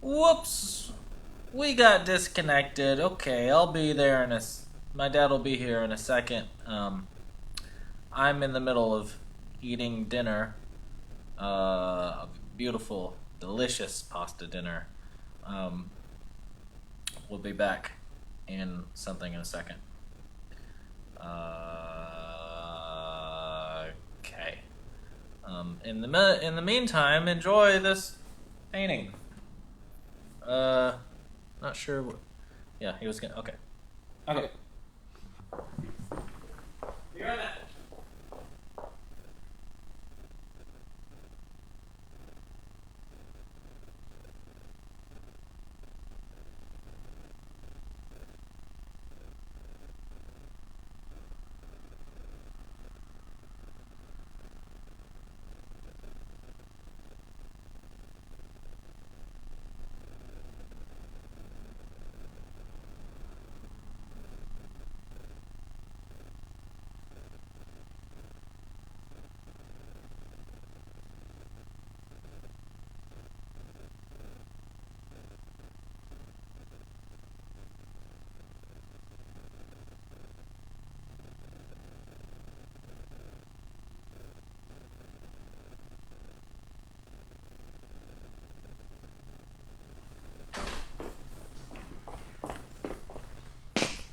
Whoops! We got disconnected. Okay, I'll be there in My dad will be here in a second. I'm in the middle of eating dinner. A beautiful, delicious pasta dinner. Um, we'll be back in something in a second. Okay. In the meantime, enjoy this painting. Uh, Not sure. Yeah, he was gonna. Okay. Okay. You're in that.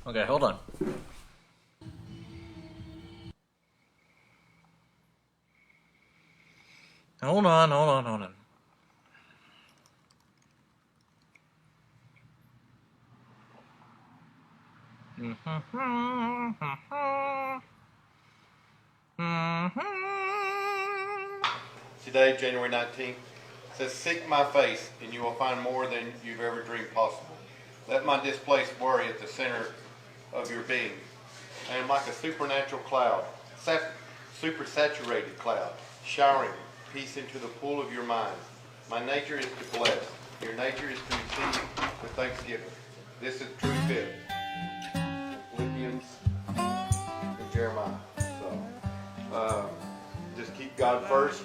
Okay, hold on. Hold on. Today, January 19th, says, "Seek my face, and you will find more than you've ever dreamed possible. Let my displaced worry at the center of your being. I am like a supernatural cloud, super saturated cloud, showering peace into the pool of your mind. My nature is to bless. Your nature is to receive with thanksgiving. This is true fit." Philippians and Jeremiah. So, just keep God first.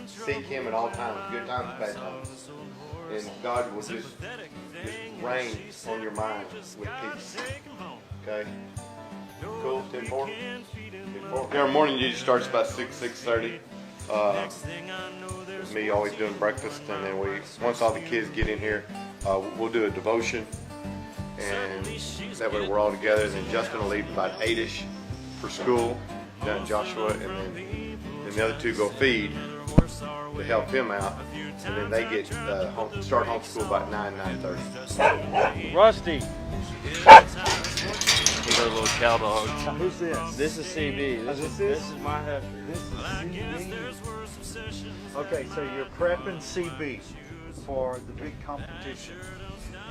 Seek Him at all times, good times, bad times. And God will just reign on your mind with peace. Okay? Cool? 10-4? 10-4. Our morning usually starts about 6:30. Me always doing breakfast, and then once all the kids get in here, we'll do a devotion. And that way we're all together. And then Justin will leave about 8ish for school down in Joshua, and then the other two go feed to help him out, and then they get start homeschool about 9:30. Rusty. He's our little cow dog. Who's this? This is CB. This is my heifer. This is CB. Okay, so you're prepping CB for the big competition.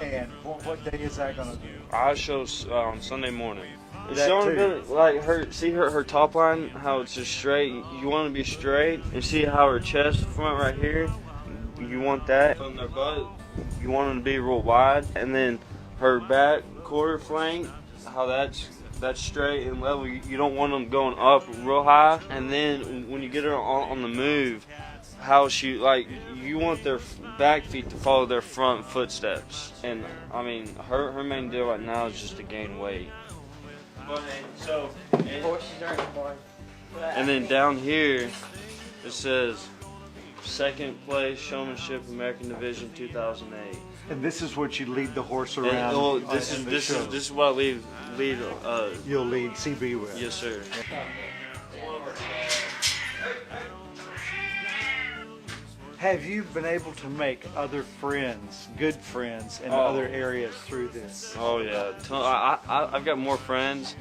And what day is that going to be? I show Sunday morning. It's That showing too. good, like her top line, how it's just straight. You want to be straight, and see how her chest front right here. You want that from their butt. You want them to be real wide, and then her back quarter flank, how that's straight and level. You don't want them going up real high, and then when you get her on the move, how she you want their back feet to follow their front footsteps. And I mean, her main deal right now is just to gain weight. And then down here it says second place showmanship American Division 2008. And this is what you lead the horse And, around. well, this is what I lead. You'll lead CB with. Yes, sir. Have you been able to make other friends, good friends, in other areas through this? Oh yeah, I've got more friends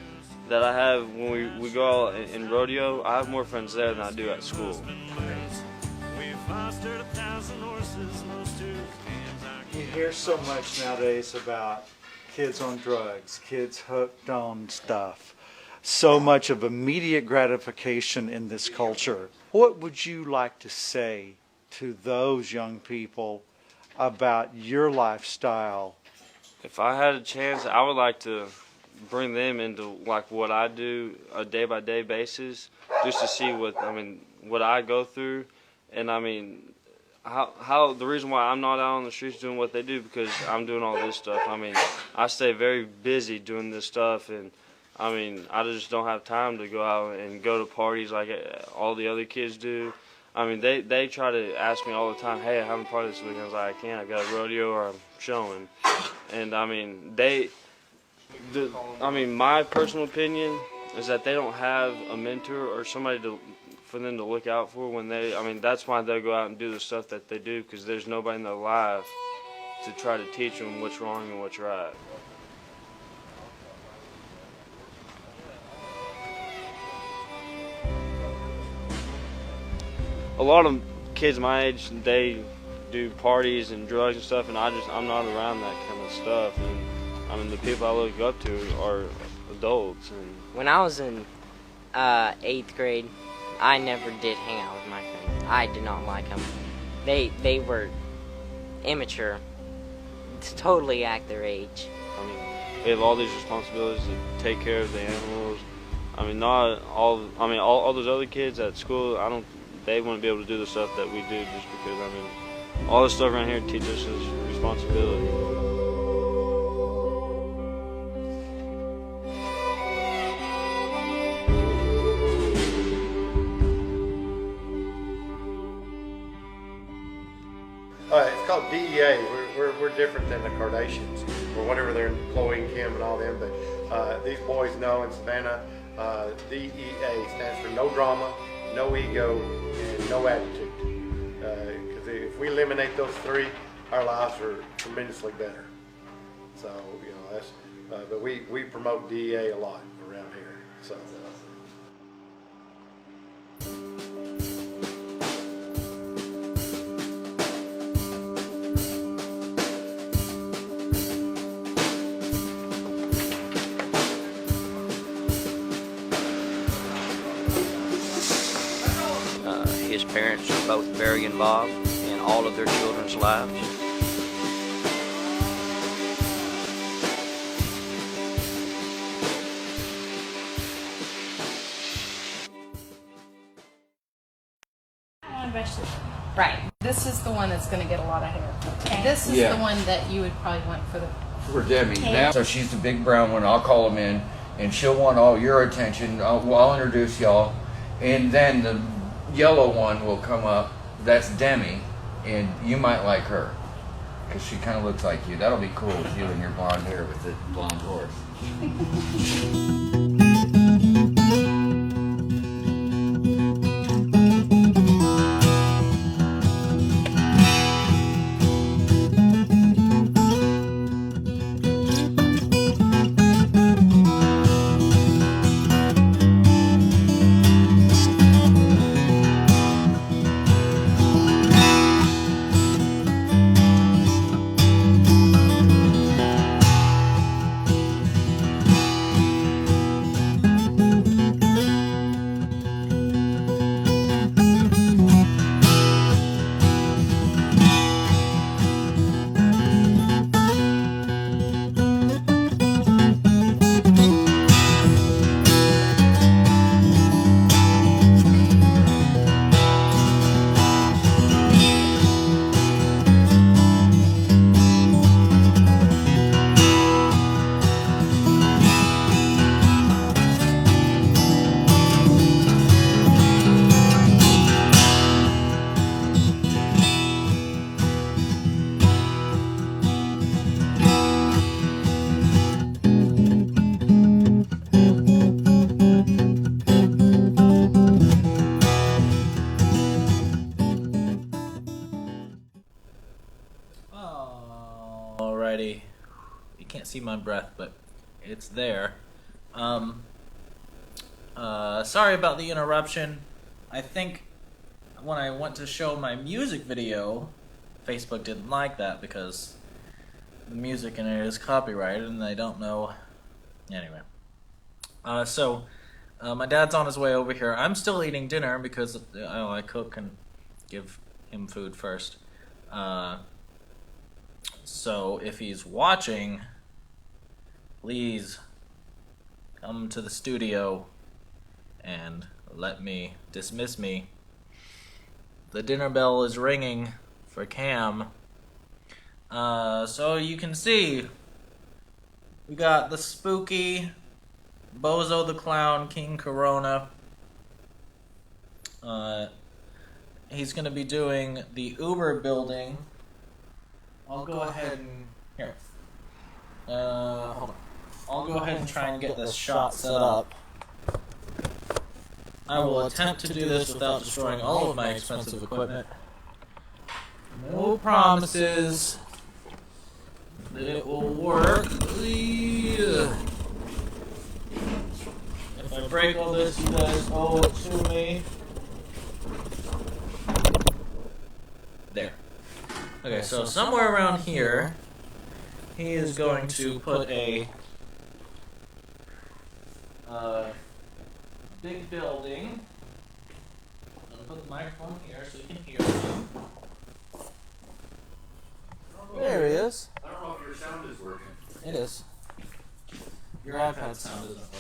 that I have when we go out in rodeo. I have more friends there than I do at school. You hear so much nowadays about kids on drugs, kids hooked on stuff. So much of immediate gratification in this culture. What would you like to say to those young people about your lifestyle? If I had a chance, I would like to bring them into like what I do a day by day basis, just to see what I go through. And I mean, how the reason why I'm not out on the streets doing what they do, because I'm doing all this stuff. I mean, I stay very busy doing this stuff, and I mean, I just don't have time to go out and go to parties like all the other kids do. I mean, they try to ask me all the time, hey, I'm having a party this weekend. I was like, I can't. I got a rodeo or I'm showing. And I mean, my personal opinion is that they don't have a mentor or somebody for them to look out for when that's why they'll go out and do the stuff that they do, because there's nobody in their life to try to teach them what's wrong and what's right. A lot of kids my age, they do parties and drugs and stuff, and I'm not around that kind of stuff. And I mean, the people I look up to are adults. And when I was in 8th grade, I never did hang out with my friends. I did not like them. They were immature, to totally act their age. I mean, we have all these responsibilities to take care of the animals. I mean, not all. I mean, all those other kids at school, they wouldn't be able to do the stuff that we do just because, I mean, all this stuff around here teaches us responsibility. It's called DEA. We're different than the Kardashians or whatever they're employing Kim and all them, but these boys know in Savannah, DEA stands for no drama, no ego, and no attitude. Because if we eliminate those three, our lives are tremendously better. So, that's, but we promote DEA a lot around here. So. His parents are both very involved in all of their children's lives. Right. This is the one that's going to get a lot of hair. This is the one that you would probably want for Debbie. Now, so she's the big brown one. I'll call them in, and she'll want all your attention. I'll introduce y'all, and then the yellow one will come up. That's Demi, and you might like her because she kind of looks like you. That'll be cool with you and your blonde hair with the blonde horse. Alrighty. You can't see my breath, but it's there. Sorry about the interruption. I think when I went to show my music video, Facebook didn't like that because the music in it is copyrighted and they don't know. Anyway. My dad's on his way over here. I'm still eating dinner because I cook and give him food first. So if he's watching, please come to the studio and dismiss me. The dinner bell is ringing. for Cam. So you can see we got the spooky Bozo the Clown, King Corona. He's going to be doing the Uber building. I'll go ahead and here. Hold on. I'll go ahead and try and get this shot set up. I will attempt to do this without destroying all of my expensive equipment. No promises that it will work. If I break all this, you guys owe it to me. There. Okay, so somewhere around here, he is going to put a big building. I'm gonna put the microphone here so you can hear me. There he is. I don't know if your sound is working. It is. Your iPad sound isn't working.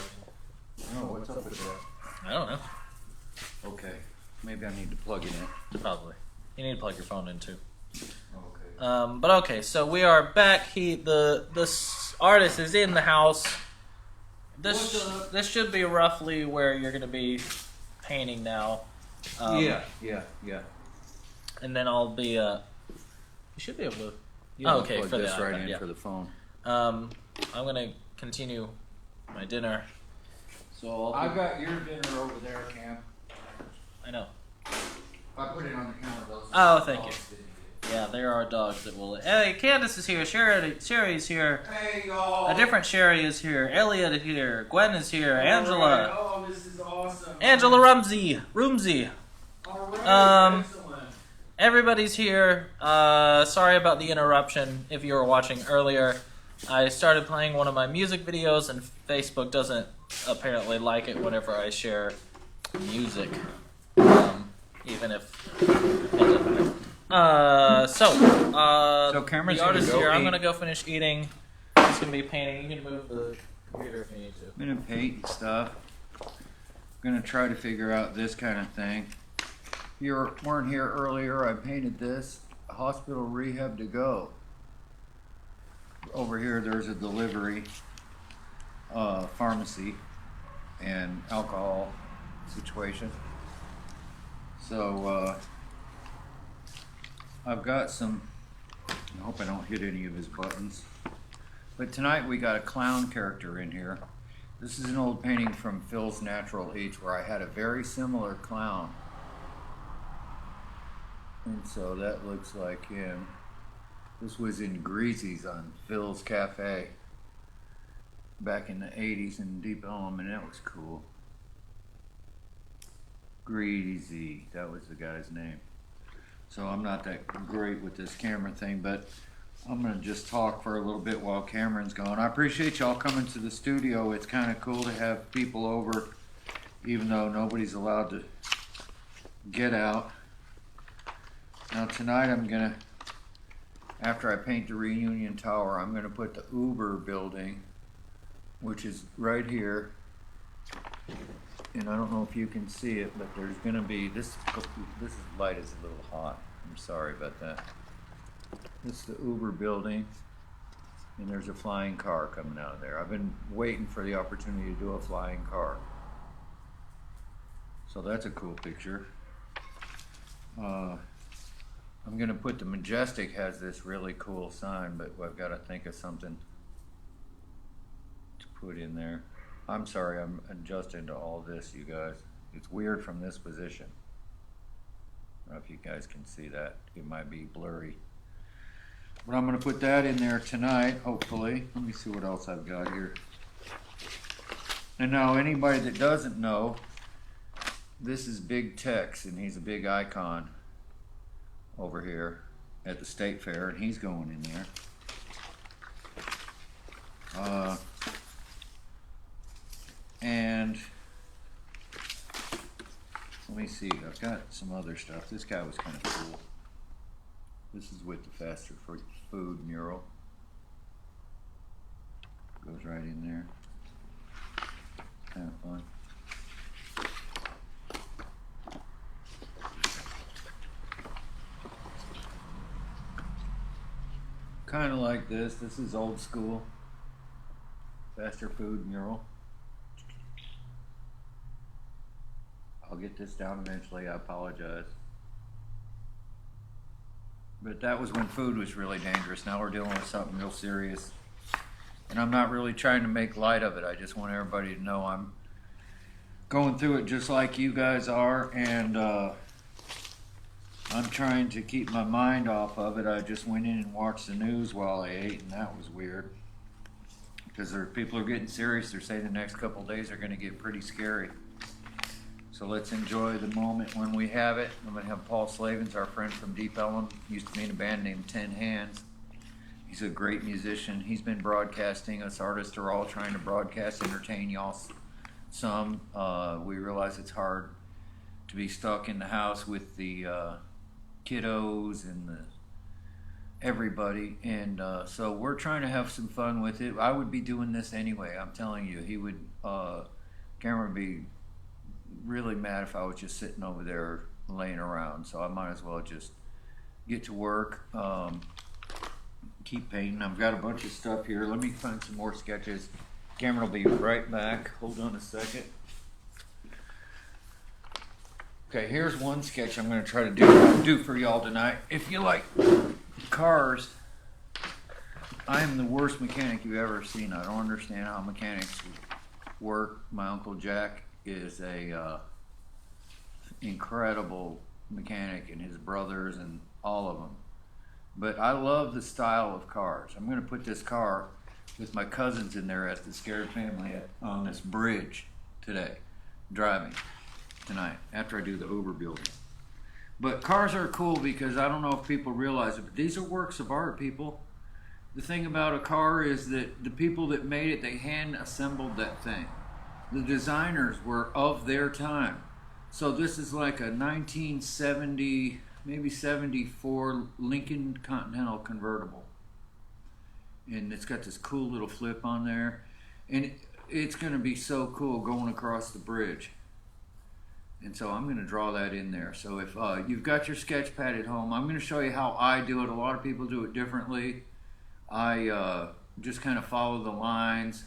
No, what's up with that? I don't know. Okay, maybe I need to plug it in. Probably. You need to plug your phone in too. Okay. But okay, so we are back. The artist is in the house. This should be roughly where you're gonna be painting now. Yeah. And then I'll be you should be able to. Yeah, okay, plug for this the right iPad, in yeah. for the phone. I'm gonna continue my dinner. So I've got your dinner over there, Cam. I know. I put it on the counter. Those Oh, thank you. Yeah, there are dogs that will. Hey, Candace is here. Sherry's here. Hey, y'all. A different Sherry is here. Elliot is here. Gwen is here. Angela. Right. Oh, this is awesome. Angela Rumsey. All right. Excellent. Everybody's here. Sorry about the interruption. If you were watching earlier, I started playing one of my music videos, and Facebook doesn't apparently like it whenever I share music, even if it doesn't matter. So Cameron's the artist gonna go here. I'm eat. gonna go finish eating. He's gonna be painting. You can move the computer if you need to. I'm gonna paint and stuff. I'm gonna try to figure out this kind of thing. If you weren't here earlier, I painted this. Hospital rehab to go. Over here, there's a delivery, pharmacy, and alcohol situation. So, I've got some, I hope I don't hit any of his buttons. But tonight we got a clown character in here. This is an old painting from Phil's Natural H where I had a very similar clown. And so that looks like him. This was in Greasy's on Phil's Cafe back in the 80s in Deep Ellum, and that was cool. Greasy, that was the guy's name. So I'm not that great with this camera thing, but I'm gonna just talk for a little bit while Cameron's gone. I appreciate y'all coming to the studio. It's kind of cool to have people over, even though nobody's allowed to get out. Now tonight I'm gonna, after I paint the Reunion Tower, I'm gonna put the Uber building, which is right here. And I don't know if you can see it, but there's gonna be, this light is a little hot. I'm sorry about that. This is the Uber building, and there's a flying car coming out of there. I've been waiting for the opportunity to do a flying car. So that's a cool picture. I'm gonna put the Majestic has this really cool sign, but I've gotta think of something to put in there. I'm sorry, I'm adjusting to all this, you guys. It's weird from this position. I don't know if you guys can see that. It might be blurry. But I'm going to put that in there tonight, hopefully. Let me see what else I've got here. And now, anybody that doesn't know, this is Big Tex, and he's a big icon over here at the State Fair, and he's going in there. And let me see, I've got some other stuff. This guy was kind of cool. This is with the Faster for Food mural. Goes right in there. Kind of fun. kind of like this. This is old school. Faster food mural. I'll get this down eventually. I apologize. But that was when food was really dangerous. Now we're dealing with something real serious. And I'm not really trying to make light of it. I just want everybody to know I'm going through it just like you guys are. And I'm trying to keep my mind off of it. I just went in and watched the news while I ate, and that was weird. Because people are getting serious. They're saying the next couple of days are going to get pretty scary. So let's enjoy the moment when we have it. I'm going to have Paul Slavens, our friend from Deep Ellum, used to be in a band named Ten Hands. He's a great musician. He's been broadcasting. Us artists are all trying to broadcast, entertain y'all some. We realize it's hard to be stuck in the house with the kiddos and everybody, and so we're trying to have some fun with it. I would be doing this anyway. I'm telling you, he would. Cameron would be really mad if I was just sitting over there laying around. So I might as well just get to work. Keep painting. I've got a bunch of stuff here. Let me find some more sketches. Cameron will be right back. Hold on a second. Okay, here's one sketch I'm going to try to do for y'all tonight. If you like cars, I am the worst mechanic you've ever seen. I don't understand how mechanics work. My Uncle Jack is a incredible mechanic, and his brothers and all of them. But I love the style of cars. I'm going to put this car with my cousins in there at the Scared Family on this bridge today, driving tonight after I do the Uber building. But cars are cool because I don't know if people realize it, but these are works of art, people. The thing about a car is that the people that made it, they hand assembled that thing. The designers were of their time. So this is like a 1970, maybe 74 Lincoln Continental convertible. And it's got this cool little flip on there. And it's going to be so cool going across the bridge. And so I'm going to draw that in there. So if you've got your sketch pad at home, I'm going to show you how I do it. A lot of people do it differently. I just kind of follow the lines.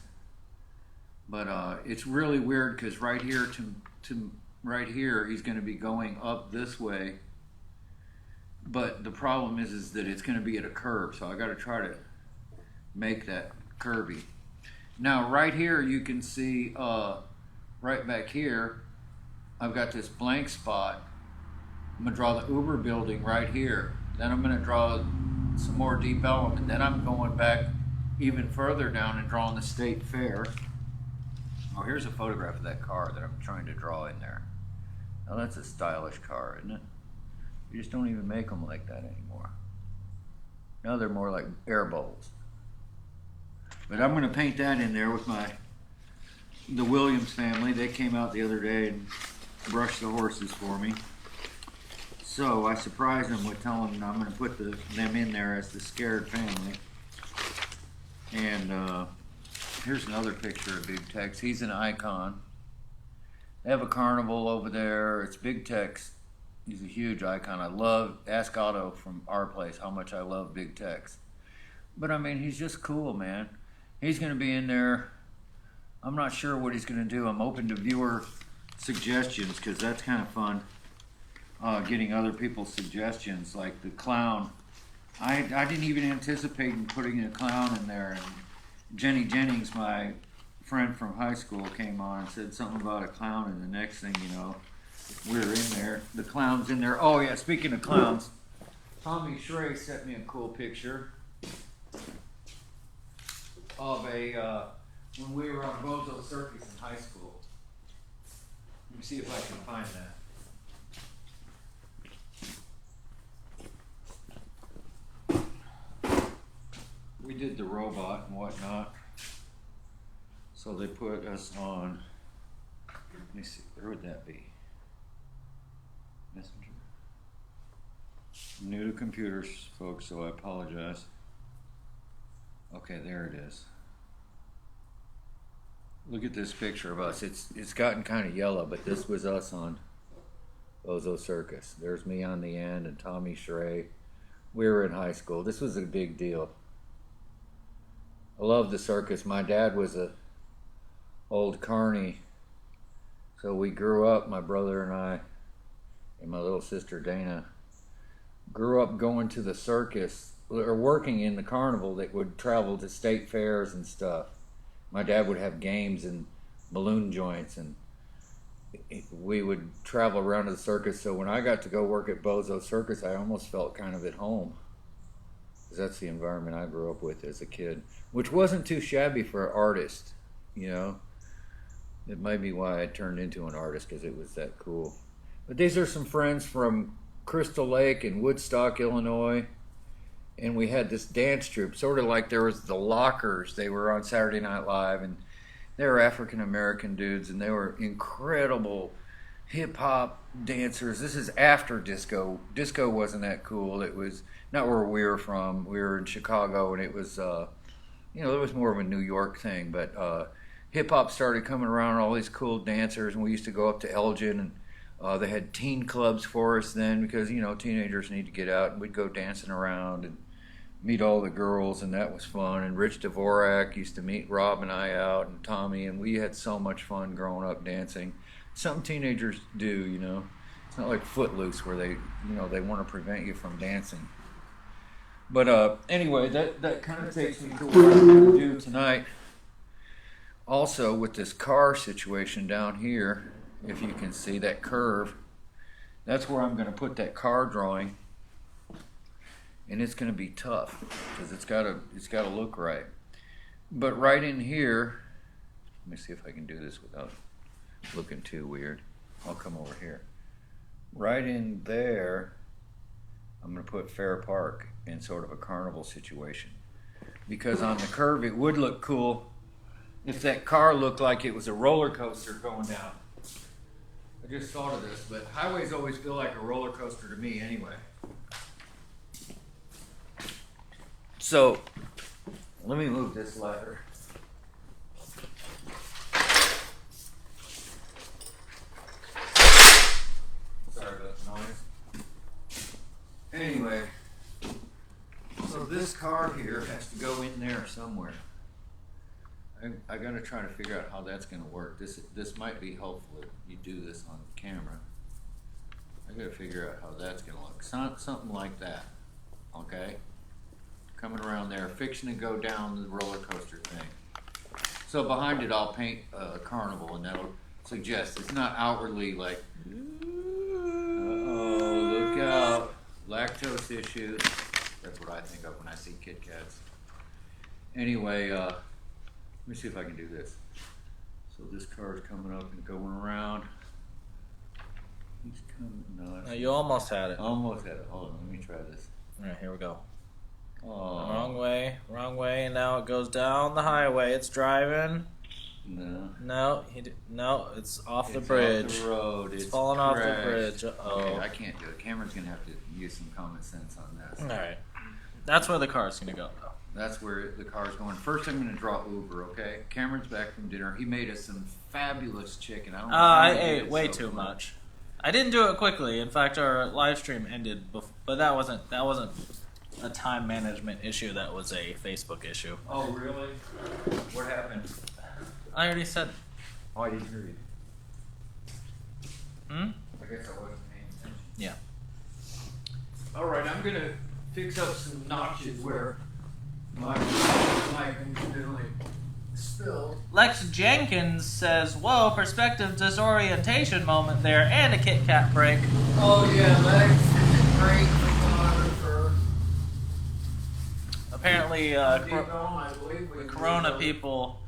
But it's really weird because right here to right here, he's going to be going up this way. But the problem is that it's going to be at a curve. So I got to try to make that curvy. Now right here you can see right back here, I've got this blank spot. I'm going to draw the Uber building right here. Then I'm going to draw some more Deep Ellum, and then I'm going back even further down and drawing the State Fair. Oh, here's a photograph of that car that I'm trying to draw in there. Now that's a stylish car, isn't it? You just don't even make them like that anymore. Now they're more like air bubbles. But I'm going to paint that in there with the Williams family. They came out the other day and brushed the horses for me. So I surprised them with telling them I'm going to put them in there as the Scared Family. And here's another picture of Big Tex. He's an icon. They have a carnival over there. It's Big Tex. He's a huge icon. Ask Otto from our place how much I love Big Tex. But I mean, he's just cool, man. He's going to be in there. I'm not sure what he's going to do. I'm open to viewer suggestions because that's kind of fun. Getting other people's suggestions, like the clown. I didn't even anticipate putting a clown in there. And Jenny Jennings, my friend from high school, came on and said something about a clown, and the next thing you know, we're in there. The clown's in there. Oh yeah, speaking of clowns, Tommy Schrey sent me a cool picture of when we were on Bozo Circus in high school. Let me see if I can find that. We did the robot and whatnot. So they put us on, let me see, where would that be? Messenger? I'm new to computers, folks, so I apologize. Okay, there it is. Look at this picture of us. It's gotten kind of yellow, but this was us on Bozo Circus. There's me on the end and Tommy Schrey. We were in high school. This was a big deal. I love the circus. My dad was a old carny, so we grew up. My brother and I, and my little sister Dana, grew up going to the circus or working in the carnival that would travel to state fairs and stuff. My dad would have games and balloon joints, and we would travel around to the circus. So when I got to go work at Bozo Circus, I almost felt kind of at home, because that's the environment I grew up with as a kid, which wasn't too shabby for an artist, you know. It might be why I turned into an artist, because it was that cool. But these are some friends from Crystal Lake and Woodstock, Illinois. And we had this dance troupe, sort of like there was the Lockers. They were on Saturday Night Live, and they were African American dudes, and they were incredible hip hop dancers. This is after disco. Disco wasn't that cool. It was not where we were from. We were in Chicago, and it was, you know, it was more of a New York thing. But hip hop started coming around, all these cool dancers, and we used to go up to Elgin, and they had teen clubs for us then, because, you know, teenagers need to get out, and we'd go dancing around and meet all the girls, and that was fun. And Rich Dvorak used to meet Rob and I out, and Tommy, and we had so much fun growing up dancing. Something teenagers do, you know. It's not like Footloose where they, you know, they want to prevent you from dancing. But anyway, that kind of takes me to what I'm going to do tonight. Also, with this car situation down here, if you can see that curve, that's where I'm going to put that car drawing. And it's going to be tough, because it's got to look right. But right in here, let me see if I can do this without looking too weird. I'll come over here. Right in there, I'm going to put Fair Park in sort of a carnival situation, because on the curve it would look cool if that car looked like it was a roller coaster going down. I just thought of this, but highways always feel like a roller coaster to me anyway. So, let me move this ladder. Sorry about the noise. Anyway, so this car here has to go in there somewhere. I gotta try to figure out how that's gonna work. This might be helpful if you do this on camera. I gotta figure out how that's gonna look. Something like that, okay? Coming around there, fixing to go down the roller coaster thing. So behind it, I'll paint a carnival, and that'll suggest it's not outwardly like, oh, look out, lactose issues. That's what I think of when I see Kit Kats. Anyway, let me see if I can do this. So this car is coming up and going around. He's coming. No, You almost had it. almost had it. Hold on, let me try this. All right, here we go. Oh, Wrong way, and now it goes down the highway. It's driving. no. No, it's off the It's bridge. off the road. It's falling off the crashed. bridge. Okay, Uh-oh. I can't do it. Cameron's gonna have to use some common sense on this. All right, that's where the car's gonna go, though. That's where the car's going. First, I'm gonna draw Uber. Okay. Cameron's back from dinner. He made us some fabulous chicken. I don't know. how I he did ate it way so too quick. much. I didn't do it quickly. In fact, our live stream ended, but that wasn't a time management issue. That was a Facebook issue. Oh, really? What happened? I already said. Oh, I didn't hear you. Hmm? I guess I wasn't paying attention. Yeah. All right, I'm gonna fix up some notches where my accidentally spilled. Lex Jenkins says, "Whoa, perspective disorientation moment there, and a Kit Kat break." Oh yeah, Lex, great photographer. Apparently, I believe we Corona people,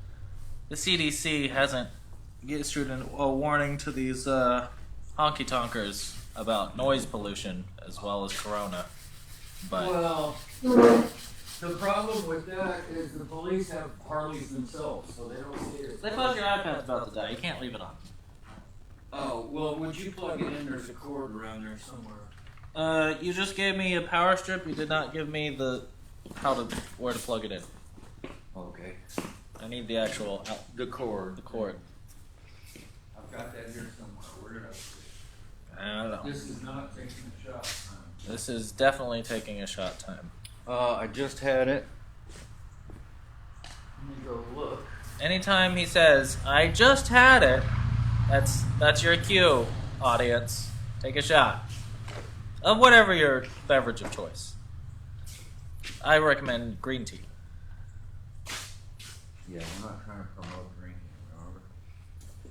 the CDC hasn't issued a warning to these honky tonkers about noise pollution as well as Corona. But Well, the problem with that is the police have Harleys themselves, so they don't see it. suppose your iPad's about to die. You can't leave it on. Oh, well, would you plug it in? There's a cord around there somewhere. You just gave me a power strip. You did not give me where to plug it in. Okay. I need the actual The cord. the cord. I've got that here somewhere. Where did I put it? I don't know. This is not taking a shot. This is definitely taking a shot time. I just had it. go look. Anytime he says, "I just had it," that's your cue, audience. Take a shot of whatever your beverage of choice. I recommend green tea. Yeah, we're not trying to promote drinking,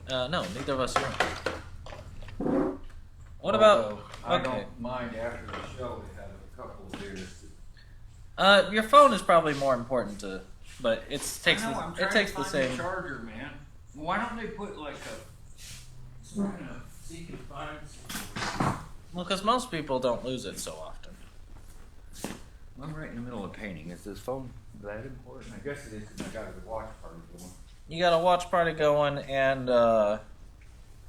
Robert. No, neither of us drink. What about? I Okay. don't mind after the show we have a couple of beers. Your phone is probably more important to, but it takes I know, I'm it trying takes to the find same. the charger, man. Why don't they put like a seek and find? Well, because most people don't lose it so often. I'm right in the middle of painting. Is this phone that important? I guess it is because I got a watch party going. You got a watch party going, and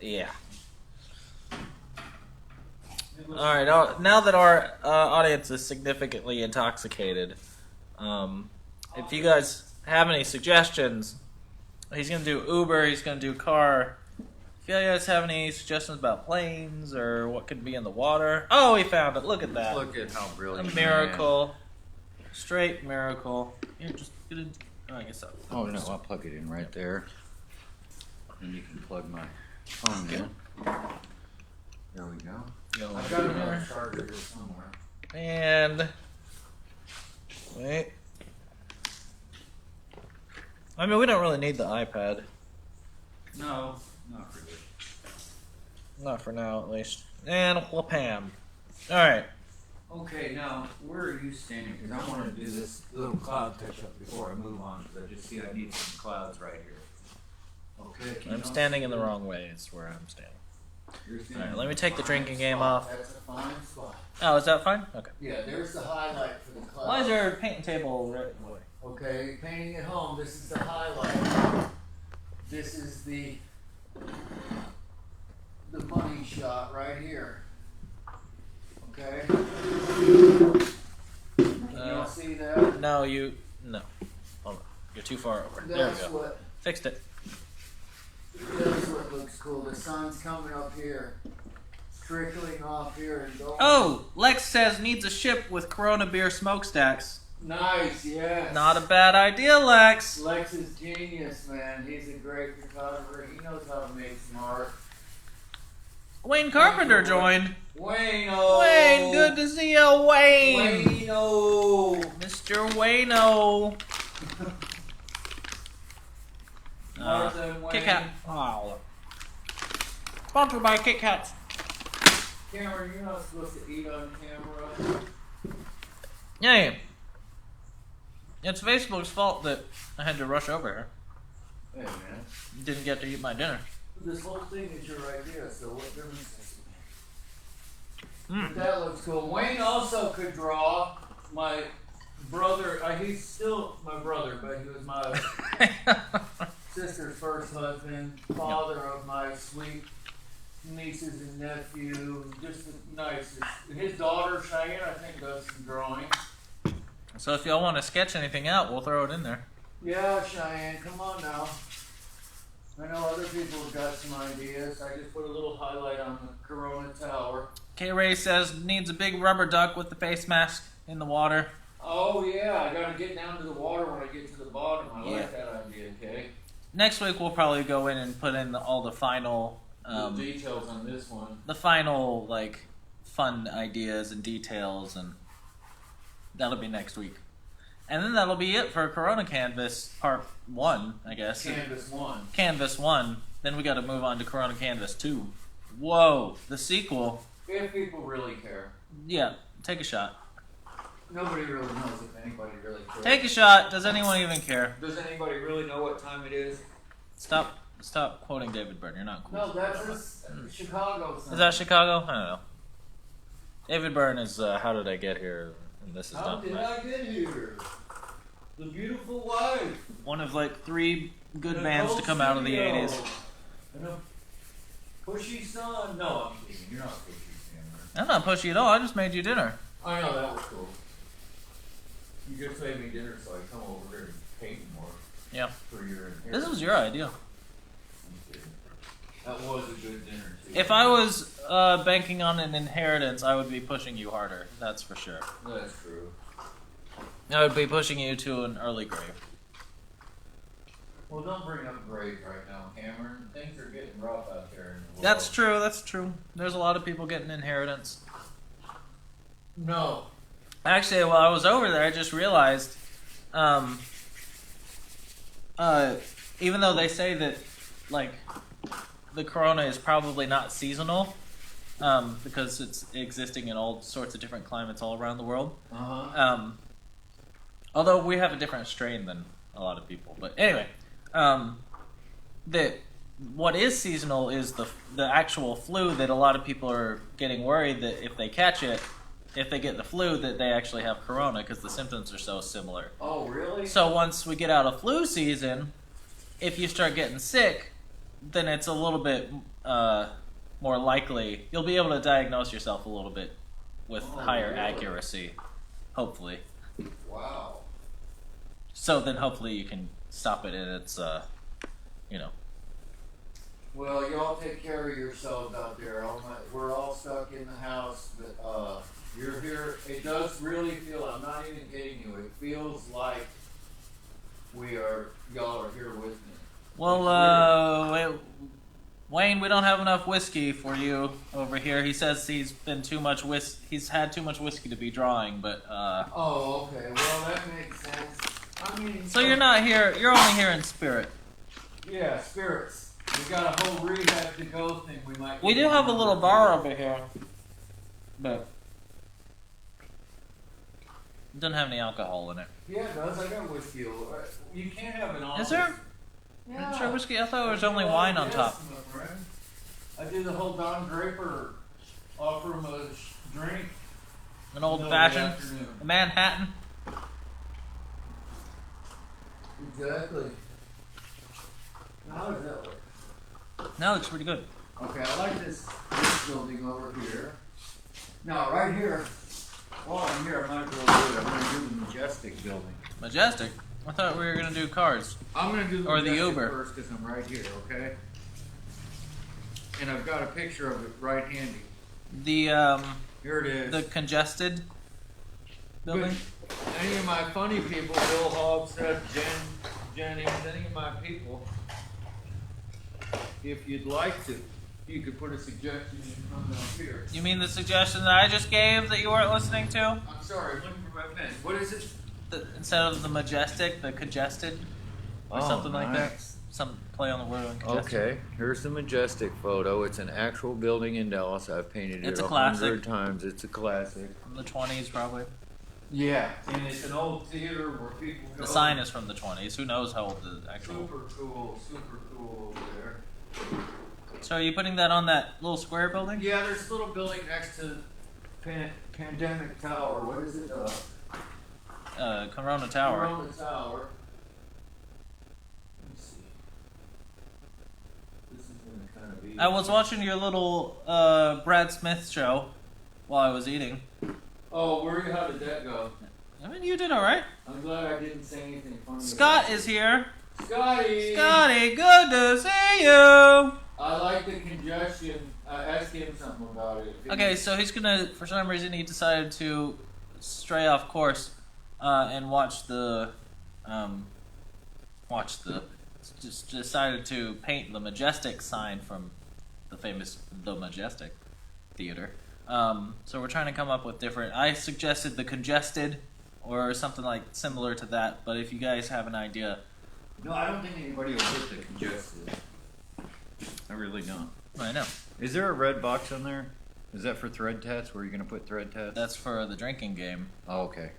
yeah. All right. Now that our audience is significantly intoxicated, if you guys have any suggestions, he's gonna do Uber. He's gonna do car. If you guys have any suggestions about planes or what could be in the water, oh, he found it. Look at that. Look at how A brilliant. miracle. Straight miracle. Here, just get it. Oh, I guess so. Oh no, I'll plug it in right there. And you can plug my phone in. There we go. I've got another charger here somewhere. And wait. I mean, we don't really need the iPad. No, not really. Not for now, at least. And whoopam. All right. Okay, now where are you standing? Because I want to do this little cloud touch up before I move on. Because I just see I need some clouds right here. Okay. can you I'm not standing see in the that? wrong way. Is where I'm standing. You're All standing right. Let me in take the a drinking fine game spot. off. That's a fine spot. Oh, is that fine? Okay. Yeah, there's the highlight for the cloud. Why is there a painting table right in the way? Okay, painting at home, this is the highlight. This is the money shot right here. Okay? Can you all see that? No, no. Hold on. You're too far over. There we That's go. what Fixed it. looks cool. The sun's coming up here. It's trickling off here and going. Oh, Lex says needs a ship with Corona beer smokestacks. Nice, yes. Not a bad idea, Lex. Lex is genius, man. He's a great photographer. He knows how to make some art. Wayne Carpenter joined. Wayno! Wayne, good to see you, Wayne. Wayno! Mr. Wayno. Martha and Kit Wayne. Kat. Oh. Sponsored by Kit Kats. Cameron, you're not supposed to eat on camera. Yeah. It's Facebook's fault that I had to rush over here. Hey, man. Didn't get to eat my dinner. This whole thing is your idea, so what difference does it make? Mm. That looks cool. Wayne also could draw. My brother, he's still my brother, but he was my sister's first husband, father of my sweet nieces and nephew, just the nicest. His daughter, Cheyenne, I think does some drawing. So if y'all want to sketch anything out, we'll throw it in there. Yeah, Cheyenne, come on now. I know other people have got some ideas. I just put a little highlight on the Corona Tower. K-Ray says needs a big rubber duck with the face mask in the water. Oh yeah, I gotta get down to the water when I get to the bottom. I Yeah. like that idea, okay? Next week we'll probably go in and put in all the final, The details on this one. the final like fun ideas and details, and that'll be next week. And then that'll be it for Corona Canvas Part 1, I guess. Canvas 1. Canvas 1. Then we got to move on to Corona Canvas 2. Whoa, the sequel. If people really care. Yeah, take a shot. Nobody really knows if anybody really cares. Take a shot. Does anyone even care? Does anybody really know what time it is? Stop quoting David Byrne. You're not cool. No, that's just Chicago. Is that Chicago? I don't know. David Byrne is How Did I Get Here? And this is How not did I get here? The Beautiful Wife. one of like 3 good The bands to Gold come out of the Studio. 80s. And a pushy son. No, I'm kidding. You're not pushy, Cameron. I'm not pushy at all. I just made you dinner. I know, that was cool. You just made me dinner so I come over here and paint more Yeah. for your inheritance. This was your idea. I'm kidding. That was a good dinner, too. If I was banking on an inheritance, I would be pushing you harder. That's for sure. That's true. I would be pushing you to an early grave. Well, don't bring up grades right now, Cameron. Things are getting rough out there in the world. That's true. That's true. There's a lot of people getting inheritance. No. Actually, while I was over there, I just realized, even though they say that, like, the corona is probably not seasonal, because it's existing in all sorts of different climates all around the world. Although we have a different strain than a lot of people. But anyway, what is seasonal is the actual flu that a lot of people are getting worried that if they catch it, if they get the flu, that they actually have corona because the symptoms are so similar. Oh, really? So once we get out of flu season, if you start getting sick, then it's a little bit more likely. You'll be able to diagnose yourself a little bit with higher accuracy, hopefully. Wow. So then hopefully you can stop it in its, Well, y'all take care of yourselves out there. We're all stuck in the house, but you're here. It does really feel, I'm not even kidding you, it feels like y'all are here with me. Well, Wayne, we don't have enough whiskey for you over here. He says he's had too much whiskey to be drawing, but Oh, okay. Well, that makes sense. I mean, so you're not here. You're only here in spirit. yeah, spirits. We got a whole rehab to go thing. We do have a little bar over here, but it doesn't have any alcohol in it. Yeah, it does. I got whiskey. You can't have an office. Is there? Yeah. Is there whiskey? I thought there was only wine on top. Yes, my friend. I did the whole Don Draper offer him a drink. An old No, fashioned, good afternoon. a Manhattan. Exactly. How does that look? No, it looks pretty good. Okay, I like this building over here. Now, right here, while I'm here, I might as well do it. I'm going to do the Majestic building. Majestic. I thought we were gonna do cars. I'm going to do the Or the Majestic Uber. first because I'm right here, okay? And I've got a picture of it right handy. The Here it is. the congested building. Any of my funny people, Bill Hogshead, Jennings, any of my people, if you'd like to, you could put a suggestion in from down here. You mean the suggestion that I just gave that you weren't listening to? I'm sorry, I'm looking for my pen. What is it? Instead of the majestic, the congested, or something like that. Some play on the word on congested. Okay, here's the Majestic photo. It's an actual building in Dallas. I've painted It's it a classic. 100 times. It's a classic. From the 20s, probably. Yeah, and it's an old theater where people go. The sign is from the 20s. Who knows how old the actual. Super cool over there. So are you putting that on that little square building? Yeah, there's a little building next to Pandemic Tower. What is it? Corona Tower. Corona Tower. Let me see. This is gonna kind of be. I was watching your little Brad Smith show while I was eating. Oh, how did that go? I mean, you did all right. I'm glad I didn't say anything funny. Scott is here. Scotty! Scotty, good to see you. I like the congestion. Ask him something about it. Okay, so he's gonna, for some reason, he decided to stray off course and just decided to paint the Majestic sign from the famous The Majestic Theater. So we're trying to come up with different. I suggested the congested or something like similar to that, but if you guys have an idea. No, I don't think anybody will get the congested. I really don't. I know. Is there a red box on there? Is that for thread tats? Where are you going to put thread tats? That's for the drinking game. Oh, okay.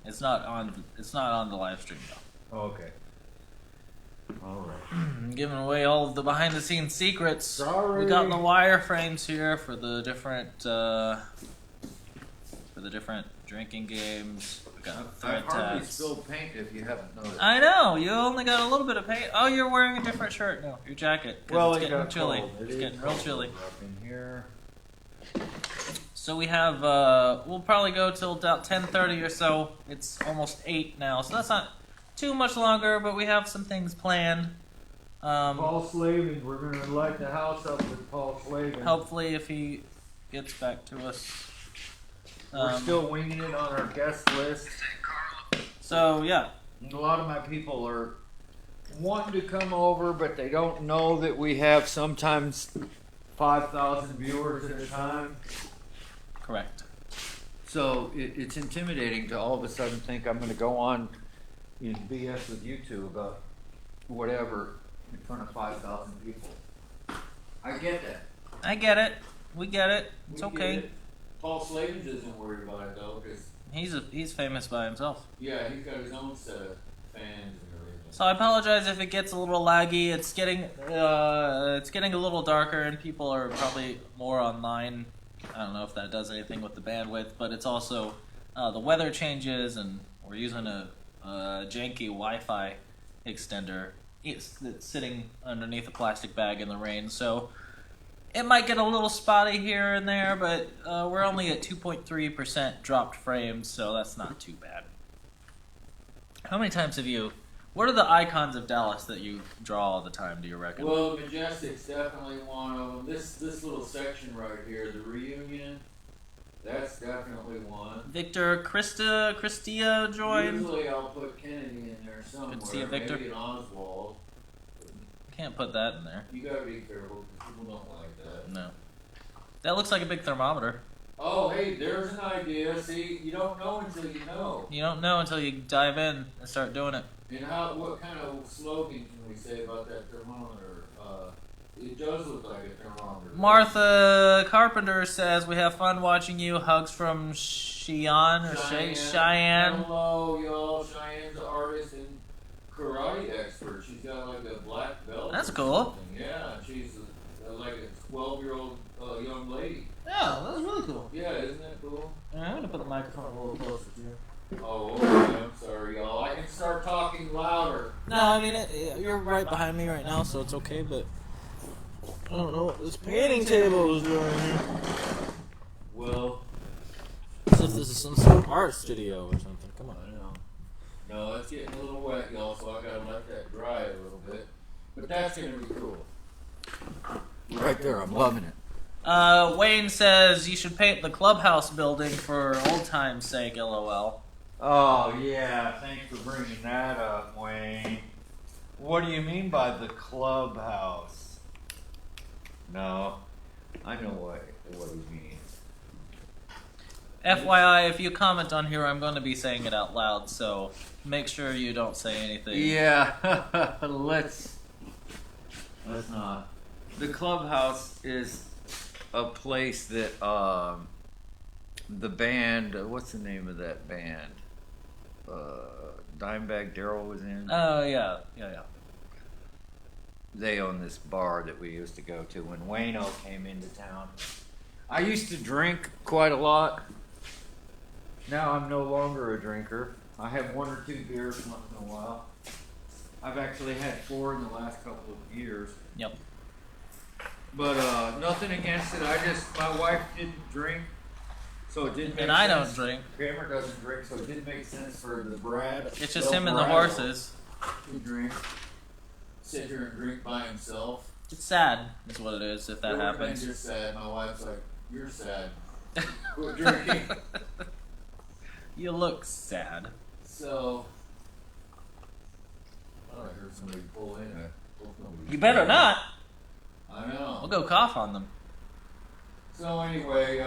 It's not on the live stream though. Oh, okay. All right. Giving away all of the behind the scenes secrets. Sorry. We got the wireframes here for the different drinking games. We got I've thread hardly tats. spilled paint if you haven't noticed. I know, you only got a little bit of paint. Oh, you're wearing a different shirt now. Your jacket. 'Cause it's it getting got chilly. cold. It's It getting is real cold chilly. up in here. So we have we'll probably go till about 10:30 or so. It's almost 8 now, so that's not too much longer, but we have some things planned. Paul Slavin, we're going to light the house up with Paul Slavin. Hopefully if he gets back to us. We're still winging it on our guest list. So yeah. And a lot of my people are wanting to come over, but they don't know that we have sometimes 5,000 viewers at a time. Correct. So it's intimidating to all of a sudden think I'm going to go on in BS with you two about whatever in front of 5,000 people. I get that. I get it. We get it. It's We get okay. it. Paul Slavens isn't worried about it though, because He's famous by himself. yeah, he's got his own set of fans and everything. So I apologize if it gets a little laggy. It's getting a little darker, and people are probably more online. I don't know if that does anything with the bandwidth, but it's also the weather changes, and we're using a janky Wi-Fi extender. It's sitting underneath a plastic bag in the rain, so it might get a little spotty here and there, but we're only at 2.3% dropped frames, so that's not too bad. How many times have you... What are the icons of Dallas that you draw all the time, do you reckon? Well, Majestic's definitely one of them. This little section right here, the reunion, that's definitely one. Victor Christia joined. Usually I'll put Kennedy in there somewhere. see a Victor. Maybe an Oswald. Can't put that in there. You gotta be careful because people don't like that. No. That looks like a big thermometer. Oh, hey, there's an idea. See, you don't know until you know. You don't know until you dive in and start doing it. And what kind of slogan can we say about that thermometer? It does look like a thermometer. Martha Carpenter says, we have fun watching you. Hugs from Cheyenne. Cheyenne. Hello, y'all. Cheyenne's an artist and karate expert. She's got like a black belt. That's or cool. something. Yeah, she's like a 12-year-old young lady. Yeah, that's really cool. Yeah, isn't that cool? I'm going to put the microphone a little closer to you. Oh, okay. I'm sorry, y'all. I can start talking louder. No, I mean, you're right behind me right now, so it's okay, but I don't know what this painting table is doing here. Well, As if this is some sort of art studio or something. Come on. I know. No, it's getting a little wet, y'all, so I gotta let that dry a little bit. But that's gonna be cool. Right there, I'm loving it. Wayne says you should paint the clubhouse building for old time's sake, LOL. Oh, yeah, thanks for bringing that up, Wayne. What do you mean by the clubhouse? No, I know what he means. FYI, if you comment on here, I'm going to be saying it out loud, so make sure you don't say anything. Yeah, let's not. The clubhouse is a place that the band, what's the name of that band? Dimebag Darrell was in. Oh, yeah. They own this bar that we used to go to when Wayno came into town. I used to drink quite a lot. Now I'm no longer a drinker. I have 1 or 2 beers once in a while. I've actually had 4 in the last couple of years. Yep. But nothing against it. My wife didn't drink, so it didn't make And sense. I don't drink. Kramer doesn't drink, so it didn't make sense for the Brad. It's just him and the horses. To drink. Sit here and drink by himself. It's sad, is what it is, if that It would've been happens. just sad. My wife's like, you're sad. Quit drinking. You look sad. So, I heard somebody pull in. You better not. I know. I'll go cough on them. So anyway,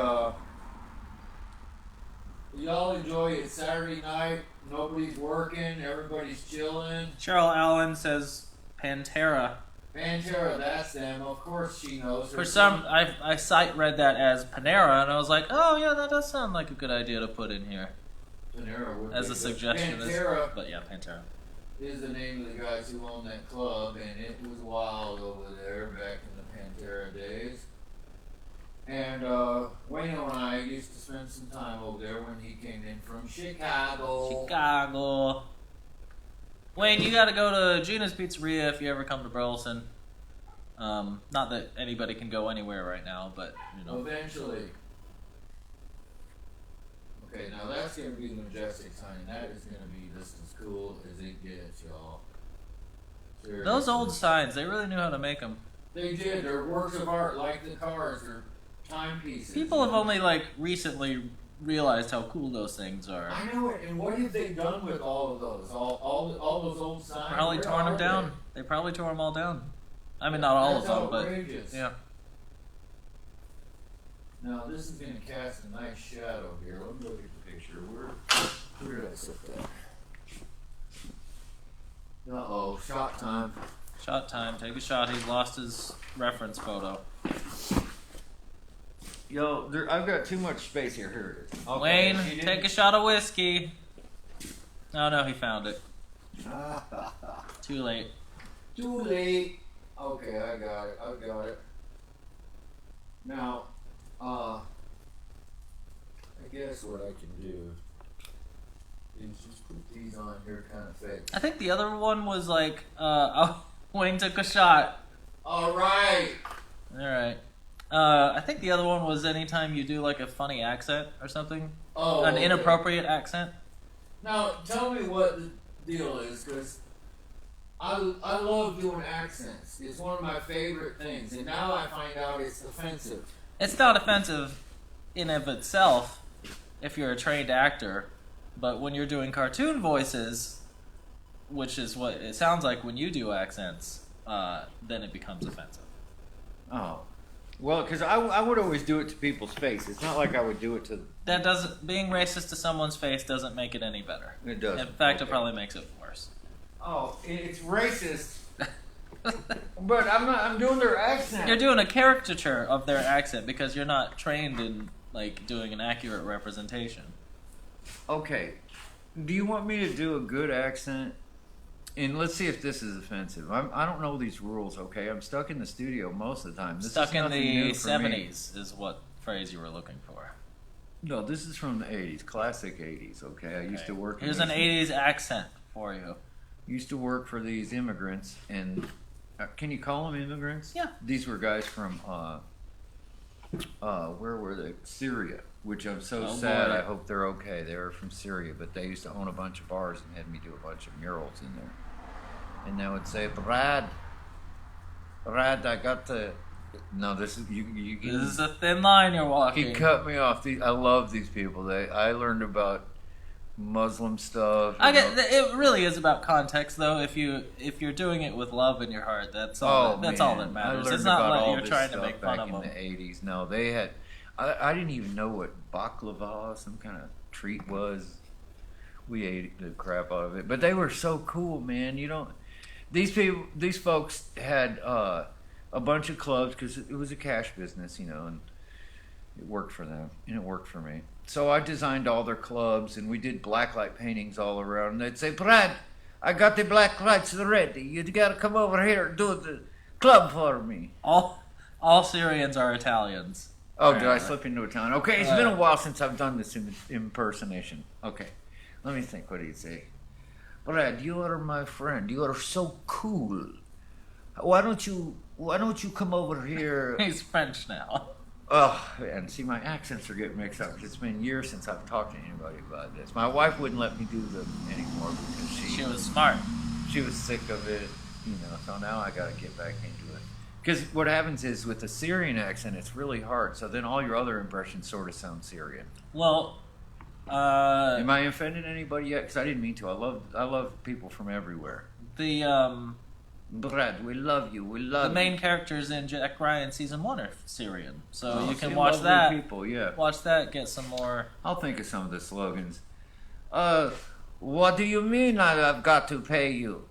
y'all enjoy it Saturday night. Nobody's working. Everybody's chilling. Cheryl Allen says Pantera. Pantera, that's them. Of course she knows. For some, I sight read that as Panera, and I was like, oh yeah, that does sound like a good idea to put in here Panera would as be a good. suggestion. Pantera But yeah, Pantera. is the name of the guys who own that club, and it was wild over there back in the Pantera days. And Wayno and I used to spend some time over there when he came in from Chicago. Chicago. Wayne, you gotta go to Gina's Pizzeria if you ever come to Burleson. Not that anybody can go anywhere right now, but you know. Eventually. Okay, now that's gonna be the Majestic sign. That is gonna be just as cool as it gets, y'all. Seriously. Those old signs, they really knew how to make them. They did. They're works of art, like the cars. They're timepieces. People have only like recently realized how cool those things are. I know it. And what have they done with all of those? All those old signs? Probably Where torn them are down. They probably tore them all down. I mean, not all That's of them, outrageous. but yeah. Now this is going to cast a nice shadow here. Let me look at the picture. Where did I set that? Uh-oh, shot time. Shot time. Take a shot. He's lost his reference photo. Yo, I've got too much space here. Here it is. Okay, Wayne, she didn't- take a shot of whiskey. Oh no, he found it. Too late. Too late. Okay, I got it. Now, I guess what I can do is just put these on here kind of fake. I think the other one was like, Wayne took a shot. All right. All right. I think the other one was anytime you do like a funny accent or something. Oh, An okay. inappropriate accent. Now, tell me what the deal is, because I love doing accents. It's one of my favorite things, and now I find out it's offensive. It's not offensive in of itself if you're a trained actor, but when you're doing cartoon voices, which is what it sounds like when you do accents, then it becomes offensive. Oh. Well, because I would always do it to people's face. It's not like I would do it to. That doesn't being racist to someone's face doesn't make it any better. It doesn't. In fact, Okay. it probably makes it worse. Oh, it's racist. But I'm doing their accent. You're doing a caricature of their accent because you're not trained in like doing an accurate representation. Okay. Do you want me to do a good accent? And let's see if this is offensive. I don't know these rules, okay? I'm stuck in the studio most of the time. This Stuck is in nothing the new for me. 70s is what phrase you were looking for. No, this is from the 80s, classic 80s, okay? I used to work. Here's in an these- 80s accent for you. Used to work for these immigrants, and can you call them immigrants? Yeah. These were guys from where were they? Syria, which I'm so Oh, sad. boy. I hope they're okay. They were from Syria, but they used to own a bunch of bars and had me do a bunch of murals in there. And they would say, Brad, I got the. No, this is you. This is a thin line you're walking. He cut me off. I love these people. I learned about Muslim stuff. I you get know. it. Really is about context, though. If you're doing it with love in your heart, that's all. That's all that man. matters. I learned It's not about like all you're this trying to stuff make fun back of in them. the 80s. No, they had. I didn't even know what baklava, some kind of treat, was. We ate the crap out of it, but they were so cool, man. You don't. These folks had a bunch of clubs because it was a cash business, you know, and it worked for them and it worked for me. So I designed all their clubs, and we did blacklight paintings all around. And they'd say, Brad, I got the black lights ready. You got to come over here and do the club for me. All Syrians are Italians. Oh, did I slip into Italian? Okay, it's been a Uh, while since I've done this impersonation. Okay, let me think. What do you say? Brad, you are my friend. You are so cool. Why don't you come over here? He's French now. Oh, and see, my accents are getting mixed up. It's been years since I've talked to anybody about this. My wife wouldn't let me do them anymore because She was smart. she was sick of it, you know. So now I got to get back into it. Because what happens is with the Syrian accent, it's really hard. So then all your other impressions sort of sound Syrian. Well, Am I offending anybody yet? Because I didn't mean to. I love people from everywhere. the Brad, we love you. We love the main characters in Jack Ryan season 1 are Syrian, so Oh, you can see, watch lovely that. people, yeah. Watch that. Get some more. I'll think of some of the slogans. What do you mean I've got to pay you?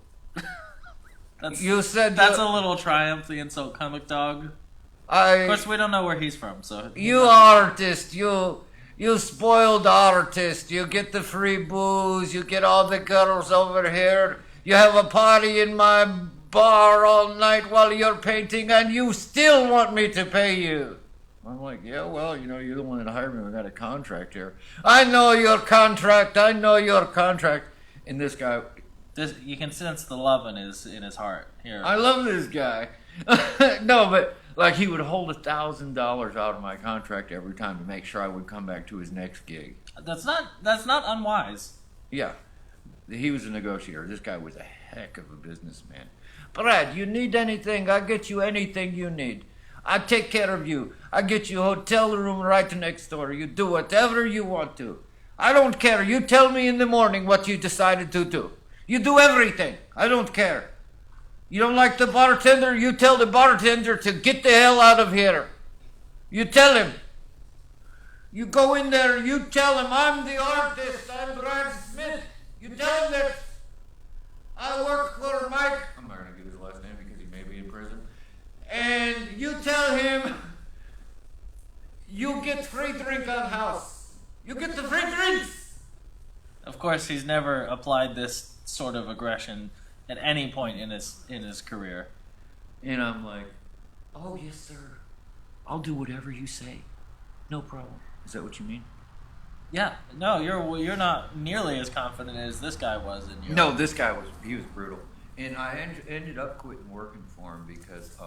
That's, You said that's you- a little triumph. The insult comic dog. I. Of course, we don't know where he's from, so You artist, you spoiled artist. You get the free booze. You get all the girls over here. You have a party in my bar all night while you're painting, and you still want me to pay you. I'm like, yeah, well, you know, you're the one that hired me. We got a contract here. I know your contract. I know your contract. And this guy, this, you can sense the love in his heart here. I love this guy. No, but like he would hold $1,000 out of my contract every time to make sure I would come back to his next gig. That's not unwise. Yeah, he was a negotiator. This guy was a heck of a businessman. Brad, you need anything? I'll get you anything you need. I take care of you. I get you a hotel room right next door. You do whatever you want to. I don't care. You tell me in the morning what you decided to do. You do everything. I don't care. You don't like the bartender? You tell the bartender to get the hell out of here. You tell him. You go in there, you tell him, I'm the artist, I'm Brad Smith. You tell him that I work for Mike. I'm not going to give his last name because he may be in prison. And you tell him you get free drink on house. You get the free drinks. Of course, he's never applied this sort of aggression at any point in his career. And I'm like, oh, yes, sir. I'll do whatever you say. No problem. Is that what you mean? Yeah, no, you're not nearly as confident as this guy was in your. No, this guy was brutal, and I ended up quitting working for him because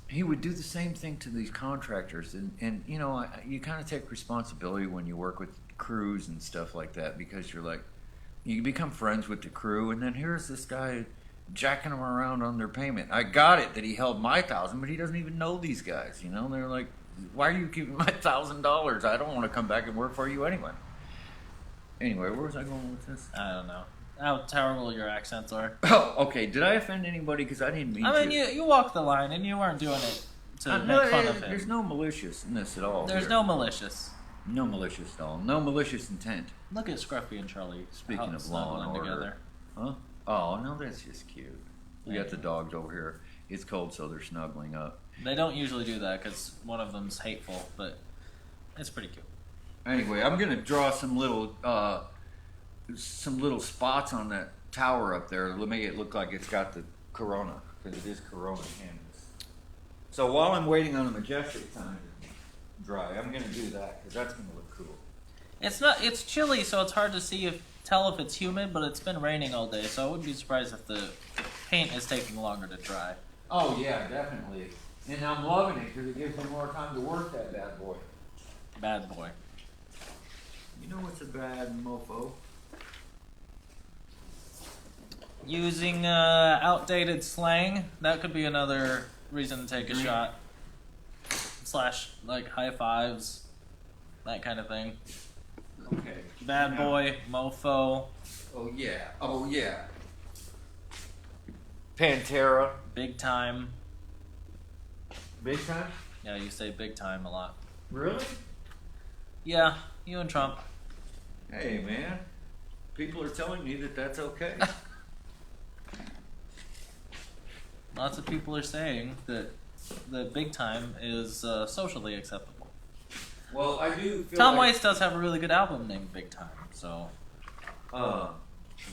he would do the same thing to these contractors, and you know, you kind of take responsibility when you work with crews and stuff like that because you're like, you become friends with the crew, and then here's this guy jacking them around on their payment. I got it that he held my $1,000, but he doesn't even know these guys, you know. And they're like, why are you keeping my $1,000? I don't want to come back and work for you anyway. Anyway, where was I going with this? I don't know how terrible your accents are. Oh, okay. Did I offend anybody? Because I didn't mean to. I mean, you walked the line, and you weren't doing it to make fun of him. There's no maliciousness at all. There's no malicious. No malicious at all. No malicious intent. Look at Scruffy and Charlie. Speaking of law and order. Together. Huh? Oh, no, that's just cute. We got the dogs over here. It's cold, so they're snuggling up. They don't usually do that because one of them's hateful, but it's pretty cute. Anyway, I'm gonna draw some little spots on that tower up there to make it look like it's got the Corona, because it is Corona canvas. So while I'm waiting on the Majestic time to dry, I'm gonna do that because that's gonna look cool. It's chilly, so it's hard to tell if it's humid, but it's been raining all day, so I wouldn't be surprised if the paint is taking longer to dry. Oh yeah, definitely. And I'm loving it because it gives me more time to work that bad boy. Bad boy. You know what's a bad mofo? Using outdated slang, that could be another reason to take a shot. / like high fives, that kind of thing. Okay. Bad boy, mofo. Oh yeah. Oh yeah. Pantera. Big time. Big time? Yeah, you say big time a lot. Really? Yeah, you and Trump. Hey man, people are telling me that that's okay. Lots of people are saying that the big time is socially acceptable. Well, I do feel Tom like Waits does have a really good album named Big Time, so.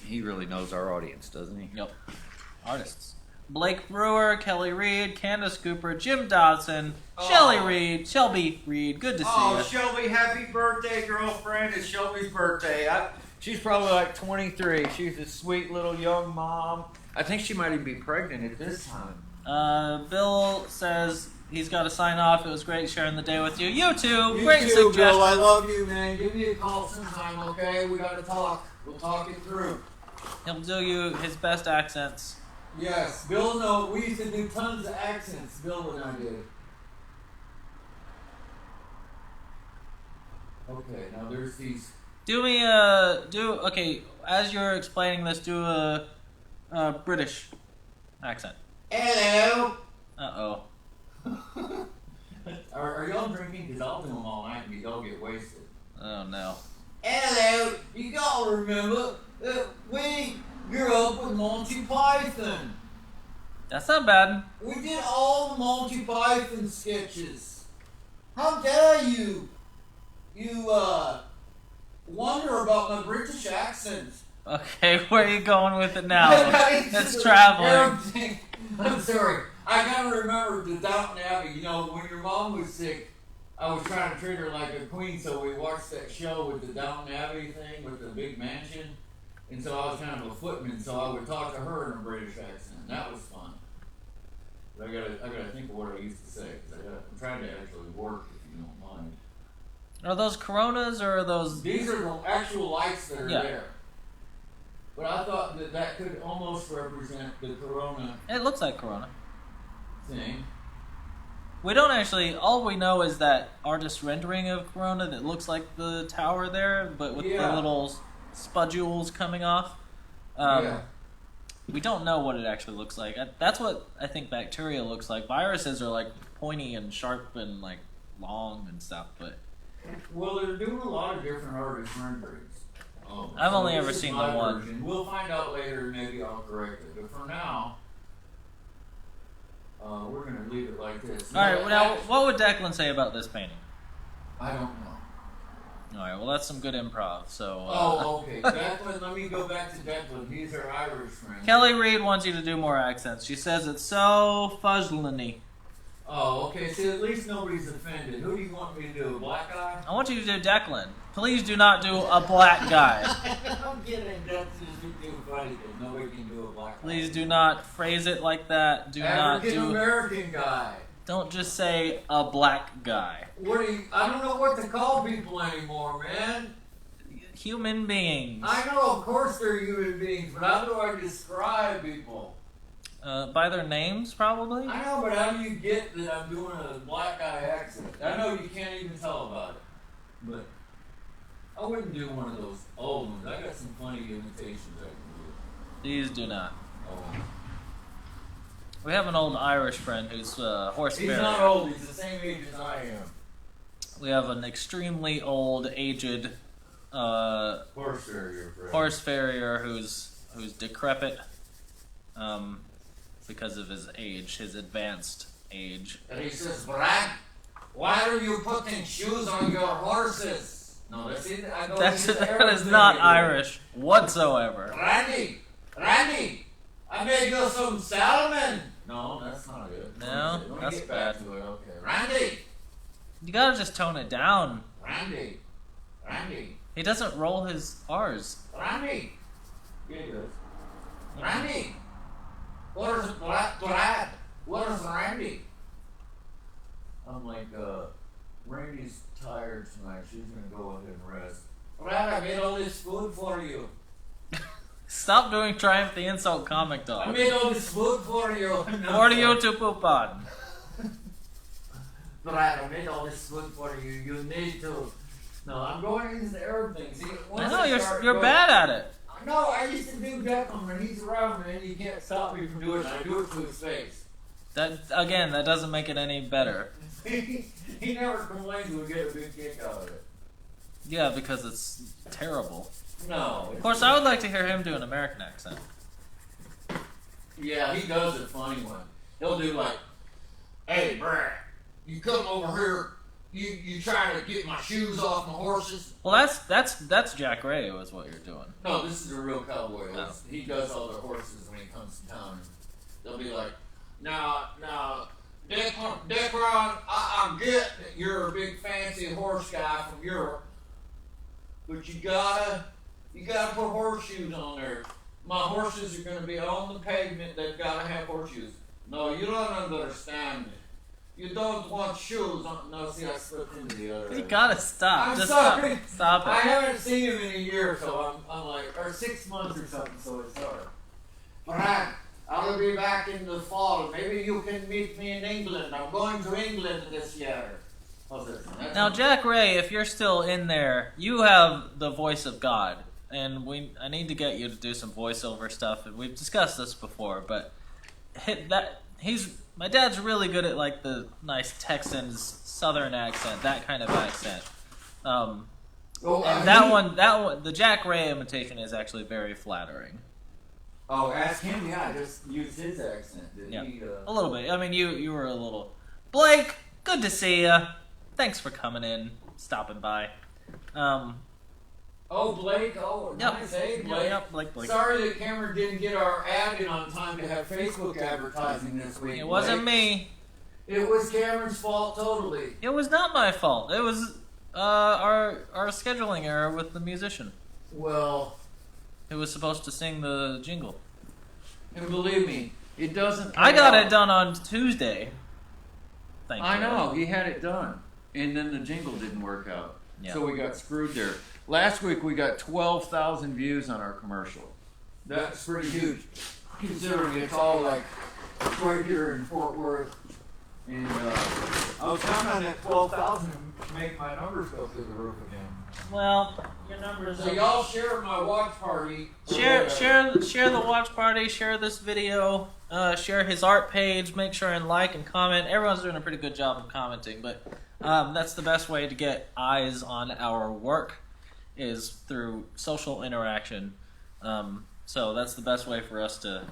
He really knows our audience, doesn't he? Yep. Artists. Blake Brewer, Kelly Reed, Candace Cooper, Jim Dodson, Shelby Reed. Good to see you. Oh, Shelby, happy birthday, girlfriend. It's Shelby's birthday. She's probably like 23. She's a sweet little young mom. I think she might even be pregnant at this time. Bill says he's got to sign off. It was great sharing the day with you. You too. You Great too, suggestion. Bill. I love you, man. Give me a call sometime, okay? We got to talk. We'll talk it through. He'll do you his best accents. Yes, Bill, no, we used to do tons of accents, Bill and I did. Okay, now there's these. Okay, as you're explaining this, do a British accent. Hello! Uh-oh. Are y'all drinking? Because I'll do them all night and y'all get wasted. Oh, no. Hello! You gotta remember that we grew up with Monty Python. That's not bad. We did all the Monty Python sketches. How dare you? You, wonder about my British accent. Okay, where are you going with it now? It's traveling. I'm sorry. I gotta remember the Downton Abbey. You know, when your mom was sick, I was trying to treat her like a queen, so we watched that show with the Downton Abbey thing with the big mansion. And so I was kind of a footman, so I would talk to her in a British accent. That was fun. But I gotta think of what I used to say, because I'm trying to actually work, if you don't mind. Are those Coronas or are those... These are the actual lights that are Yeah. there. But I thought that could almost represent the Corona It looks like Corona. thing. We don't actually. All we know is that artist rendering of Corona that looks like the tower there, but with the little spudules coming off. We don't know what it actually looks like. That's what I think bacteria looks like. Viruses are like pointy and sharp and like long and stuff. But Well, they're doing a lot of different artist renderings. I've So only this ever is seen my the one. version. We'll find out later. Maybe I'll correct it. But for now, we're gonna leave it like this. all right, now what would Declan say about this painting? I don't know. All right, well that's some good improv. So. Okay. Declan, let me go back to Declan. He's our Irish friend. Kelly Reed wants you to do more accents. She says it's so fudgliny. Oh, okay. So at least nobody's offended. Who do you want me to do? A black guy? I want you to do Declan. Please do not do a black guy. I'm kidding. That's just too funny that nobody can do a black guy. Please do not phrase it like that. Do not African do. American guy. Don't just say a black guy. What do you? I don't know what to call people anymore, man. Human beings. I know, of course, they're human beings, but how do I describe people? By their names, probably. I know, but how do you get that I'm doing a black guy accent? I know you can't even tell about it, but I wouldn't do one of those old ones. I got some funny imitations I can do. Please do not. Oh. We have an old Irish friend who's horse He's farrier. not old. He's the same age as I am. We have an extremely old, aged Horse farrier, friend. horse farrier who's decrepit because of his age, his advanced age. And he says, Brad, why are you putting shoes on your horses? No, that's it. I know That is Arabic not again. Irish whatsoever. Randy, I made you some salmon. No, that's not it. No, Let me that's get back bad. to it. Okay, Randy, You gotta just tone it down. Randy, He doesn't roll his R's. Randy. Yeah, he does. Randy, where's Brad? Where's Randy? I'm like, Randy's tired tonight. She's gonna go ahead and rest. Brad, I made all this food for you. Stop doing Triumph the Insult Comic I Dog. made all this food for you. For you to poop on. Brad, I made all this food for you. You need to. No, I'm going into the Arab thing. See, I once know, start you're going- bad at it. No, I used to do Declan when he's around, man. You can't stop me from doing it. I do it to his face. That doesn't make it any better. He never complains. We get a big kick out of it. Yeah, because it's terrible. No. Of course, I would like to hear him do an American accent. Yeah, he does a funny one. He'll do like, "Hey, Brad, you come over here. You trying to get my shoes off my horses?" Well, that's Jack Ray is what you're doing. No, this is a real cowboy. Oh. He does all the horses when he comes to town. They'll be like, now, Declan, I get that you're a big fancy horse guy from Europe, but you gotta put horseshoes on there. My horses are gonna be on the pavement. They've gotta have horseshoes. No, you don't understand. You don't want shoes on. No, see, I slipped into the other. You gotta stop. I'm Just sorry. Stop I it. haven't seen him in a year, so I'm like, or 6 months or something, so it's hard. Brad, I'll be back in the fall. Maybe you can meet me in England. I'm going to England this year. How's this? That's Now, Jack Ray, if you're still in there, you have the voice of God, and I need to get you to do some voiceover stuff. And we've discussed this before, but my dad's really good at like the nice Texan Southern accent, that kind of accent. And the Jack Ray imitation is actually very flattering. Oh, ask him. Yeah, I just used his accent. Yeah, a little bit. I mean, you were a little. Blake, good to see ya. Thanks for coming in, stopping by. Oh, Blake. Oh, Yep. nice. Hey, Blake. Yep, Blake. Sorry that Cameron didn't get our ad in on time to have Facebook advertising this week. It wasn't Blake. me. It was Cameron's fault, totally. It was not my fault. It was our scheduling error with the musician Well, who was supposed to sing the jingle. and believe me, it doesn't. I got come it done on Tuesday. I know, he had it done. And then the jingle didn't work out. Yeah. So we got screwed there. Last week we got 12,000 views on our commercial. That's pretty huge, considering it's all like right here in Fort Worth. And I was counting on that 12,000 to make my numbers go through the roof again. Well, your numbers. So y'all share my watch party. Share the watch party. Share this video. Share his art page. Make sure and like and comment. Everyone's doing a pretty good job of commenting, but that's the best way to get eyes on our work is through social interaction. So that's the best way for us to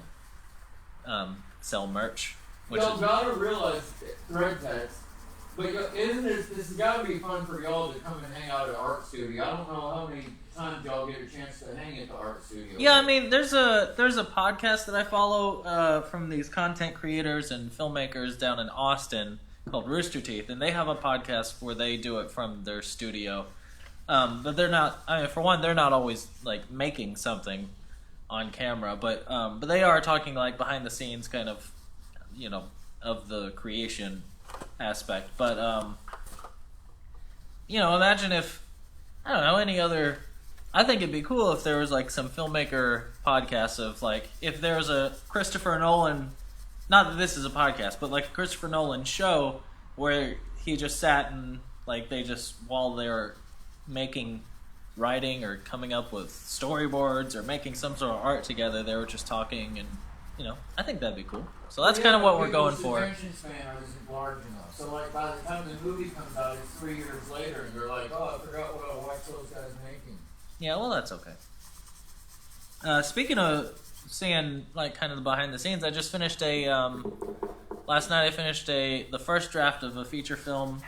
sell merch. Y'all gotta realize thread text. But isn't this has got to be fun for y'all to come and hang out at Art Studio? I don't know how many times y'all get a chance to hang at the Art Studio. Yeah, I mean, there's a podcast that I follow from these content creators and filmmakers down in Austin called Rooster Teeth, and they have a podcast where they do it from their studio. But they're not. I mean, for one, they're not always like making something on camera, but they are talking like behind the scenes, kind of, of the creation aspect. But imagine if any other. I think it'd be cool if there was like some filmmaker podcasts of like if there was a Christopher Nolan, not that this is a podcast, but like a Christopher Nolan show where he just sat and like they just while they're writing or coming up with storyboards or making some sort of art together, they were just talking and I think that'd be cool. So that's kind of what we're going for. Attention span isn't large enough. So like by the time the movie comes out, it's 3 years later, and you're like, oh, I forgot what I watched those guys making. Yeah, well, that's okay. Speaking of seeing like kind of the behind the scenes, I just finished last night I finished the first draft of a feature film,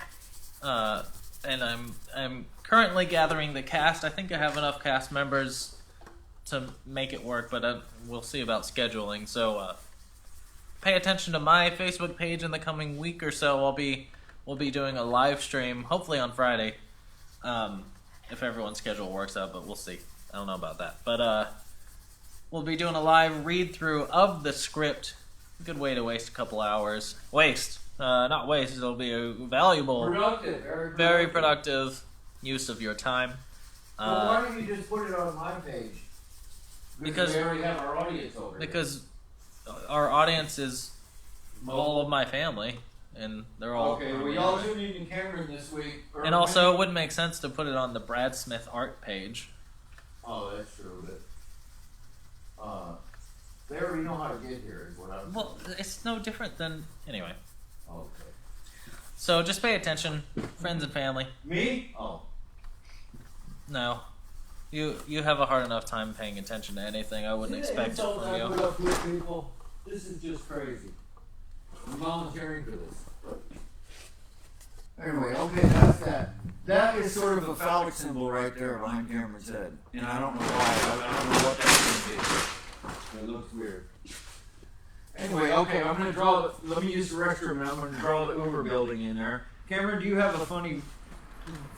and I'm currently gathering the cast. I think I have enough cast members to make it work, but we'll see about scheduling. So pay attention to my Facebook page in the coming week or so. We'll be doing a live stream, hopefully on Friday, if everyone's schedule works out, but we'll see. I don't know about that. But we'll be doing a live read-through of the script. Good way to waste a couple hours. Not waste. It'll be a valuable, very productive use of your time. Well, why don't you just put it on my page? Because we already have our audience over here. Because our audience is all of my family, and they're all... Okay, well, y'all tune in Cameron this week. And also, it wouldn't make sense to put it on the Brad Smith art page. Oh, that's true, but... they already know how to get here, is what I'm saying. Well, it's no different than... Anyway. Okay. So, just pay attention, friends and family. Me? Oh. No. You have a hard enough time paying attention to anything. I wouldn't expect it from I put you. up with, people. This is just crazy. I'm volunteering for this. Anyway, okay, that's that. That is sort of a phallic symbol right there behind Cameron's head. And I don't know why. I don't know what that's going to be. It looks weird. Anyway, okay, I'm going to draw... Let me use the restroom and I'm going to draw the Uber building in there. Cameron, do you have a funny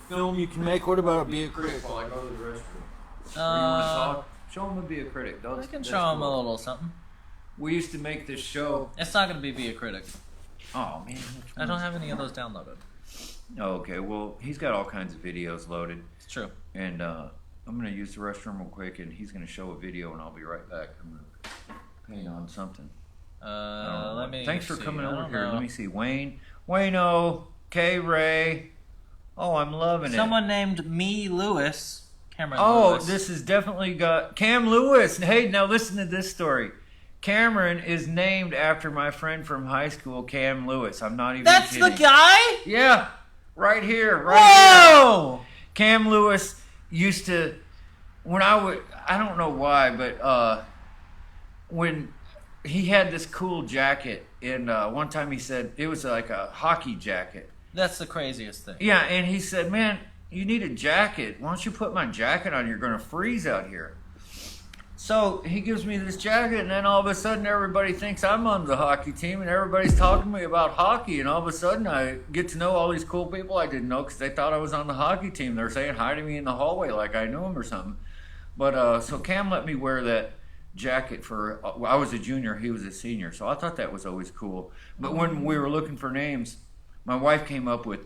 film you can make? What about Be a Critic while I go to the restroom? Show him to Be a Critic. I can show him a little something. We used to make this show. It's not going to be a Critic. Oh, man. I don't have any of those downloaded. Oh, okay, well, he's got all kinds of videos loaded. It's true. And I'm going to use the restroom real quick, and he's going to show a video, and I'll be right back. I'm going to hang on something. Let me Thanks for see. coming I over don't here. know. Let me see. Wayno, K-Ray. Oh, I'm loving it. Someone named Me Lewis. Cameron Oh, Lewis. this has definitely got Cam Lewis. Hey, now listen to this story. Cameron is named after my friend from high school, Cam Lewis. I'm not even That's kidding. the guy? Yeah, right here. Whoa! Here. Cam Lewis used to, I don't know why, but when he had this cool jacket, and one time he said it was like a hockey jacket. That's the craziest thing. Yeah, and he said, man, you need a jacket. Why don't you put my jacket on? You're going to freeze out here. So he gives me this jacket, and then all of a sudden everybody thinks I'm on the hockey team, and everybody's talking to me about hockey, and all of a sudden I get to know all these cool people I didn't know because they thought I was on the hockey team. They're saying hi to me in the hallway like I knew him or something. But so Cam let me wear that jacket for, I was a junior, he was a senior, so I thought that was always cool. But when we were looking for names, my wife came up with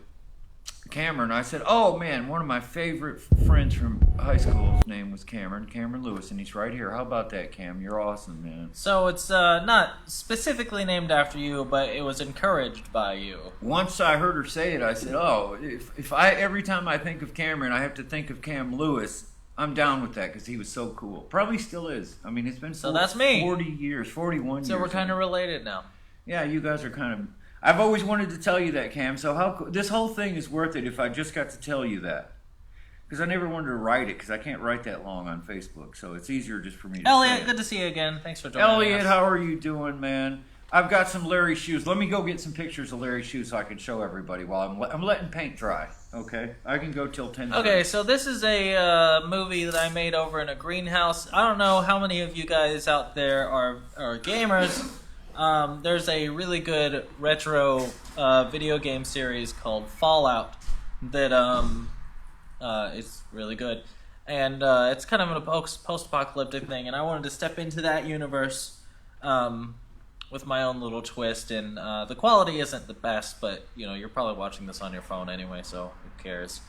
Cameron. I said, oh man, one of my favorite friends from high school's name was Cameron Lewis, and he's right here. How about that, Cam? You're awesome, man. So it's not specifically named after you, but it was encouraged by you. Once I heard her say it, I said, oh, if I every time I think of Cameron, I have to think of Cam Lewis, I'm down with that because he was so cool. Probably still is. I mean, it's been So that's me. 40 years, 41 years. So we're kind of related now. Yeah, you guys are kind of... I've always wanted to tell you that, Cam, so this whole thing is worth it if I just got to tell you that. Because I never wanted to write it, because I can't write that long on Facebook, so it's easier just for me to Elliot, say good it. to see you again. Thanks for joining us. Elliot, how are you doing, man? I've got some Larry shoes. Let me go get some pictures of Larry shoes so I can show everybody while I'm letting paint dry, okay? I can go till 10. Okay, so this is a movie that I made over in a greenhouse. I don't know how many of you guys out there are gamers. There's a really good retro video game series called Fallout that is really good, and it's kind of a post-apocalyptic thing, and I wanted to step into that universe with my own little twist, and the quality isn't the best, but you know, you're probably watching this on your phone anyway, so who cares.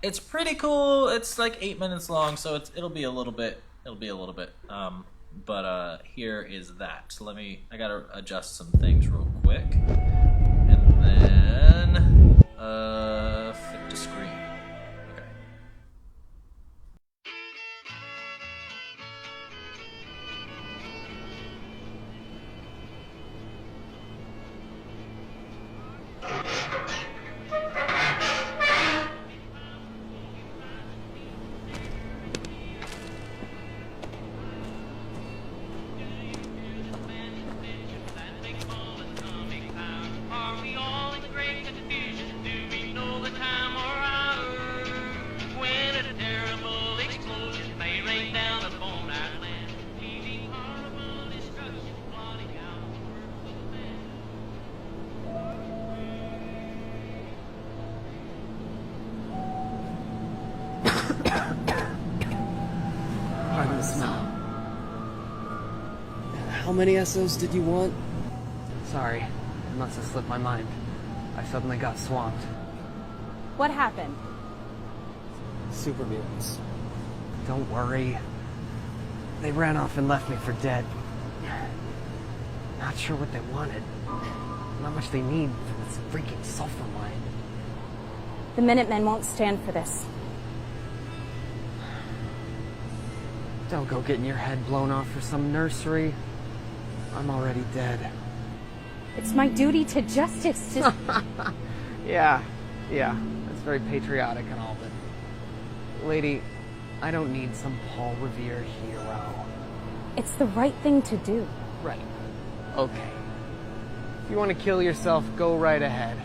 It's pretty cool. It's like 8 minutes long, so it'll be a little bit. But here is that. So I gotta adjust some things real quick. And then, flip to screen. Okay. Pardon the smell. How many SOs did you want? Sorry, it must have slipped my mind. I suddenly got swamped. What happened? Super mutants. Don't worry. They ran off and left me for dead. Not sure what they wanted. Not much they need for this freaking sulfur mine. The Minutemen won't stand for this. Don't go getting your head blown off for some nursery. I'm already dead. It's my duty to justice to... Yeah, that's very patriotic and all, but... Lady, I don't need some Paul Revere hero. It's the right thing to do. Right. Okay. If you want to kill yourself, go right ahead.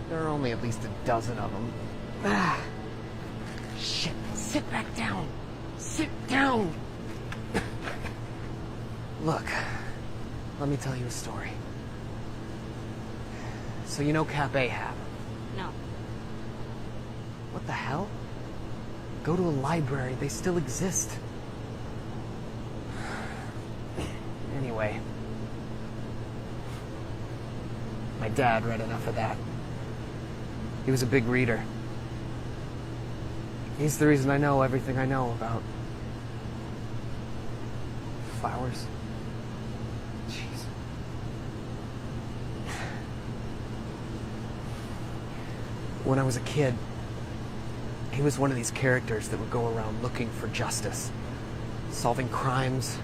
There are only at least a dozen of them. Ah. Shit, sit back down. Sit down! Look, let me tell you a story. So you know Cap Ahab? No. What the hell? Go to a library, they still exist. Anyway. My dad read enough of that. He was a big reader. He's the reason I know everything I know about flowers. Jeez. When I was a kid, he was one of these characters that would go around looking for justice, solving crimes,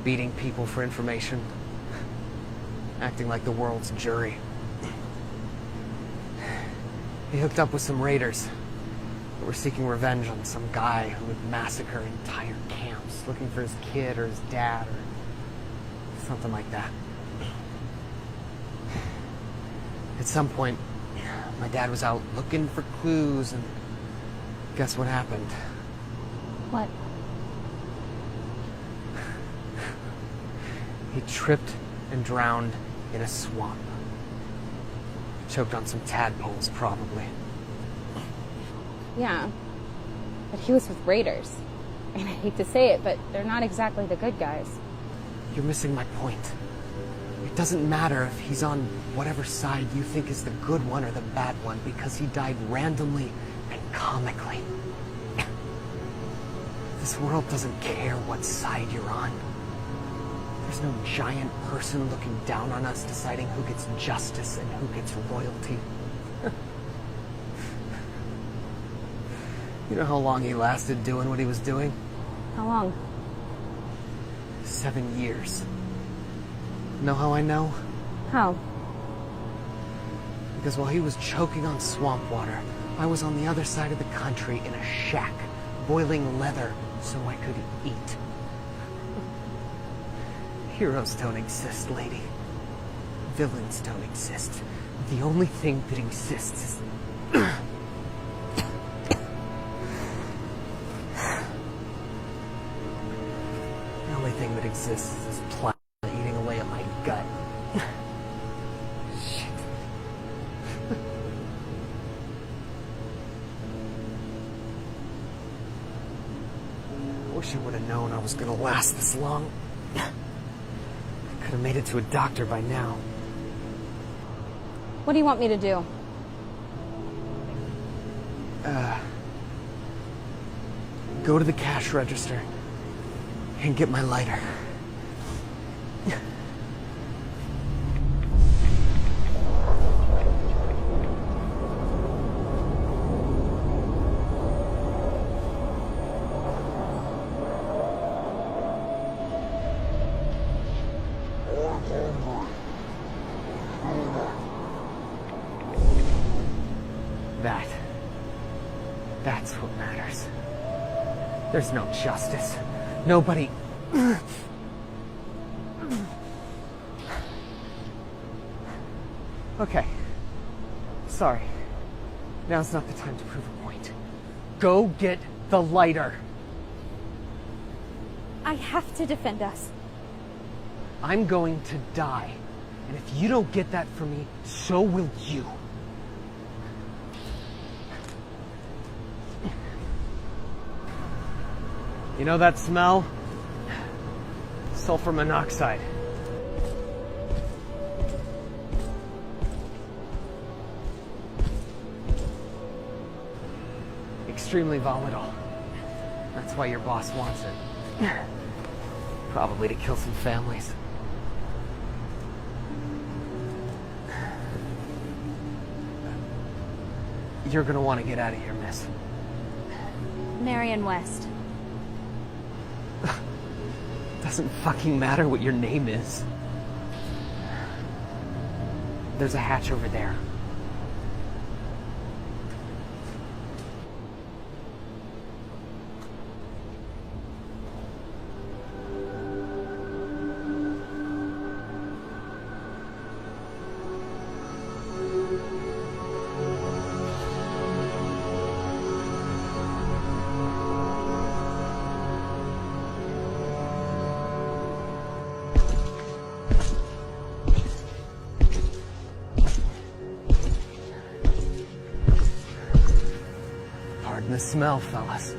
beating people for information, acting like the world's jury. He hooked up with some raiders who were seeking revenge on some guy who would massacre entire camps, looking for his kid or his dad or something like that. At some point, my dad was out looking for clues, and guess what happened? What? He tripped and drowned in a swamp. Choked on some tadpoles, probably. Yeah. But he was with raiders. And I hate to say it, but they're not exactly the good guys. You're missing my point. He It doesn't matter if he's on whatever side you think is the good one or the bad one, because he died randomly and comically. This world doesn't care what side you're on. There's no giant person looking down on us deciding who gets justice and who gets royalty. You know how long he lasted doing what he was doing? How long? 7 years. Know how I know? How? Because while he was choking on swamp water, I was on the other side of the country in a shack, boiling leather so I could eat. Heroes don't exist, lady. Villains don't exist. The only thing that exists is... The only thing that exists is this plasma eating away at my gut. Shit. I wish I would have known I was gonna last this long. Could have made it to a doctor by now. What do you want me to do? Go to the cash register and get my lighter. That's what matters. There's no justice. Nobody... Okay. Sorry. Now's not the time to prove a point. Go get the lighter. I have to defend us. I'm going to die. And if you don't get that for me, so will you. You know that smell? Sulfur monoxide. Extremely volatile. That's why your boss wants it. Probably to kill some families. You're gonna want to get out of here, miss. Marion West. Doesn't fucking matter what your name is. There's a hatch over there. Pardon the smell, fellas.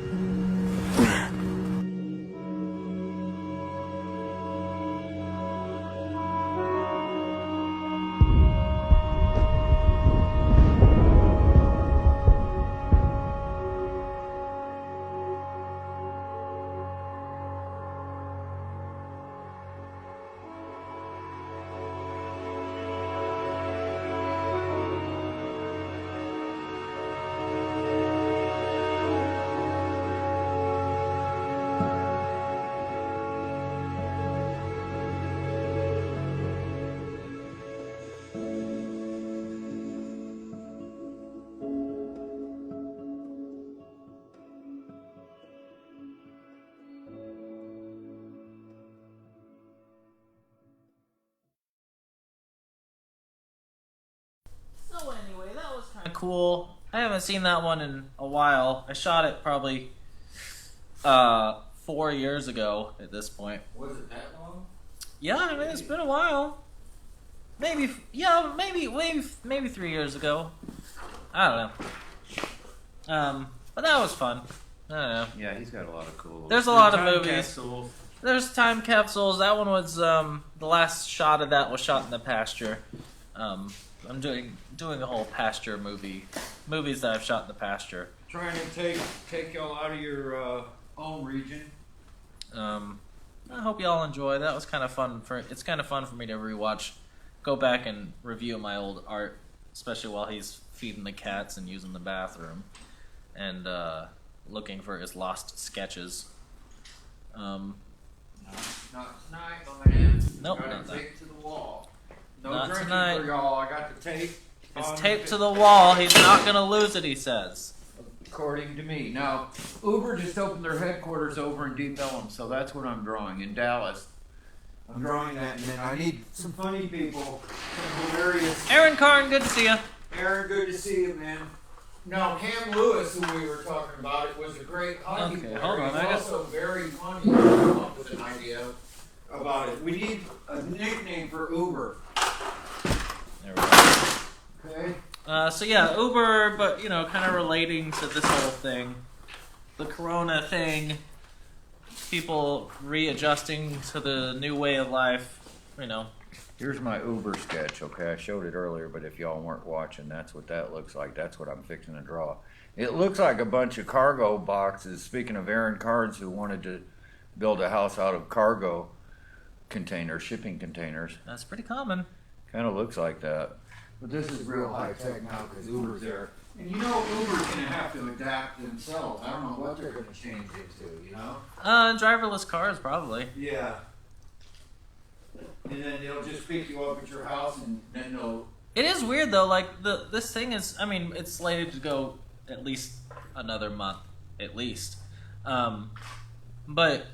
So anyway, that was kind of cool. I haven't seen that one in a while. I shot it probably 4 years ago at this point. Was it that long? Yeah, I mean it's been a while. Maybe 3 years ago. I don't know. But that was fun. I don't know. Yeah, he's got a lot of cool. There's a lot of Time movies. capsule. There's time capsules. That one was the last shot of that was shot in the pasture. I'm doing a whole pasture movies that I've shot in the pasture. Trying to take y'all out of your own region. I hope y'all enjoy. That was kind of fun it's kind of fun for me to rewatch, go back and review my old art, especially while he's feeding the cats and using the bathroom, and looking for his lost sketches. Not tonight, my man. Nope, Got not it that. taped to the wall. No Not drinking tonight. for y'all. I got the tape. It's taped to the wall. He's not gonna lose it, he says. According to me. Now, Uber just opened their headquarters over in Deep Ellum, so that's what I'm drawing in Dallas. I'm drawing that, and then I need some funny people, some hilarious. Aaron Karn, good to see you. Aaron, good to see you, man. Now, Cam Lewis, who we were talking about, it was a great hockey Okay, player. hold on, He's I got- also very funny. He came up with an idea about it. We need a nickname for Uber. There we go. Okay. So yeah, Uber, but kind of relating to this whole thing, the Corona thing, people readjusting to the new way of life. Here's my Uber sketch, okay? I showed it earlier, but if y'all weren't watching, that's what that looks like. That's what I'm fixing to draw. It looks like a bunch of cargo boxes. Speaking of Aaron Cards, who wanted to build a house out of cargo containers, shipping containers. That's pretty common. Kind of looks like that. But this is real high tech now because Uber's there. And Uber's going to have to adapt themselves. I don't know what they're going to change it to, Driverless cars, probably. Yeah. And then they'll just pick you up at your house and then they'll... It is weird, though, like, this thing is, it's slated to go at least another month, at least. But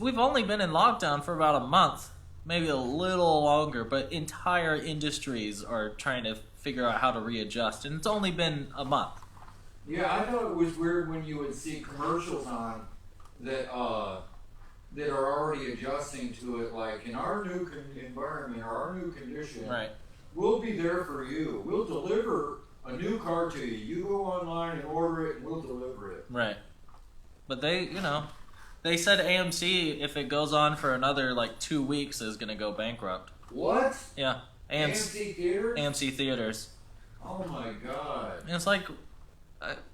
we've only been in lockdown for about a month, maybe a little longer, but entire industries are trying to figure out how to readjust, and it's only been a month. Yeah, I thought it was weird when you would see commercials on that that are already adjusting to it, like, in our new environment or our new condition, Right. we'll be there for you. We'll deliver a new car to you. You go online and order it, and we'll deliver it. Right. But they said AMC, if it goes on for another, 2 weeks, is going to go bankrupt. What? Yeah. AMC theaters? AMC theaters. Oh my god. And it's like,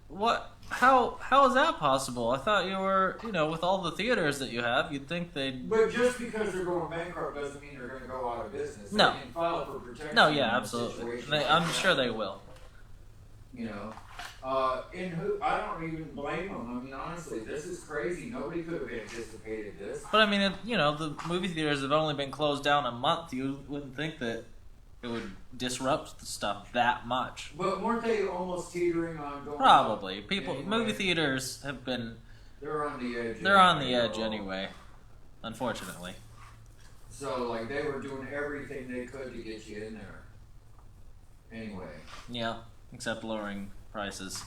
what? How is that possible? I thought you were, with all the theaters that you have, you'd think they'd... But just because they're going bankrupt doesn't mean they're going to go out of business. No. They can file for protection. No, yeah, in absolutely. situations I'm like sure that. they will. I don't even blame them. I mean, honestly, this is crazy. Nobody could have anticipated this. But the movie theaters have only been closed down a month. You wouldn't think that it would disrupt the stuff that much. But weren't they almost teetering on going? Probably. up People, anyway? movie theaters have been... They're on the edge. They're on the edge anyway, unfortunately. So, they were doing everything they could to get you in there. Anyway. Yeah, except lowering prices.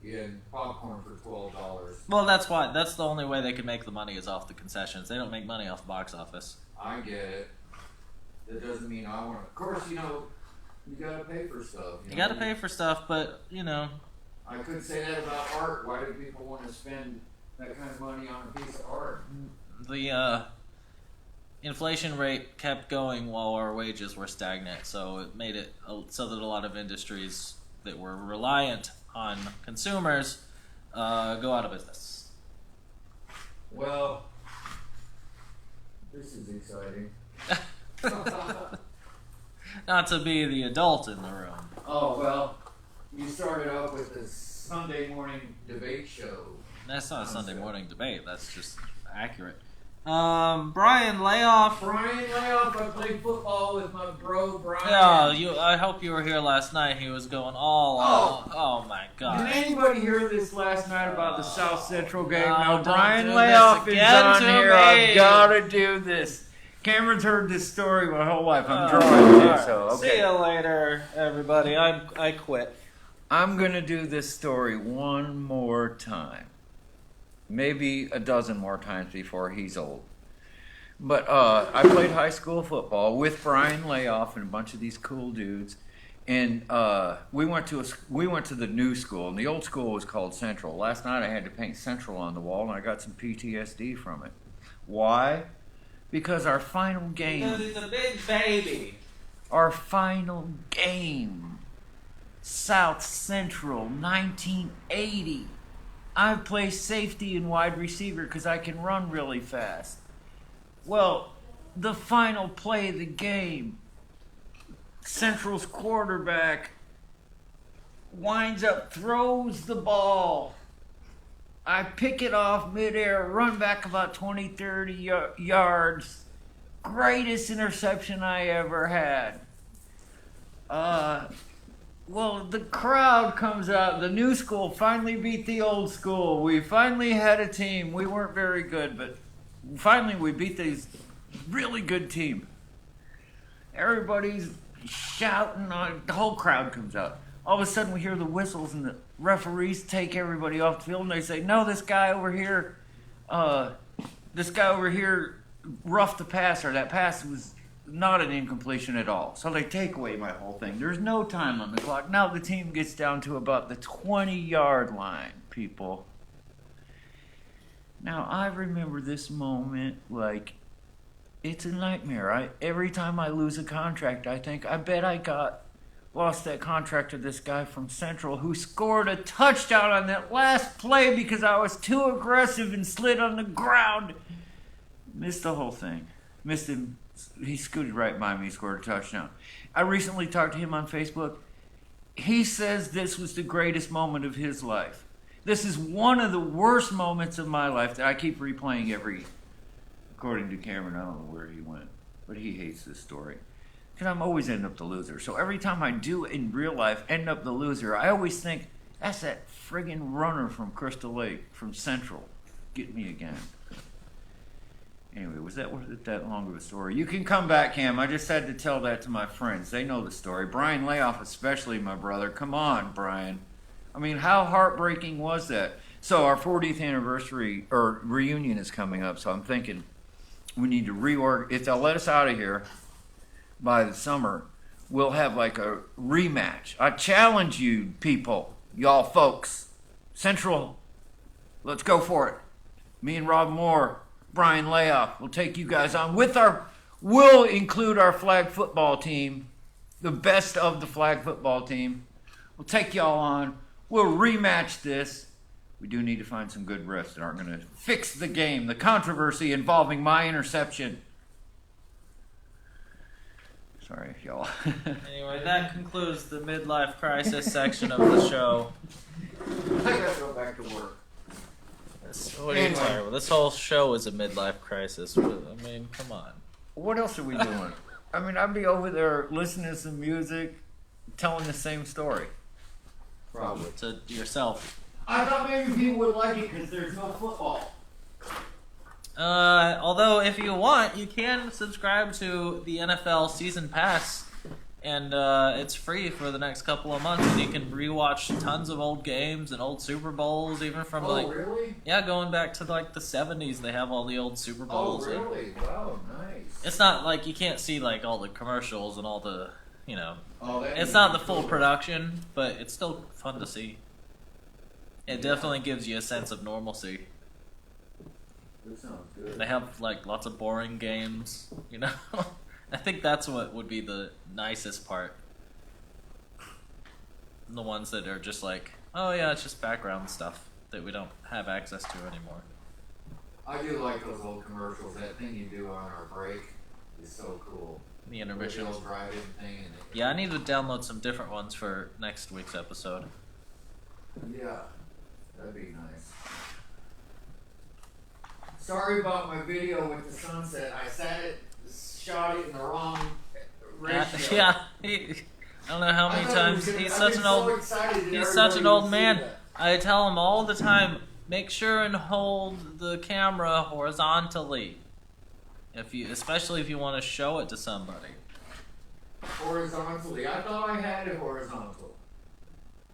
Yeah, popcorn for $12. Well, that's the only way they can make the money is off the concessions. They don't make money off box office. I get it. That doesn't mean I want to. Of course, you gotta pay for stuff. You gotta pay for stuff, but, I could say that about art. Why do people want to spend that kind of money on a piece of art? the inflation rate kept going while our wages were stagnant, so it made it so that a lot of industries that were reliant on consumers go out of business. Well, this is exciting. Not to be the adult in the room. Oh, well, you started out with this Sunday morning debate show. That's not a Sunday morning debate. That's just accurate. Brian Layoff. I played football with my bro, Brian. Yeah, I hope you were here last night. He was going all out. Oh my God. Did anybody hear this last night about the South Central game? No, Now, don't Brian do Layoff this is again on to here. me. I've got to do this. Cameron's heard this story my whole life. I'm drawing too, so okay. See you later, everybody. I quit. I'm going to do this story one more time. Maybe a dozen more times before he's old. But I played high school football with Brian Layoff and a bunch of these cool dudes. And we went to the new school, and the old school was called Central. Last night I had to paint Central on the wall, and I got some PTSD from it. Why? Because our final game. Because he's a big baby. Our final game. South Central, 1980. I play safety and wide receiver because I can run really fast. Well, the final play of the game, Central's quarterback winds up, throws the ball. I pick it off midair, run back about 20, 30 yards. Greatest interception I ever had. Well, the crowd comes out. The new school finally beat the old school. We finally had a team. We weren't very good, but finally we beat this really good team. Everybody's shouting. The whole crowd comes out. All of a sudden we hear the whistles and the referees take everybody off the field and they say, no, this guy over here roughed the passer. That pass was not an incompletion at all. So they take away my whole thing. There's no time on the clock. Now the team gets down to about the 20-yard line, people. Now I remember this moment like it's a nightmare. Every time I lose a contract, I think, I bet I lost that contract to this guy from Central who scored a touchdown on that last play because I was too aggressive and slid on the ground. Missed the whole thing. Missed him. He scooted right by me, scored a touchdown. I recently talked to him on Facebook. He says this was the greatest moment of his life. This is one of the worst moments of my life that I keep replaying according to Cameron, I don't know where he went, but he hates this story. Because I'm always end up the loser. So every time I do in real life end up the loser, I always think, that's that friggin' runner from Crystal Lake, from Central. Get me again. Anyway, was that long of a story? You can come back, Cam. I just had to tell that to my friends. They know the story. Brian Layoff especially, my brother. Come on, Brian. I mean, how heartbreaking was that? So our 40th anniversary, or reunion is coming up, so I'm thinking we need to if they'll let us out of here by the summer, we'll have like a rematch. I challenge you people, y'all folks. Central, let's go for it. Me and Rob Moore, Brian Layoff will take you guys on we'll include our flag football team, the best of the flag football team. We'll take y'all on. We'll rematch this. We do need to find some good refs that aren't going to fix the game, the controversy involving my interception. Sorry, y'all. Anyway, that concludes the midlife crisis section of the show. I gotta go back to work. What are you talking about? This whole show is a midlife crisis. I mean, come on. What else are we doing? I mean, I'd be over there listening to some music, telling the same story. Probably. To yourself. I thought maybe people would like it because there's no football. Although, if you want, you can subscribe to the NFL Season Pass, and it's free for the next couple of months, and you can rewatch tons of old games and old Super Bowls, even from really? Yeah, going back to like the 70s, they have all the old Super Bowls. Oh, really? Wow, nice. It's not like you can't see like all the commercials and all the, it's not the full production, but it's still fun to see. It definitely gives you a sense of normalcy. That sounds good. They have like lots of boring games, I think that's what would be the nicest part. The ones that are just like, oh yeah, it's just background stuff that we don't have access to anymore. I do like those old commercials. That thing you do on our break is so cool. The intermission. The old drive-in thing. Yeah, I need to download some different ones for next week's episode. Yeah, that'd be nice. Sorry about my video with the sunset. I shot it in the wrong ratio. Yeah, I don't know how many times. He's such an old man. I tell him all the time, make sure and hold the camera horizontally. Especially if you want to show it to somebody. Horizontally? I thought I had it horizontal.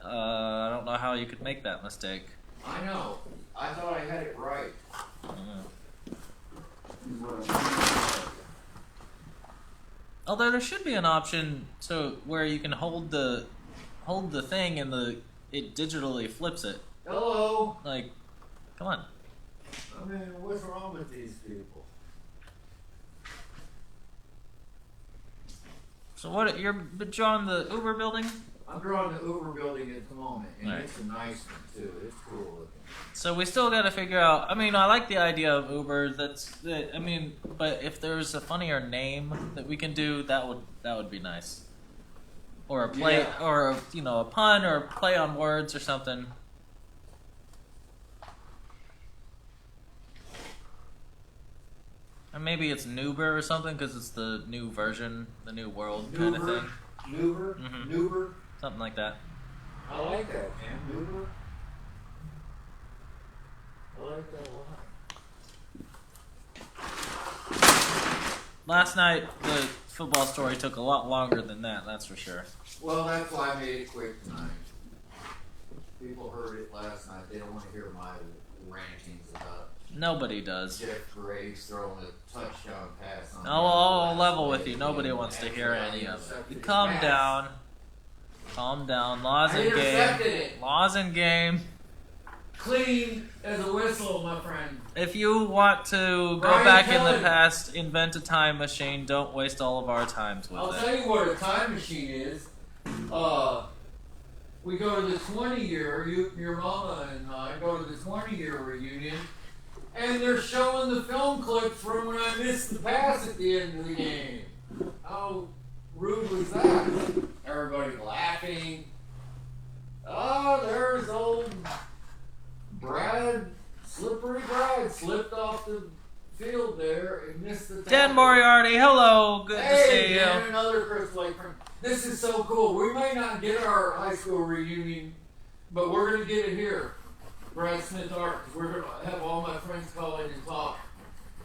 I don't know how you could make that mistake. I know. I thought I had it right. Although there should be an option where you can hold the thing and it digitally flips it. Hello. Like, come on. I mean, what's wrong with these people? So what? You're drawing the Uber building? I'm drawing the Uber building at the moment, and Right. it's a nice one too. It's cool looking. So we still got to figure out. I mean, I like the idea of Uber. I mean, but if there's a funnier name that we can do, that would be nice. Or a play, Yeah. or a pun, or a play on words, or something. And maybe it's Nuber or something because it's the new version, the new world kind of Nuber? thing. Nuber? Mhm. Nuber? Something like that. I like that, man. Nuber? I like that a lot. Last night, the football story took a lot longer than that. That's for sure. Well, that's why I made it quick tonight. People heard it last night. They don't want to hear my rantings about Nobody does. Jeff Graves throwing a touchdown pass on. I'll level with you. Nobody wants to hear any of it. Calm down. Calm down. Laws I in intercepted game. it. Laws in game. Clean as a whistle, my friend. If you want to go Brian back in Kelly. the past, invent a time machine. Don't waste all of our times with I'll it. tell you what a time machine is. We go to the 20-year, your mama and I go to the 20-year reunion, and they're showing the film clips from when I missed the pass at the end of the game. How rude was that? Everybody laughing. Oh, there's old Slippery Brad slipped off the field there and missed the Dan tackle. Moriarty, hello. Good to Hey, see you. Dan, another Crystal Lake friend. This is so cool. We may not get our high school reunion, but we're going to get it here. Brad Smith Art, 'cause we're going to have all my friends call in and talk.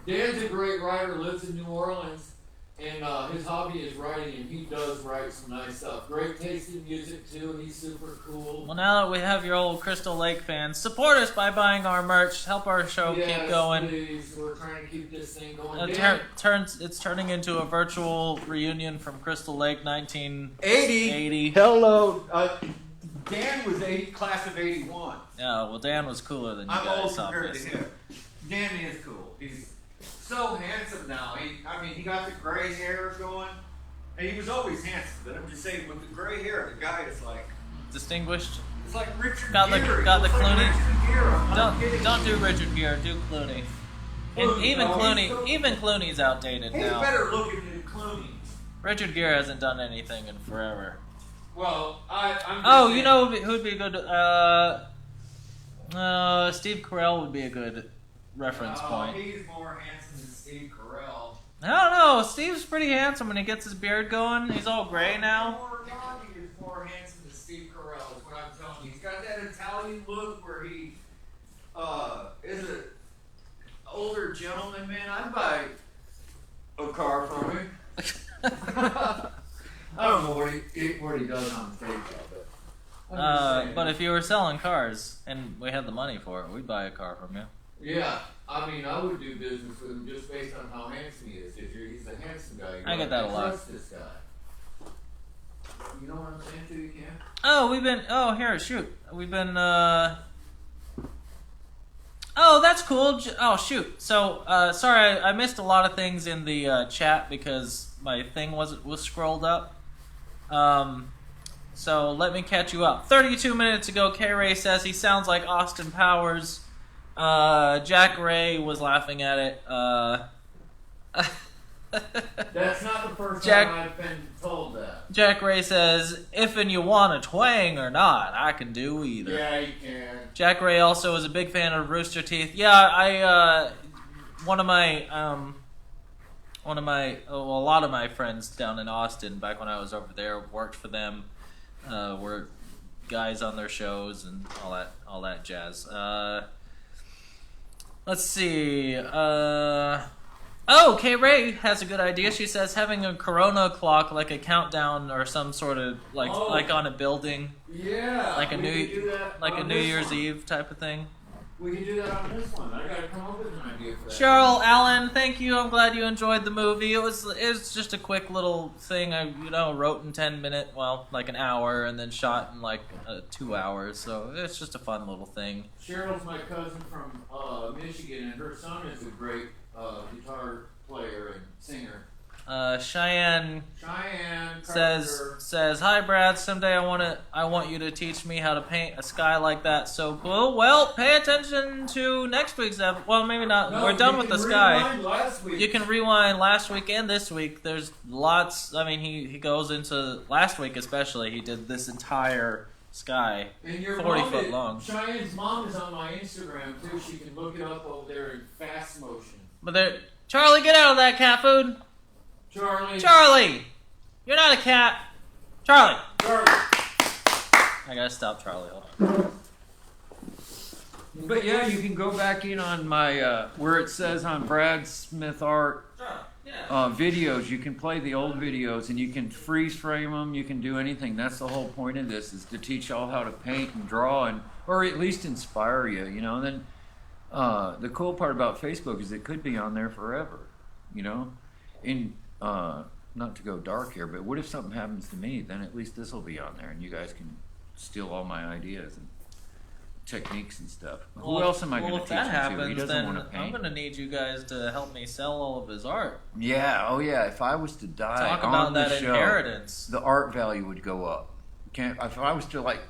Dan's a great writer, lives in New Orleans, and his hobby is writing, and he does write some nice stuff. Great taste in music, too, and he's super cool. Well, now that we have your old Crystal Lake fans, support us by buying our merch. Help our show Yes, keep going. please. We're trying to keep this thing going. It's turning into a virtual reunion from Crystal Lake 1980. Hello. Dan was class of 81. Yeah, well, Dan was cooler than you I'm old guys, compared to obviously. him. Dan is cool. He's so handsome now. He got the gray hair going. And he was always handsome, but I'm just saying, with the gray hair, the guy is like Distinguished. it's like Richard Got the Gere. got the He looks like Clooney. Richard Gere. I'm not kidding. Don't do Richard Gere. Do Clooney. And Clooney, even no, he's Clooney. so- Even Clooney's outdated He's now. better looking than Clooney. Richard Gere hasn't done anything in forever. Well, I'm just Oh, saying- you know who'd be a good? Steve Carell would be a good reference point. He's more handsome than Steve Carell. I don't know. Steve's pretty handsome when he gets his beard going. He's all gray now. Morgani is more handsome than Steve Carell, is what I'm telling you. He's got that Italian look where he is an older gentleman, man. I'd buy a car from him. I don't know what he does on stage, but I'm just saying. But if you were selling cars and we had the money for it, we'd buy a car from you. Yeah, I mean, I would do business with him just based on how handsome he is. He's a handsome guy. You I get gotta that a lot. trust this guy. You know what I'm saying to you, Cam? Oh, here, shoot. We've been, Oh, that's cool. Oh, shoot. So, sorry, I missed a lot of things in the chat because my thing was scrolled up. So let me catch you up. 32 minutes ago, K-Ray says he sounds like Austin Powers. Jack Ray was laughing at it. That's not the first Jack- time I've been told that. Jack Ray says, if and you want a twang or not, I can do either. Yeah, you can. Jack Ray also is a big fan of Rooster Teeth. Yeah, a lot of my friends down in Austin, back when I was over there, worked for them, were guys on their shows and all that jazz. Let's see. Kay Ray has a good idea. She says having a Corona clock, like a countdown or some sort of like on a building. Yeah, Like a we could do that like a on New this Year's one. Eve type of thing. We can do that on this one. I gotta come up with an idea for that. Cheryl Allen, thank you. I'm glad you enjoyed the movie. It was just a quick little thing I wrote in 10 minutes, well, like an hour, and then shot in like 2 hours. So it's just a fun little thing. Cheryl's my cousin from Michigan, and her son is a great guitar player and singer. Cheyenne Cheyenne says, "Hi Brad, someday I want you to teach me how to paint a sky like that. So cool. Well, pay attention to next week's episode. Well, maybe not. No, We're done you with the can sky. rewind last week. You can rewind last week and this week. There's lots. I mean, he goes into last week especially. He did this entire sky, And your 40 mom foot is- long. Cheyenne's mom is on my Instagram too. She can look it up over there in fast motion. But there, Charlie, get out of that cat food. Charlie, you're not a cat. Charlie. I gotta stop Charlie. Hold on. But yeah, you can go back in on my where it says on Brad Smith Art videos. You can play the old videos and you can freeze frame them. You can do anything. That's the whole point of this, is to teach y'all how to paint and draw, and or at least inspire you. You know. And then the cool part about Facebook is it could be on there forever. You know, not to go dark here, but what if something happens to me? Then at least this will be on there, and you guys can steal all my ideas and techniques and stuff. Well, Who else am I well, going to if teach that him happens, to? He doesn't then want to paint. I'm gonna need you guys to help me sell all of his art. Yeah, oh yeah. If I was to die Talk on about the that show, inheritance. the art value would go up. If I was to like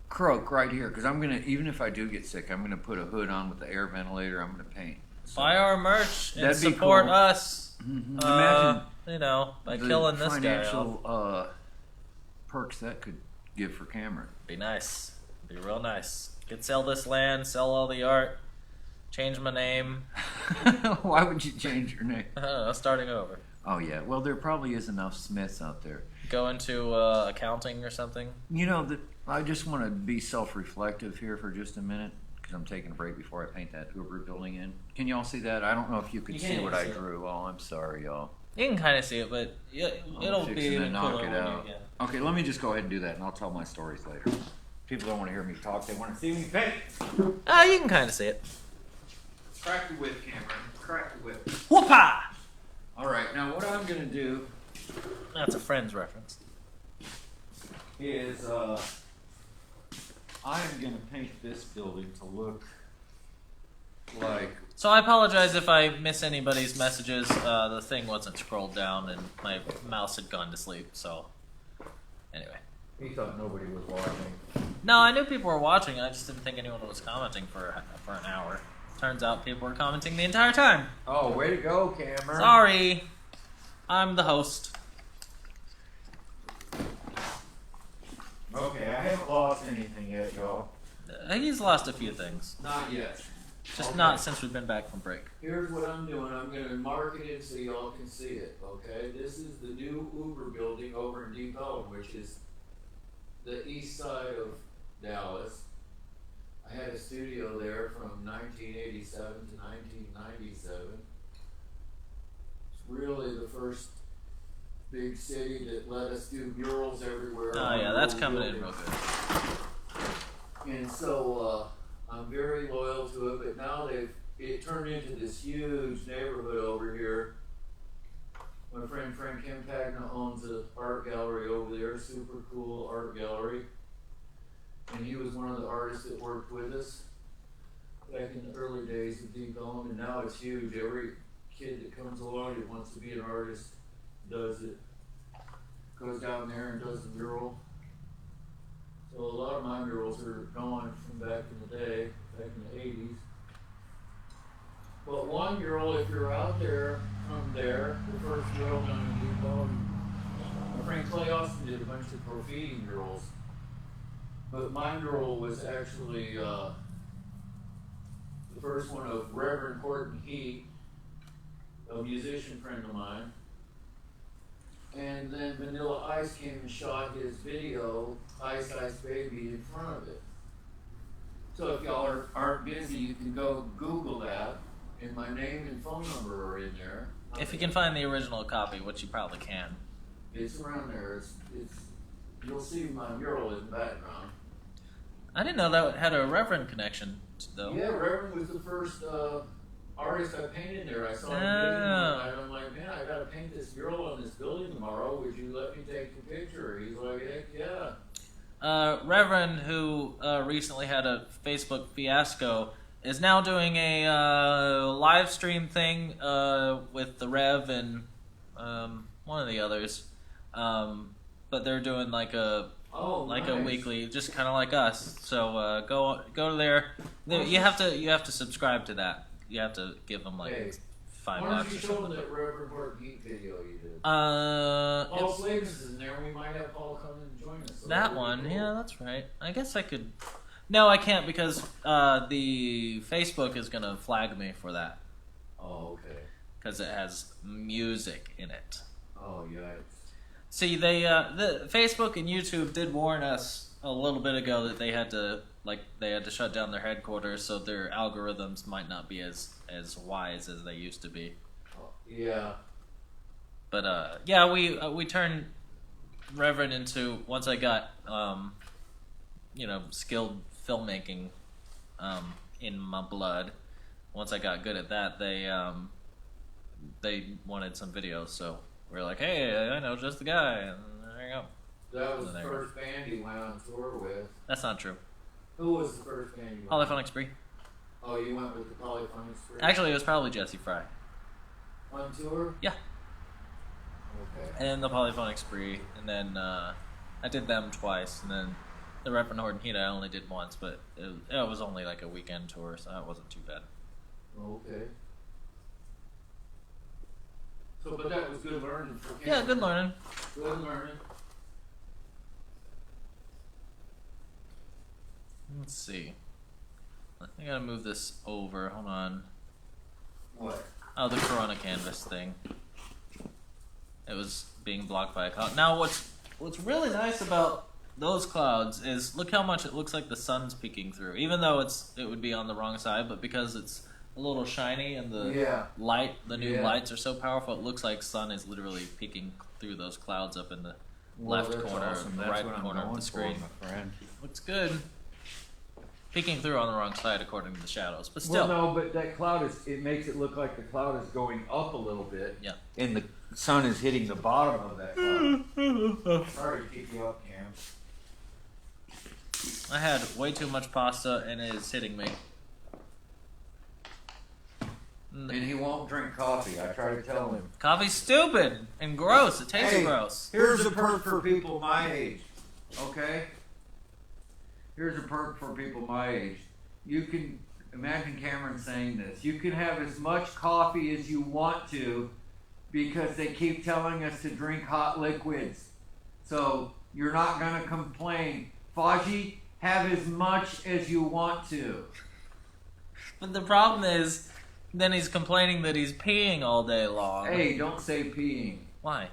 croak right here, because I'm gonna, even if I do get sick, I'm gonna put a hood on with the air ventilator. I'm gonna paint. So Buy our merch and that'd be support cool. us. Mhm. Imagine you know, by the killing this guy financial off. perks that could give for Cameron. Be nice. Be real nice. Could sell this land, sell all the art, change my name. Why would you change your name? I don't know, starting over. Oh yeah, well there probably is enough Smiths out there. Go into accounting or something. You know, I just want to be self-reflective here for just a minute, because I'm taking a break before I paint that Hoover building in. Can y'all see that? I don't know if you could You see can't what see I it. drew. Oh, I'm sorry, y'all. You can kind of see it, but it'll I'm be fixing to even knock cooler it when out. you get. Okay, let me just go ahead and do that, and I'll tell my stories later. People don't want to hear me talk; they want to see me paint. You can kind of see it. Crack the whip, Cameron. Crack the whip. Whoopah! All right, now what I'm gonna do That's a Friends reference. is I'm gonna paint this building to look like. So I apologize if I miss anybody's messages. The thing wasn't scrolled down and my mouse had gone to sleep. So anyway. He thought nobody was watching. No, I knew people were watching. I just didn't think anyone was commenting for an hour. Turns out people were commenting the entire time. Oh, way to go, Cameron. Sorry. I'm the host. Okay, I haven't lost anything yet, y'all. He's lost a few things. Not yet. Just Okay. not since we've been back from break. Here's what I'm doing. I'm going to mark it in so y'all can see it. Okay, this is the new Uber building over in Deep Ellum, which is the east side of Dallas. I had a studio there from 1987 to 1997. It's really the first big city that let us do murals everywhere. Oh on yeah, the that's old coming in building. real good. And so I'm very loyal to it, but now it turned into this huge neighborhood over here. My friend Frank Campagna owns an art gallery over there, super cool art gallery. And he was one of the artists that worked with us back in the early days of Deep Ellum, and now it's huge. Every kid that comes along that wants to be an artist does it. Goes down there and does the mural. So a lot of my murals are gone from back in the day, back in the 80s. But one mural, if you're out there from there, the first mural down in Deep Ellum, my friend Clay Austin did a bunch of graffiti murals. But my mural was actually the first one of Reverend Horton Heat, a musician friend of mine. And then Vanilla Ice came and shot his video, Ice Ice Baby, in front of it. So if y'all aren't busy, you can go Google that, and my name and phone number are in there. If you can find the original copy, which you probably can. It's around there. It's you'll see my mural in the background. I didn't know that had a Reverend connection, though. Yeah, Reverend was the first artist I painted there. I saw him and I'm like, man, I gotta paint this mural on this building tomorrow. Would you let me take the picture? He's like, heck yeah. Reverend, who recently had a Facebook fiasco, is now doing a live stream thing with the Rev and one of the others. But they're doing like a nice. weekly, just kind of like us. So go there. You have to subscribe to that. You have to give them like Hey, $5 why don't or you show something. them that Reverend Bart Geek video you did? Uh, Paul it's- Slavens is in there. We might have Paul come and join us. So That that'd be one, cool. yeah, that's right. I guess I could. No, I can't because the Facebook is gonna flag me for that Oh, okay. because it has music in it. Oh, yikes. See, the Facebook and YouTube did warn us a little bit ago that they had to shut down their headquarters, so their algorithms might not be as wise as they used to be. Yeah. But yeah, we turned Reverend into, once I got skilled filmmaking in my blood. Once I got good at that, they wanted some videos, so we were like, hey, I know just the guy, and there you go. That was So the there you go. first band he went on tour with. That's not true. Who was the first band you went Polyphonic Spree. Oh, you went with the Polyphonic Spree? Actually, it was probably Jesse Fry. On tour? Yeah. Okay. And the Polyphonic Spree, and then I did them twice, and then the Reverend Horton Heat I only did once, but it was only like a weekend tour, so that wasn't too bad. Okay. So, but that was good learning for Yeah, good learning. Good learning. Let's see. I gotta move this over. Hold on. What? Oh, the Corona canvas thing. It was being blocked by a cloud. Now, what's really nice about those clouds is look how much it looks like the sun's peeking through. Even though it would be on the wrong side, but because it's a little shiny and the the new Yeah. lights are so powerful, it looks like sun is literally peeking through those clouds up in the Well, left that's corner, awesome. the That's right what I'm corner of going the for, screen. my friend. Looks good. Peeking through on the wrong side according to the shadows, but still. Well, no, but that cloud it makes it look like the cloud is going up a little bit. Yeah. And the sun is hitting the bottom of that cloud. Sorry to keep you up, Cam. I had way too much pasta and it is hitting me. And he won't drink coffee. I try to tell him. Coffee's stupid and gross. It tastes Hey, gross. Here's a perk for people my age. Okay? Here's a perk for people my age. You can imagine Cameron saying this. You can have as much coffee as you want to because they keep telling us to drink hot liquids. So you're not going to complain. Faji, have as much as you want to. But the problem is, then he's complaining that he's peeing all day long. Hey, don't say peeing. Why?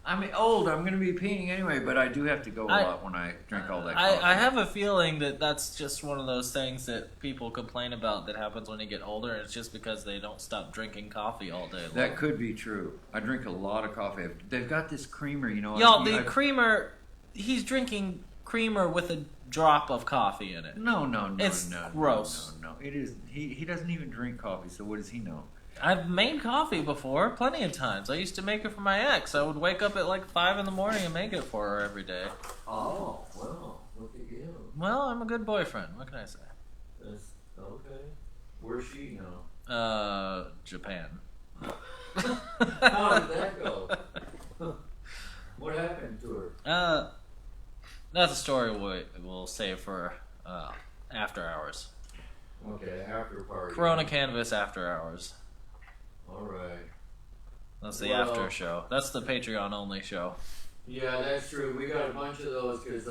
I'm old. I'm going to be peeing anyway, but I do have to go a lot when I drink all that coffee. I have a feeling that that's just one of those things that people complain about that happens when you get older. And it's just because they don't stop drinking coffee all day long. That could be true. I drink a lot of coffee. They've got this creamer, you know. Y'all, the creamer, he's drinking creamer with a drop of coffee in it. No, It's gross. No. It is. He doesn't even drink coffee, so what does he know? I've made coffee before, plenty of times. I used to make it for my ex. I would wake up at like 5 in the morning and make it for her every day. Oh, well, look at you. Well, I'm a good boyfriend. What can I say? That's okay. Where's she now? Japan. How did that go? What happened to her? That's a story we'll save for after hours. Okay, after party. Corona Canvas after hours. All right. That's the Well- after show. That's the Patreon only show. Yeah, that's true. We got a bunch of those because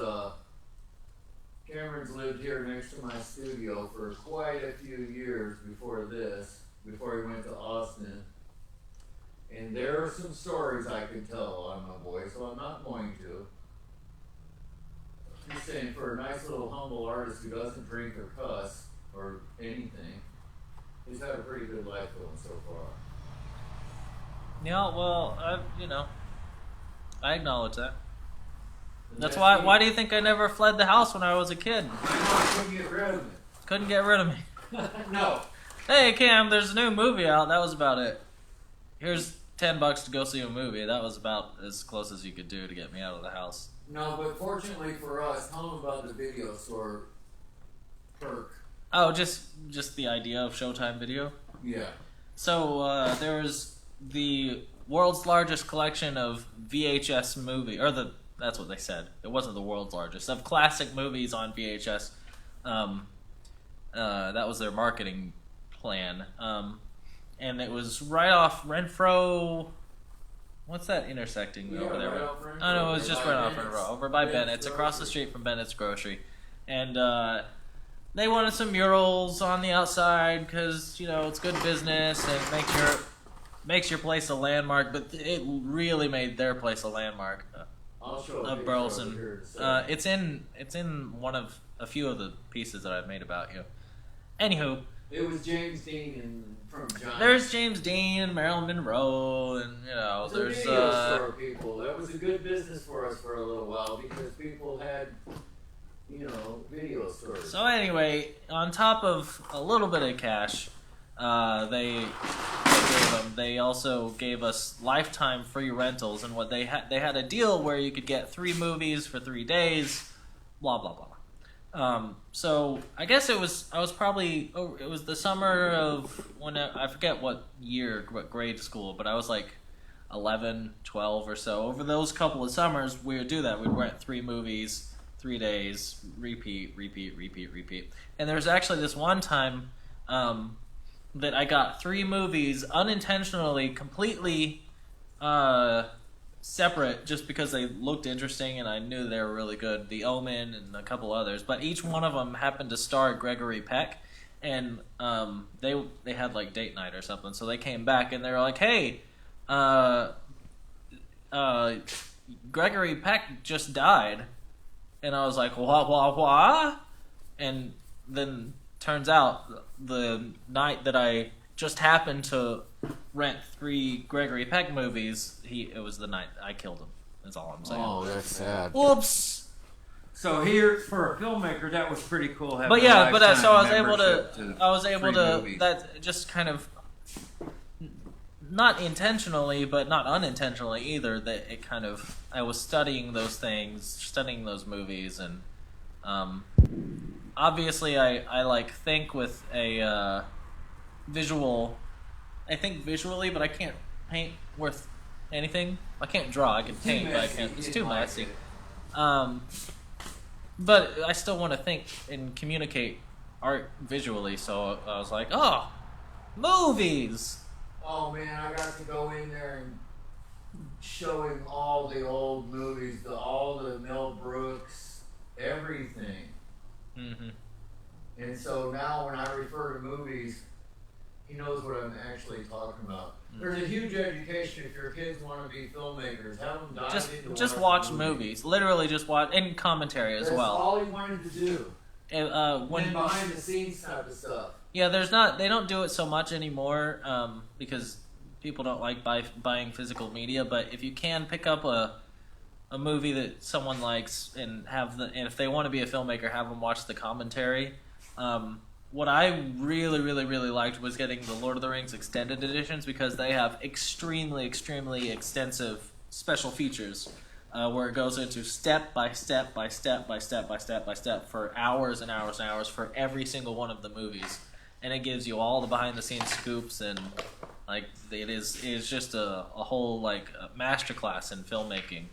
Cameron's lived here next to my studio for quite a few years before this, before he went to Austin. And there are some stories I could tell on my voice, so I'm not going to. Just saying, for a nice little humble artist who doesn't drink or cuss or anything, he's had a pretty good life going so far. Yeah, well, I acknowledge that. That's that's why. me. Why do you think I never fled the house when I was a kid? I couldn't get rid of it. Couldn't get rid of me. No. Hey Cam, there's a new movie out. That was about it. Here's $10 to go see a movie. That was about as close as you could do to get me out of the house. No, but fortunately for us, tell them about the video store perk. Oh, just the idea of Showtime Video. Yeah. So there was the world's largest collection of VHS movie, that's what they said. It wasn't the world's largest of classic movies on VHS. That was their marketing plan. And it was right off Renfro. What's that intersecting over there? Right off Renfro. Oh no, it was just right off Bennett's. Renfro, over by Bennett's Bennett's, across the Grocery. street from Bennett's Grocery, and they wanted some murals on the outside because it's good business and makes your place a landmark. But it really made their place a landmark I'll show of you Burleson. here in a second. It's in one of a few of the pieces that I've made about you. Anywho. It was James Dean and from Giants. There's James Dean and Marilyn Monroe, and It's a there's video store people. That was a good business for us for a little while because people had, video stores. So anyway, on top of a little bit of cash, they also gave us lifetime free rentals, and what they had a deal where you could get 3 movies for 3 days, blah blah blah. So I guess it was the summer of when I forget what grade school, but I was like 11, 12 or so. Over those couple of summers, we would do that. We'd rent 3 movies, 3 days, repeat. And there was actually this one time that I got 3 movies unintentionally, completely separate, just because they looked interesting and I knew they were really good. The Omen and a couple others, but each one of them happened to star Gregory Peck, and they had like date night or something. So they came back and they were like, "Hey, Gregory Peck just died," and I was like, "Wah?" And then turns out the night that I just happened to rent 3 Gregory Peck movies, it was the night I killed him. That's all I'm saying. Oh, that's sad. Whoops. So here, for a filmmaker, that was pretty cool. Having But yeah, a so I was lifetime able membership to, free movies. that just kind of, not intentionally, but not unintentionally either, that it kind of, I was studying those things, studying those movies, and obviously I think with a visual, I think visually, but I can't paint worth anything. I can't draw, I can paint, but I can't, it's too messy. But I still want to think and communicate art visually, so I was like, oh, movies! Oh man, I got to go in there and show him all the old movies, all the Mel Brooks, everything. Mm-hmm. And so now when I refer to movies, he knows what I'm actually talking about. There's a huge education if your kids want to be filmmakers. Have them dive into Just watching watch movies. Literally just watch, and commentary as That's well. all he wanted to do. And, When behind the scenes type of stuff. Yeah, they don't do it so much anymore because people don't like buying physical media. But if you can pick up a movie that someone likes and and if they want to be a filmmaker, have them watch the commentary. What I really, really, really liked was getting the Lord of the Rings extended editions because they have extremely, extremely extensive special features where it goes into step by step by step by step by step by step for hours and hours and hours for every single one of the movies, and it gives you all the behind the scenes scoops, and like it is just a whole like masterclass in filmmaking,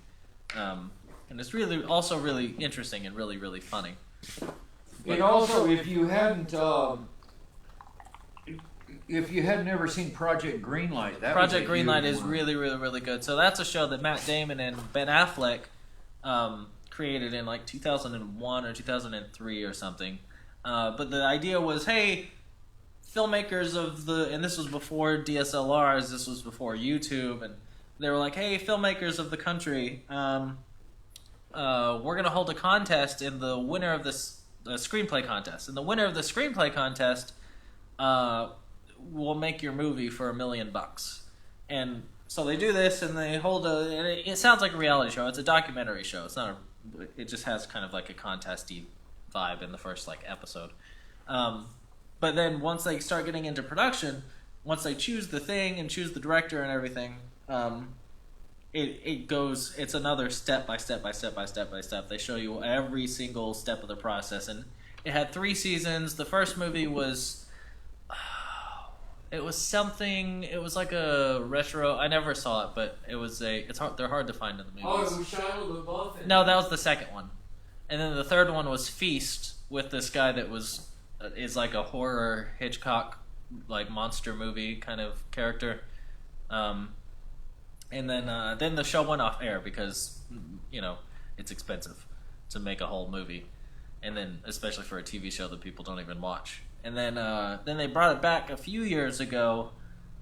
and it's really also really interesting and really, really funny. And also, if you hadn't never seen Project Greenlight, Project Greenlight is really, really, really good. So that's a show that Matt Damon and Ben Affleck created in like 2001 or 2003 or something. But the idea was, hey, filmmakers and this was before DSLRs, this was before YouTube, and they were like, hey, filmmakers of the country, we're going to hold a contest, in the winner of this screenplay contest. And the winner of the screenplay contest will make your movie for $1 million. And so they do this, and they hold and it sounds like a reality show. It's a documentary show. It's not it just has kind of like a contesty vibe in the first like episode. But then once they start getting into production, once they choose the thing and choose the director and everything, it's another step by step by step by step by step. They show you every single step of the process, and it had 3 seasons. The first movie was It was something. It was like a retro. I never saw it, but it was a. It's hard. They're hard to find in the movies. Oh, it was Shia LaBeouf. No, that was the second one, and then the third one was Feast with this guy that is like a horror Hitchcock like monster movie kind of character, and then the show went off air because it's expensive to make a whole movie, and then especially for a TV show that people don't even watch. And then they brought it back a few years ago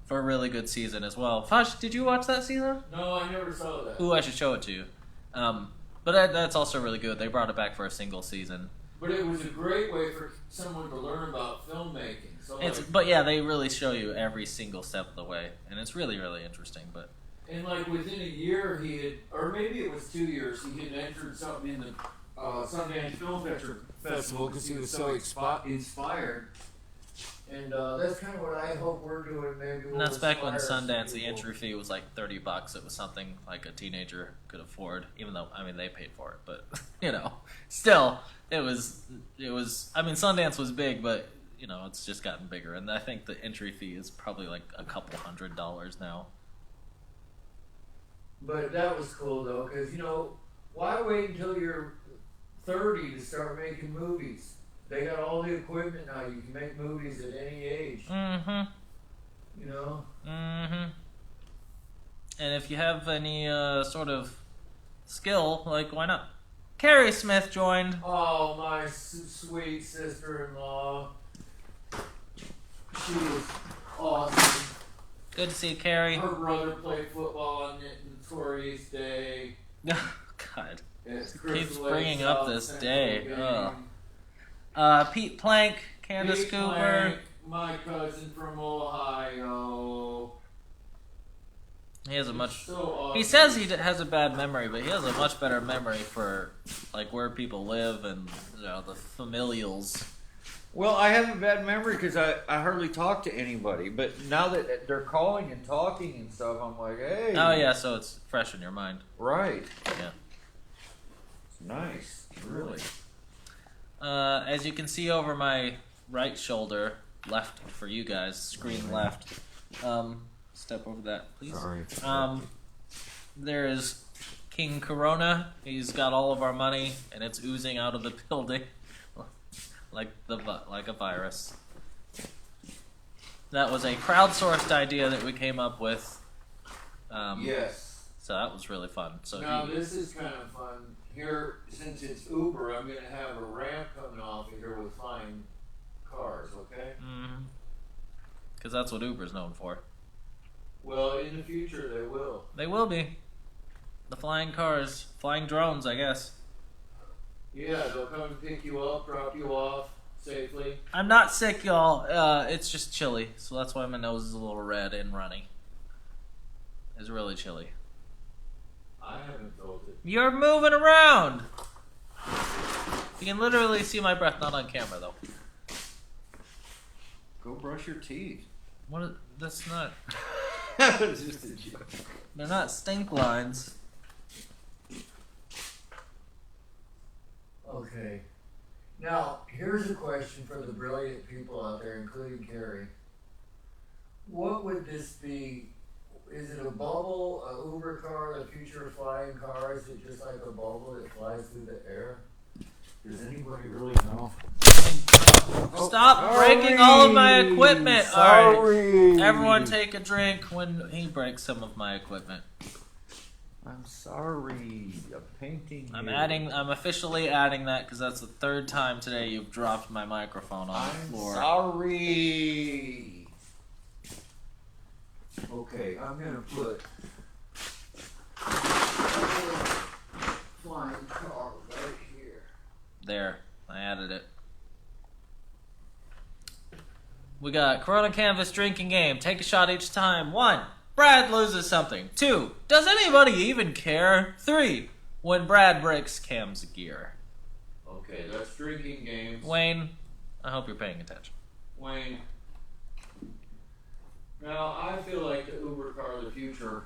for a really good season as well. Fosh, did you watch that season? No, I never saw that. Ooh, I should show it to you. But that's also really good. They brought it back for a single season. But it was a great way for someone to learn about filmmaking. So But yeah, they really show you every single step of the way, and it's really, really interesting. But and like within a year, he had, or maybe it was 2 years, he had entered something in the Sundance Film Festival because he was so inspired. And that's kind of what I hope we're doing. Maybe and that's back when Sundance, the entry fee was like $30. It was something like a teenager could afford, even though they paid for it. But still, it was. I mean, Sundance was big, but it's just gotten bigger. And I think the entry fee is probably like a couple $100s now. But that was cool though, because why wait until you're 30 to start making movies? They got all the equipment now. You can make movies at any age. Mm-hmm. Mm-hmm. And if you have any sort of skill, like, why not? Carrie Smith joined. Oh, my sweet sister-in-law. She was awesome. Good to see Carrie. Her brother played football on Notorious Day. God. Keeps Lake bringing up South this Central day. game. Pete Plank, Candace Pete Cooper. Plank, my cousin from Ohio. He has a much. So awesome. He says he has a bad memory, but he has a much better memory for like where people live and the familials. Well, I have a bad memory because I hardly talk to anybody. But now that they're calling and talking and stuff, I'm like, hey. Oh yeah, so it's fresh in your mind. Right. Yeah. It's nice, really. As you can see over my right shoulder, left for you guys, screen left. Step over that, please. Sorry. There is King Corona. He's got all of our money, and it's oozing out of the building like a virus. That was a crowdsourced idea that we came up with. Yes. So that was really fun. So now this is kind of fun. Here, since it's Uber, I'm going to have a ramp coming off of here with flying cars, okay? Mm-hmm. Because that's what Uber's known for. Well, in the future, they will. They will be. The flying cars, flying drones, I guess. Yeah, they'll come and pick you up, drop you off safely. I'm not sick, y'all. It's just chilly, so that's why my nose is a little red and runny. It's really chilly. I haven't felt it. You're moving around! You can literally see my breath, not on camera, though. Go brush your teeth. What? That's not... It's just a joke. They're not stink lines. Okay. Now, here's a question for the brilliant people out there, including Carrie. What would this be? Is it a bubble, a Uber car, a future flying car? Is it just like a bubble that flies through the air? Does anybody really know? Stop breaking all of my equipment! Sorry. Alright. Everyone take a drink when he breaks some of my equipment. I'm sorry. A painting. I'm officially adding that because that's the third time today you've dropped my microphone on the floor. Sorry. Okay, I'm gonna put Flying car right here. There, I added it. We got Corona Canvas drinking game. Take a shot each time. 1. Brad loses something. 2. Does anybody even care? 3. When Brad breaks Cam's gear. Okay, that's drinking games. Wayne, I hope you're paying attention. Wayne. Now, I feel like the Uber car of the future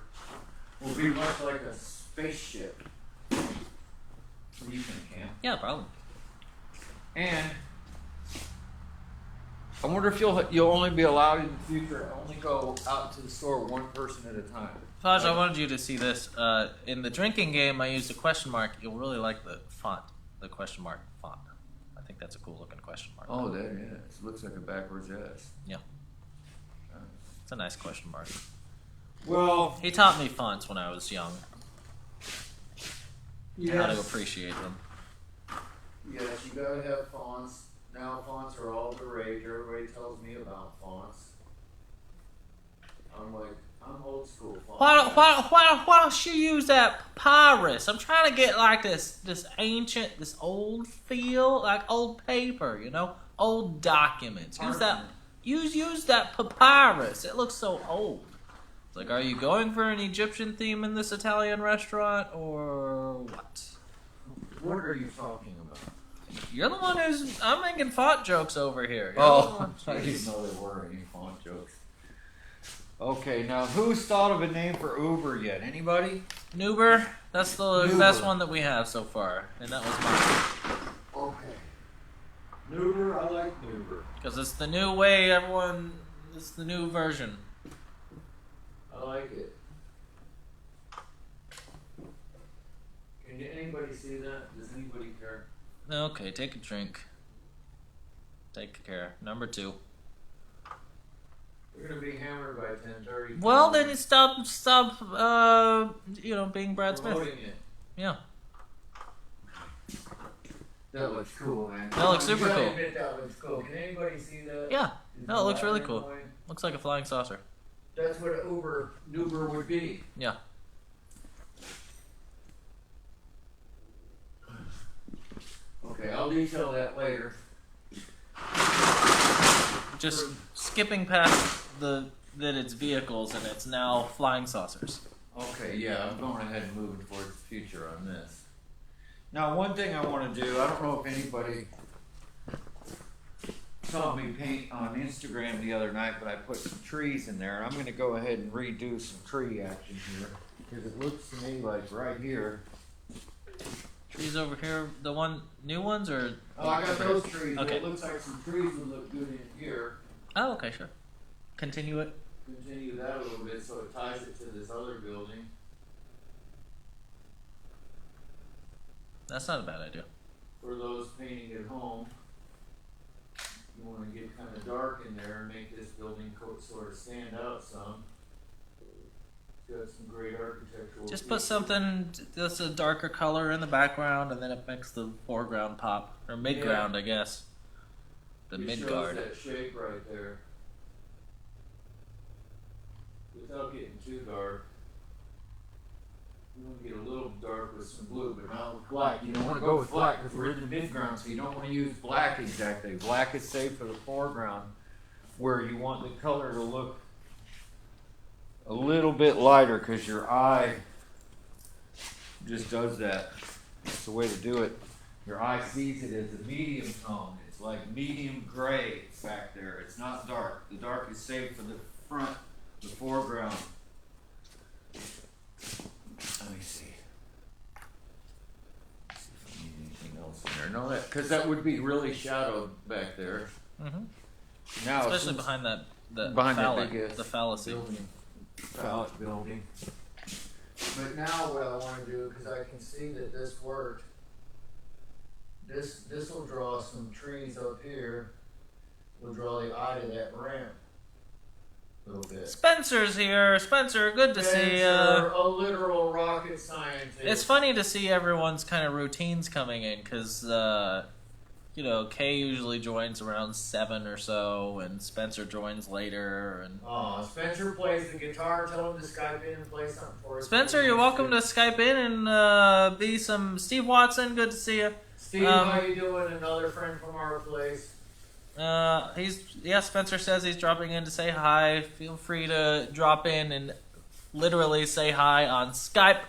will be much like a spaceship. What do you think, Cam? Yeah, probably. And I wonder if you'll only be allowed in the future to only go out to the store one person at a time. Faj, I wanted you to see this. In the drinking game, I used a question mark. You'll really like the font, the question mark font. I think that's a cool looking question mark. Oh, that is. Looks like a backwards S. Yeah. It's a nice question mark. Well, he taught me fonts when I was young. Yes. How to appreciate them. Yes, you gotta have fonts. Now fonts are all the rage. Everybody tells me about fonts. I'm like, I'm old school fonts. Why don't you use that papyrus? I'm trying to get like this ancient, this old feel, like old paper, you know, old documents. Use that. Use that papyrus. It looks so old. It's like, are you going for an Egyptian theme in this Italian restaurant or what? What are you talking about? You're the one who's. I'm making font jokes over here. I didn't know there were any font jokes. Okay, now who's thought of a name for Uber yet? Anybody? Nuber. That's the best one that we have so far, and that was mine. Okay. Nuber, I like Nuber. Because it's the new way. Everyone. It's the new version. I like it. Can anybody see that? Does anybody care? Okay, take a drink. Take care. Number 2. We're gonna be hammered by 10:30. Well, then you stop, being Brad Smith. Promoting it. Yeah. That looks cool, man. That looks super You gotta cool. admit that looks cool. Can anybody see that? Yeah. No, it looks really Black cool. and white. Looks like a flying saucer. That's what Uber would be. Yeah. Okay, I'll detail that later. Just skipping past that it's vehicles and it's now flying saucers. Okay, yeah, I'm going ahead and moving towards the future on this. Now, one thing I want to do, I don't know if anybody saw me paint on Instagram the other night, but I put some trees in there, and I'm going to go ahead and redo some tree action here, because it looks to me like right here. Trees over here, new ones or? Oh, I got those trees. Okay. It looks like some trees would look good in here. Oh, okay, sure. Continue it. Continue that a little bit so it ties it to this other building. That's not a bad idea. For those painting at home, you want to get kind of dark in there and make this building sort of stand out some. It's got some great architectural. Just put something that's a darker color in the background, and then it makes the foreground pop, or midground, I guess. The It shows midgard. that shape right there. Without getting too dark. You want to get a little dark with some blue, but not with black. You don't want to go with black because we're in the midground, so you don't want to use black exactly. Black is safe for the foreground, where you want the color to look a little bit lighter because your eye just does that. That's the way to do it. Your eye sees it as a medium tone. It's like medium gray back there. It's not dark. The dark is safe for the front, the foreground. Let me see. See if I need anything else in there. No, that because that would be really shadowed back there. Mm-hmm. Now, especially since- behind that behind that phallic, big, the fallacy. building. Phallic building. But now what I want to do, because I can see that this worked, this will draw some trees up here. Will draw the eye to that ramp a little bit. Spencer's here. Spencer, good to see you. A literal rocket scientist. It's funny to see everyone's kind of routines coming in because, Kay usually joins around 7 or so, and Spencer joins later. And Spencer plays the guitar. Tell him to Skype in and play something for us. Spencer, you're welcome to Skype in and be some Steve Watson. Good to see you. Steve, how you doing? Another friend from our place. Spencer says he's dropping in to say hi. Feel free to drop in and literally say hi on Skype.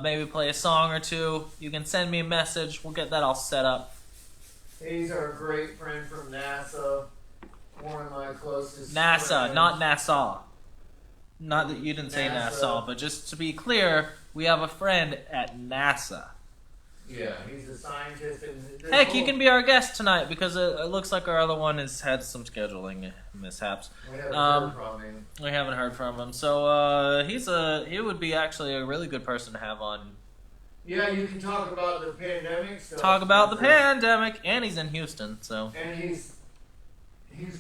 Maybe play a song or two. You can send me a message. We'll get that all set up. He's our great friend from NASA. One of my closest NASA, friends. not Nassau. Not that you didn't say NASA. Nassau, but just to be clear, we have a friend at NASA. Yeah, he's a scientist. And Heck, you can be our guest tonight because it looks like our other one has had some scheduling mishaps. We haven't heard from him. We haven't heard from him, so he would be actually a really good person to have on. Yeah, you can talk about the pandemic stuff. Talk about the pandemic, and he's in Houston, so. And his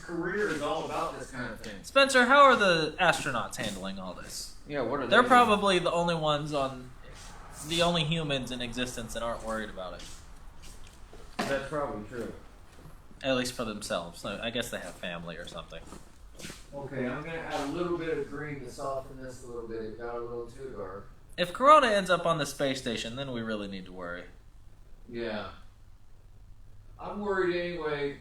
career is all about this kind of thing. Spencer, how are the astronauts handling all this? Yeah, what are They're they probably the only ones the only humans in existence that aren't worried about it. That's probably true. At least for themselves. So I guess they have family or something. Okay, I'm gonna add a little bit of green to soften this a little bit. It got a little too dark. If Corona ends up on the space station, then we really need to worry. Yeah. I'm worried anyway.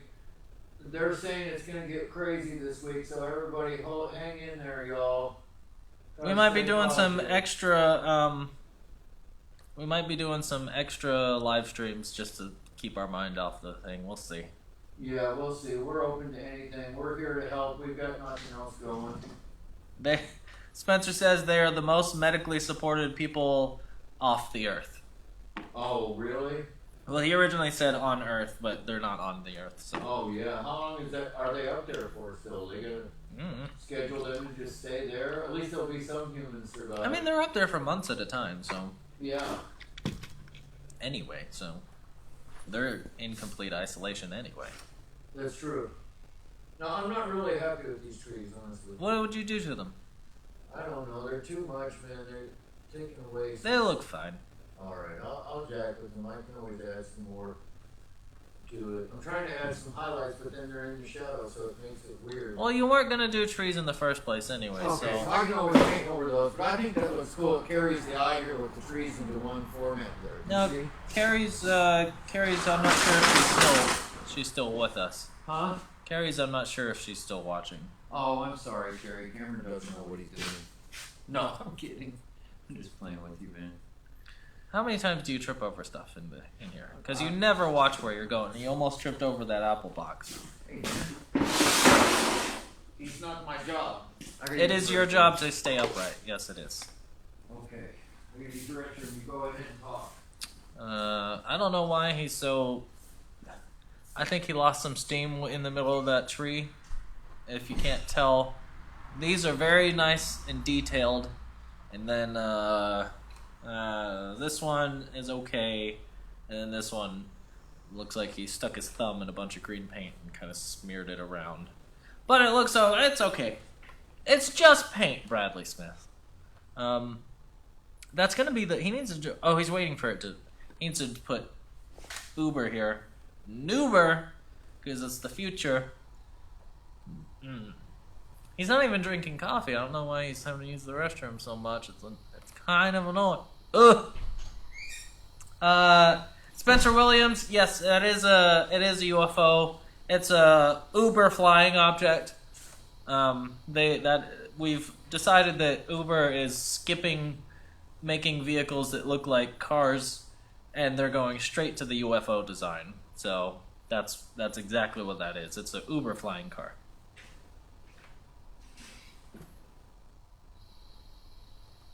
They're saying it's gonna get crazy this week, so everybody hang in there, y'all. We might be doing some extra. We might be doing some extra live streams just to keep our mind off the thing. We'll see. Yeah, we'll see. We're open to anything. We're here to help. We've got nothing else going. Spencer says they are the most medically supported people off the Earth. Oh, really? Well, he originally said on Earth, but they're not on the Earth. So. Oh, yeah. How long is that? Are they up there for still? They gonna schedule them to just stay there? At least there'll be some humans survive. I mean, they're up there for months at a time, so. Yeah. Anyway, so they're in complete isolation anyway. That's true. No, I'm not really happy with these trees, honestly. What would you do to them? I don't know. They're too much, man. They're taking away. They look fine. Alright, I'll jack with them. I can always add some more to it. I'm trying to add some highlights, but then they're in the shadow, so it makes it weird. Well, you weren't gonna do trees in the first place anyway, Okay, so. I can always paint over those, but I think that looks cool. It carries the eye here with the trees into one format there. Now, See? Carrie's, I'm not sure if she's still with us. Huh? Carrie's, I'm not sure if she's still watching. Oh, I'm sorry, Jerry. Cameron doesn't know what he's doing. No, I'm kidding. I'm just playing with you, man. How many times do you trip over stuff in here? Because you never watch where you're going. You almost tripped over that apple box. It's not my job. It is your job to stay upright. Yes, it is. Okay. I give you direction. You go ahead and talk. I don't know why he's so. I think he lost some steam in the middle of that tree. If you can't tell, these are very nice and detailed, and then this one is okay, and then this one looks like he stuck his thumb in a bunch of green paint and kind of smeared it around. But it's okay. It's just paint, Bradley Smith. That's gonna be he needs to. Oh, he's waiting for it to. He needs to put Uber here. Nuber, because it's the future. He's not even drinking coffee. I don't know why he's having to use the restroom so much. It's kind of annoying. Ugh. Spencer Williams. Yes, it is a UFO. It's a Uber flying object. We've decided that Uber is skipping making vehicles that look like cars, and they're going straight to the UFO design. So that's exactly what that is. It's a Uber flying car.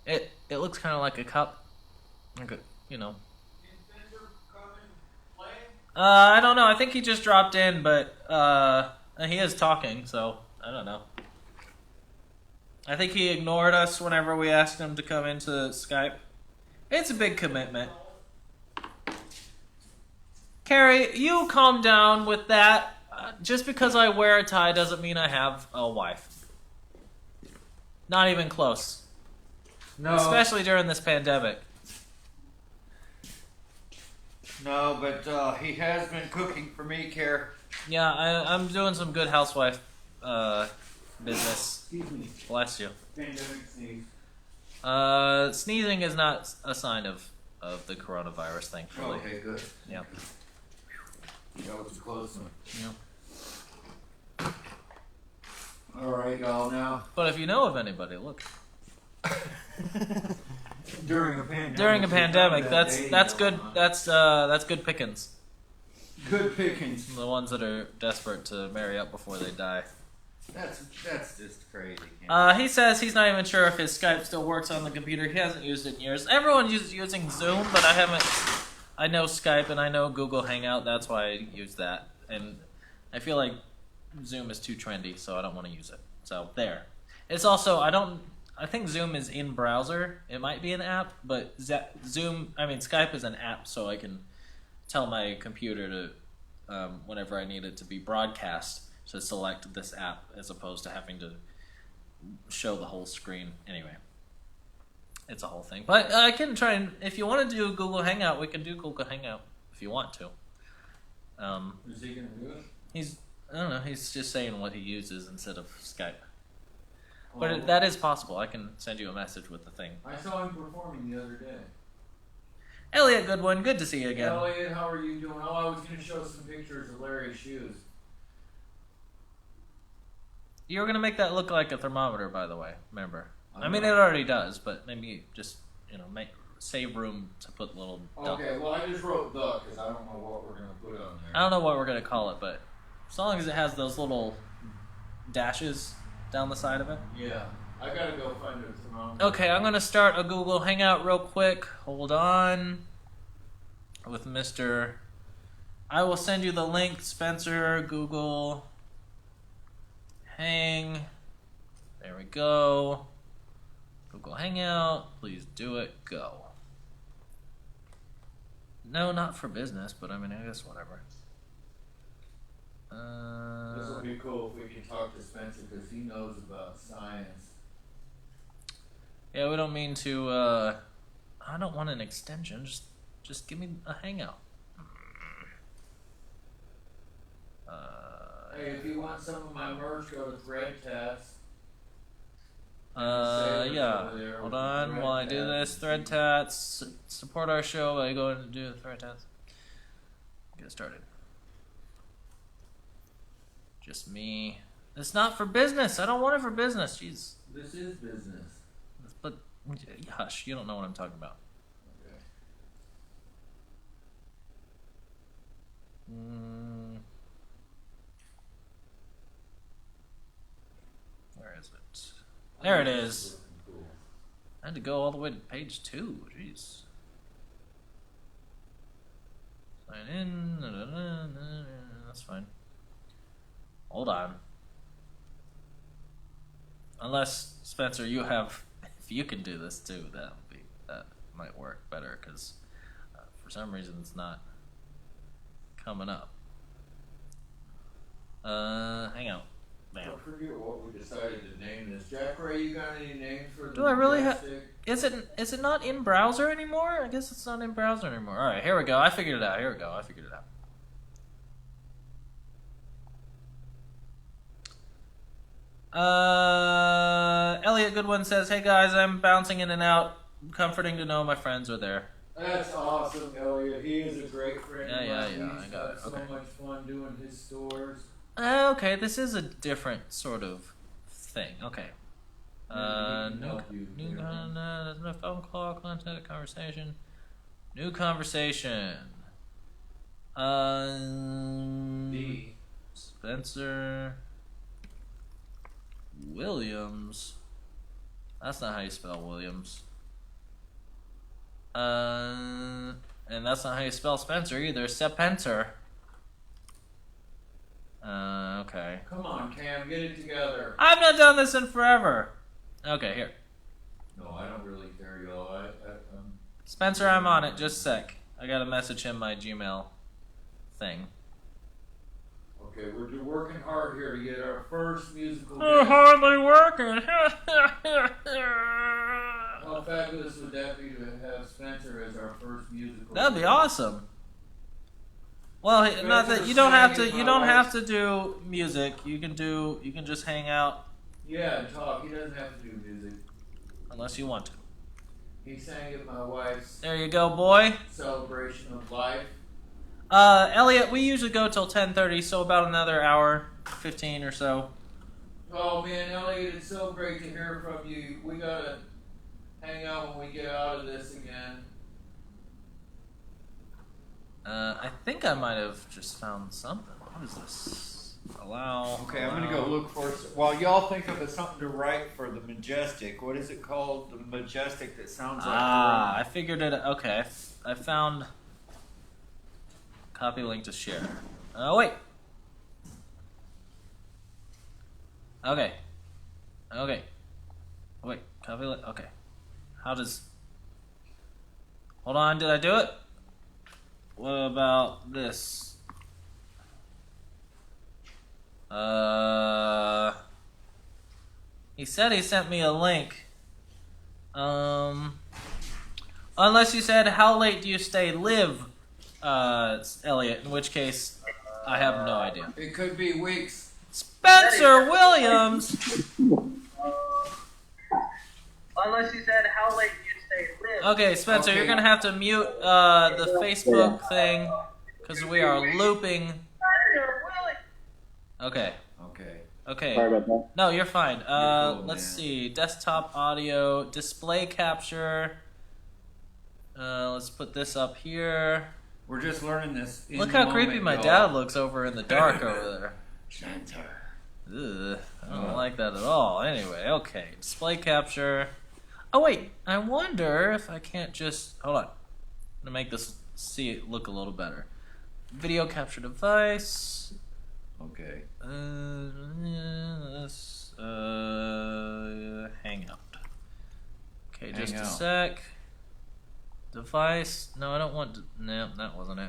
It looks kind of like a cup, like I don't know. I think he just dropped in, but he is talking, so I don't know. I think he ignored us whenever we asked him to come into Skype. It's a big commitment. Carrie, you calm down with that. Just because I wear a tie doesn't mean I have a wife. Not even close. No. Especially during this pandemic. No, but he has been cooking for me, Care. Yeah, I'm doing some good housewife business. Excuse me. Bless you. Pandemic sneeze. Sneezing is not a sign of the coronavirus, thankfully. Okay, good. Yeah. That was a close one. Yeah. Alright, y'all, now. But if you know of anybody, look. During a pandemic. During a pandemic, that's good. That's good pickings. Good pickings. The ones that are desperate to marry up before they die. That's just crazy. He says he's not even sure if his Skype still works on the computer. He hasn't used it in years. Everyone is using Zoom, but I I know Skype and I know Google Hangout. That's why I use that. And I feel like Zoom is too trendy, so I don't want to use it. So there. It's also I think Zoom is in browser. It might be an app, but Skype is an app, so I can tell my computer to whenever I need it to be broadcast to select this app as opposed to having to show the whole screen. Anyway, it's a whole thing. But I can try and if you want to do Google Hangout, we can do Google Hangout if you want to. Is he gonna do it? I don't know. He's just saying what he uses instead of Skype. Oh. But that is possible. I can send you a message with the thing. I saw him performing the other day. Elliot Goodwin, good to see you again. Elliot, how are you doing? Oh, I was going to show some pictures of Larry's shoes. You were going to make that look like a thermometer, by the way. Remember? I mean, it already does, but maybe just save room to put little. Okay, well, I just wrote the because I don't know what we're going to put on there. I don't know what we're going to call it, but as long as it has those little dashes down the side of it. Yeah, I got to go find a thermometer. Okay, I'm going to start a Google Hangout real quick. Hold on. With Mr. I will send you the link, Spencer, Google Hang. There we go. Google Hangout. Please do it. Go. No, not for business, but I mean, I guess whatever. This will be cool if we can talk to Spencer because he knows about science. Yeah, we don't mean to, I don't want an extension, just give me a hangout. Hey, if you want some of my merch, go to ThreadTats. Yeah. Hold on while I do this. ThreadTats, support our show by going to do ThreadTats. Get started. Just me. It's not for business. I don't want it for business. Jeez. This is business. But hush, you don't know what I'm talking about. Okay. Where is it? There it is. I had to go all the way to page 2. Jeez. Sign in. That's fine. Hold on. Unless, Spencer, you have... If you can do this too, that might work better, because for some reason it's not coming up. Hang out. Bam. I forget what we decided to name this. Jack Ray, you got any names for the Do I really have... Majestic? Is it not in browser anymore? I guess it's not in browser anymore. Alright, here we go. I figured it out. I figured it out. Elliot Goodwin says, "Hey guys, I'm bouncing in and out. Comforting to know my friends are there." That's awesome, Elliot. He is a great friend of mine. Yeah, He's I got it. so Okay. much fun doing his stores. Okay, this is a different sort of thing. Okay. No phone call, contact, conversation. New conversation. D. Spencer Williams. That's not how you spell Williams. And that's not how you spell Spencer either. Spencer. Okay. Come on, Cam, get it together. I've not done this in forever. Okay, here. No, I don't really care, y'all. Spencer, I'm on it. Just a sec. I gotta message him my Gmail thing. Okay, we're working hard here to get our first musical We're guest. hardly working. How fabulous would that be to have Spencer as our first musical That'd be guest? awesome. Well, not that you don't have to. You don't have to do music. You can just hang out. Yeah, and talk. He doesn't have to do music. Unless you want to. He sang at my wife's There you go, boy. celebration of life. Elliot, we usually go till 10:30, so about another hour, 15 or so. Oh man, Elliot, it's so great to hear from you. We gotta hang out when we get out of this again. I think I might have just found something. What is this? Allow. Okay, I'm gonna go look for it. While y'all think of something to write for the Majestic, what is it called? The Majestic that sounds like. I figured it. Okay, I found Copy link to share. Oh, wait. Okay. Okay. Wait, copy link. Okay. How does... Hold on, did I do it? What about this? He said he sent me a link. Unless you said, how late do you stay live, Elliot, in which case, I have no idea. It could be weeks. Spencer Williams! Unless you said, how late do you stay live? Okay, Spencer, you're gonna have to mute the Facebook thing, because we are looping. Okay. Okay. Okay. Sorry about that. No, you're fine. cool, Let's man. see. Desktop audio, display capture. Let's put this up here. We're just learning this. in Look the how creepy moment, my y'all. dad looks over in the dark over there. Spencer. Ugh, I don't like that at all. Anyway, okay. Display capture. Oh, wait. I wonder if I can't just... Hold on. I'm going to make this see it look a little better. Video capture device. Okay. Hangout. Okay, just a Hangout. sec. Device. No, I don't want to... No, that wasn't it.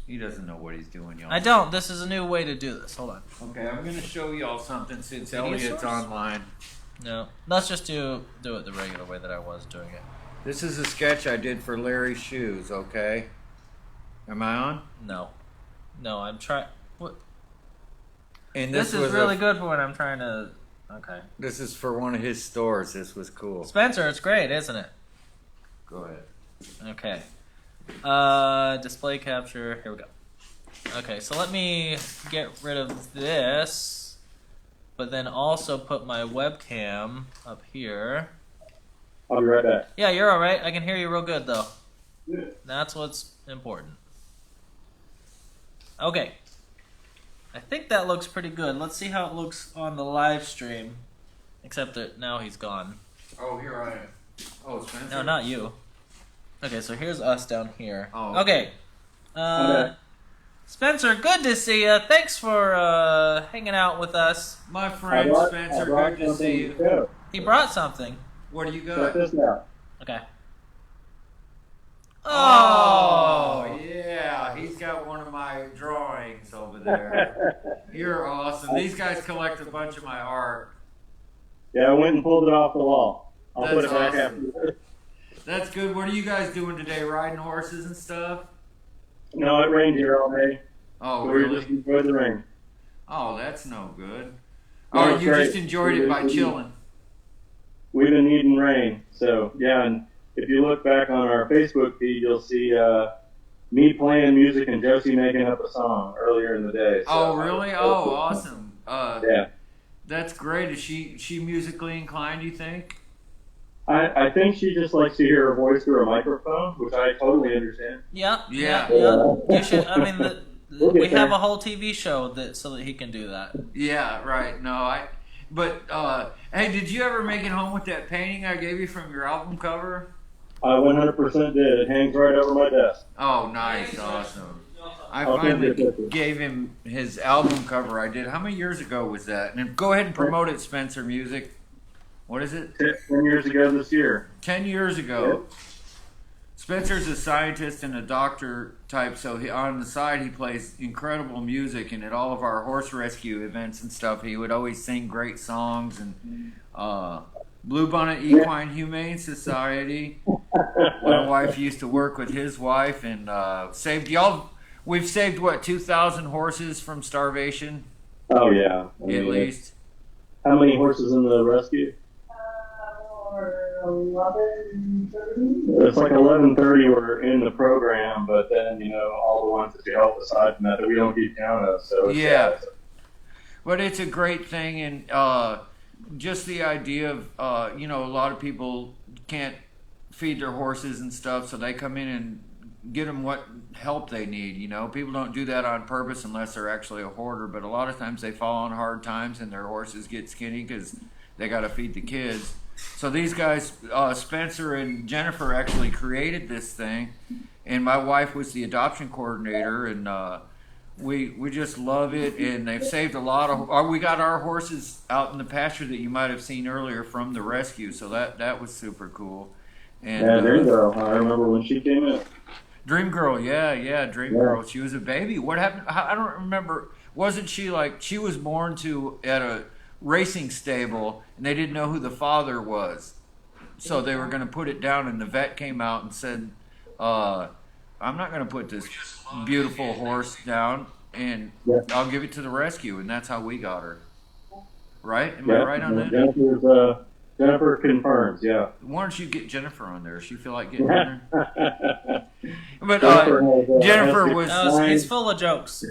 He doesn't know what he's doing, y'all. I don't. This is a new way to do this. Hold on. Okay, I'm gonna show y'all something since Video Elliot's source? online. No. Let's just do it the regular way that I was doing it. This is a sketch I did for Larry's shoes, okay? Am I on? No. No, I'm trying... What? And This is was really good for when I'm trying to... Okay. This is for one of his stores. This was cool. Spencer, it's great, isn't it? Go ahead. Okay. Display capture. Here we go. Okay, so let me get rid of this, but then also put my webcam up here. I'll be right back. Yeah, you're all right. I can hear you real good, though. Yeah. That's what's important. Okay. I think that looks pretty good. Let's see how it looks on the live stream. Except that now he's gone. Oh, here I am. Oh, Spencer? No, not you. Okay, so here's us down here. Oh, okay. Spencer, good to see you. Thanks for hanging out with us. My friend Spencer, good to see you. He brought something. What do you Check got? this out. Okay. Oh, yeah. He's got one of my drawings over there. You're awesome. These guys collect a bunch of my art. Yeah, I went and pulled it off the wall. I'll That's put it back awesome. after. That's good. What are you guys doing today? Riding horses and stuff? No, it rained here all day. Oh, so really? we just enjoyed the rain. Oh, that's no good. No, Oh, it's you great. just enjoyed it by chilling. We've been needing rain, so yeah. And if you look back on our Facebook feed, you'll see me playing music and Josie making up a song earlier in the day. So, Oh, really? Oh, awesome. Yeah. That's great. Is she musically inclined, you think? I think she just likes to hear her voice through a microphone, which I totally understand. Yeah. Yeah. You should. I mean, We'll get we have there. a whole TV show so that he can do that. Yeah, right. No, But hey, did you ever make it home with that painting I gave you from your album cover? I 100% did. It hangs right over my desk. Oh, nice, awesome. I I'll send you a finally picture. gave him his album cover I did. How many years ago was that? And go ahead and promote it, Spencer Music. What is it? 10 years ago this year. 10 years ago. Spencer's a scientist and a doctor type, so on the side he plays incredible music, and at all of our horse rescue events and stuff, he would always sing great songs. And Bluebonnet Equine Humane Society. My wife used to work with his wife and saved y'all. We've saved what, 2,000 horses from starvation? Oh, yeah. I At mean, least. How many horses in the rescue? 11:30. It's like 11:30 were in the program, but then, all the ones that you help aside from that we don't keep count of. So it's, Yeah. But it's a great thing, and just the idea of, a lot of people can't feed their horses and stuff, so they come in and get them what help they need. People don't do that on purpose unless they're actually a hoarder, but a lot of times they fall on hard times and their horses get skinny because they got to feed the kids. So these guys, Spencer and Jennifer, actually created this thing, and my wife was the adoption coordinator, and we just love it. And they've saved a lot of. We got our horses out in the pasture that you might have seen earlier from the rescue, so that was super cool. And, Yeah, Dream Girl. I remember when she came in. Dream Girl, yeah, Dream Girl. She was a baby. What happened? I don't remember. Wasn't she like she was born at a racing stable, and they didn't know who the father was, so they were going to put it down, and the vet came out and said, I'm not going to put this beautiful horse down, and I'll give it to the rescue, and that's how we got her. Right? Am I right on that? Jennifer confirms, yeah. Why don't you get Jennifer on there? She feel like getting on there? But Jennifer was... he's full of jokes.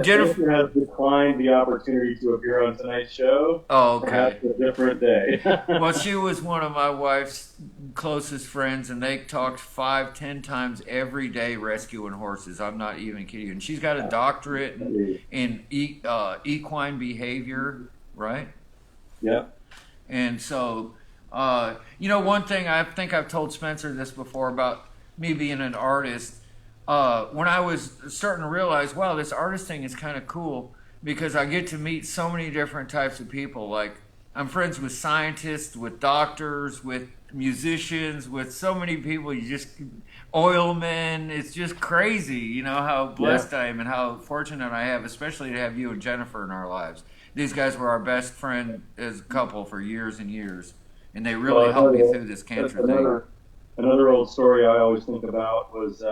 Jennifer has declined the opportunity to appear on tonight's show. Oh, okay. Perhaps a different day. Well, she was one of my wife's closest friends, and they talked 5-10 times every day rescuing horses. I'm not even kidding you. And she's got a doctorate in equine behavior, right? Yeah. And so, one thing I think I've told Spencer this before about me being an artist. When I was starting to realize, wow, this artist thing is kind of cool because I get to meet so many different types of people. Like, I'm friends with scientists, with doctors, with musicians, with so many people. Oilmen. It's just crazy, how blessed I am and how fortunate I have, especially to have you and Jennifer in our lives. These guys were our best friend as a couple for years and years, and they really helped me through this cancer thing. Another old story I always think about was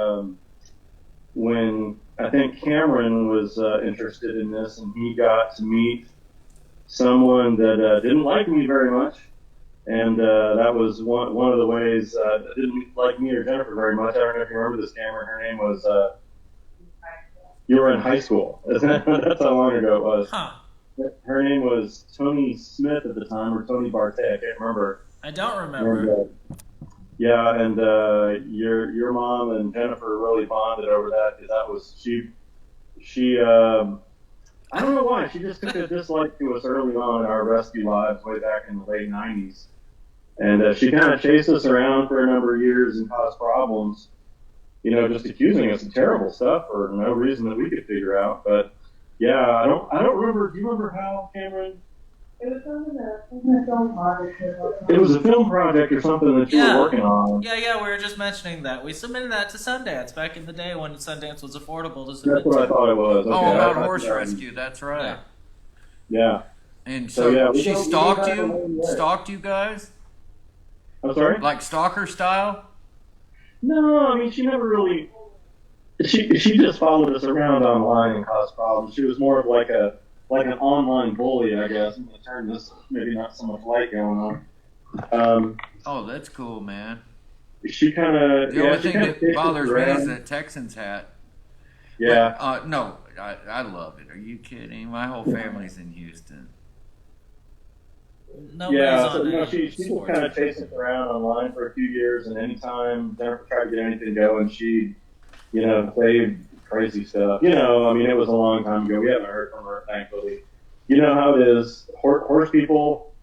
when I think Cameron was interested in this, and he got to meet someone that didn't like me very much, and that was one of the ways that didn't like me or Jennifer very much. I don't know if you remember this, Cameron. Her name was. You were in high school. That's how long ago it was. Huh. Her name was Tony Smith at the time, or Tony Bartet. I can't remember. I don't remember. And, your mom and Jennifer really bonded over that because that was she. I don't know why she just took a dislike to us early on in our rescue lives, way back in the late '90s, and she kind of chased us around for a number of years and caused problems. Just accusing us of terrible stuff for no reason that we could figure out, but. Yeah, I don't remember. Do you remember how, Cameron? It was something that a film project. It was a film project or something that you were working on. Yeah, we were just mentioning that. We submitted that to Sundance back in the day when Sundance was affordable to submit. That's what I thought it was. Okay, about horse rescue, that's right. Yeah. And so she stalked you? Stalked you guys? I'm sorry? Like stalker style? No, I mean, she never really... She just followed us around online and caused problems. She was more of like an online bully, I guess. I'm gonna turn this, maybe not so much light going on. Oh, that's cool, man. She kind of. The only thing that bothers me is that Texans hat. Yeah. But, no, I love it. Are you kidding? My whole family's in Houston. She just kind of chased us around online for a few years, and anytime Jennifer tried to get anything going, she. Say crazy stuff. I mean, it was a long time ago. We haven't heard from her, thankfully. You know how it is. Horse people,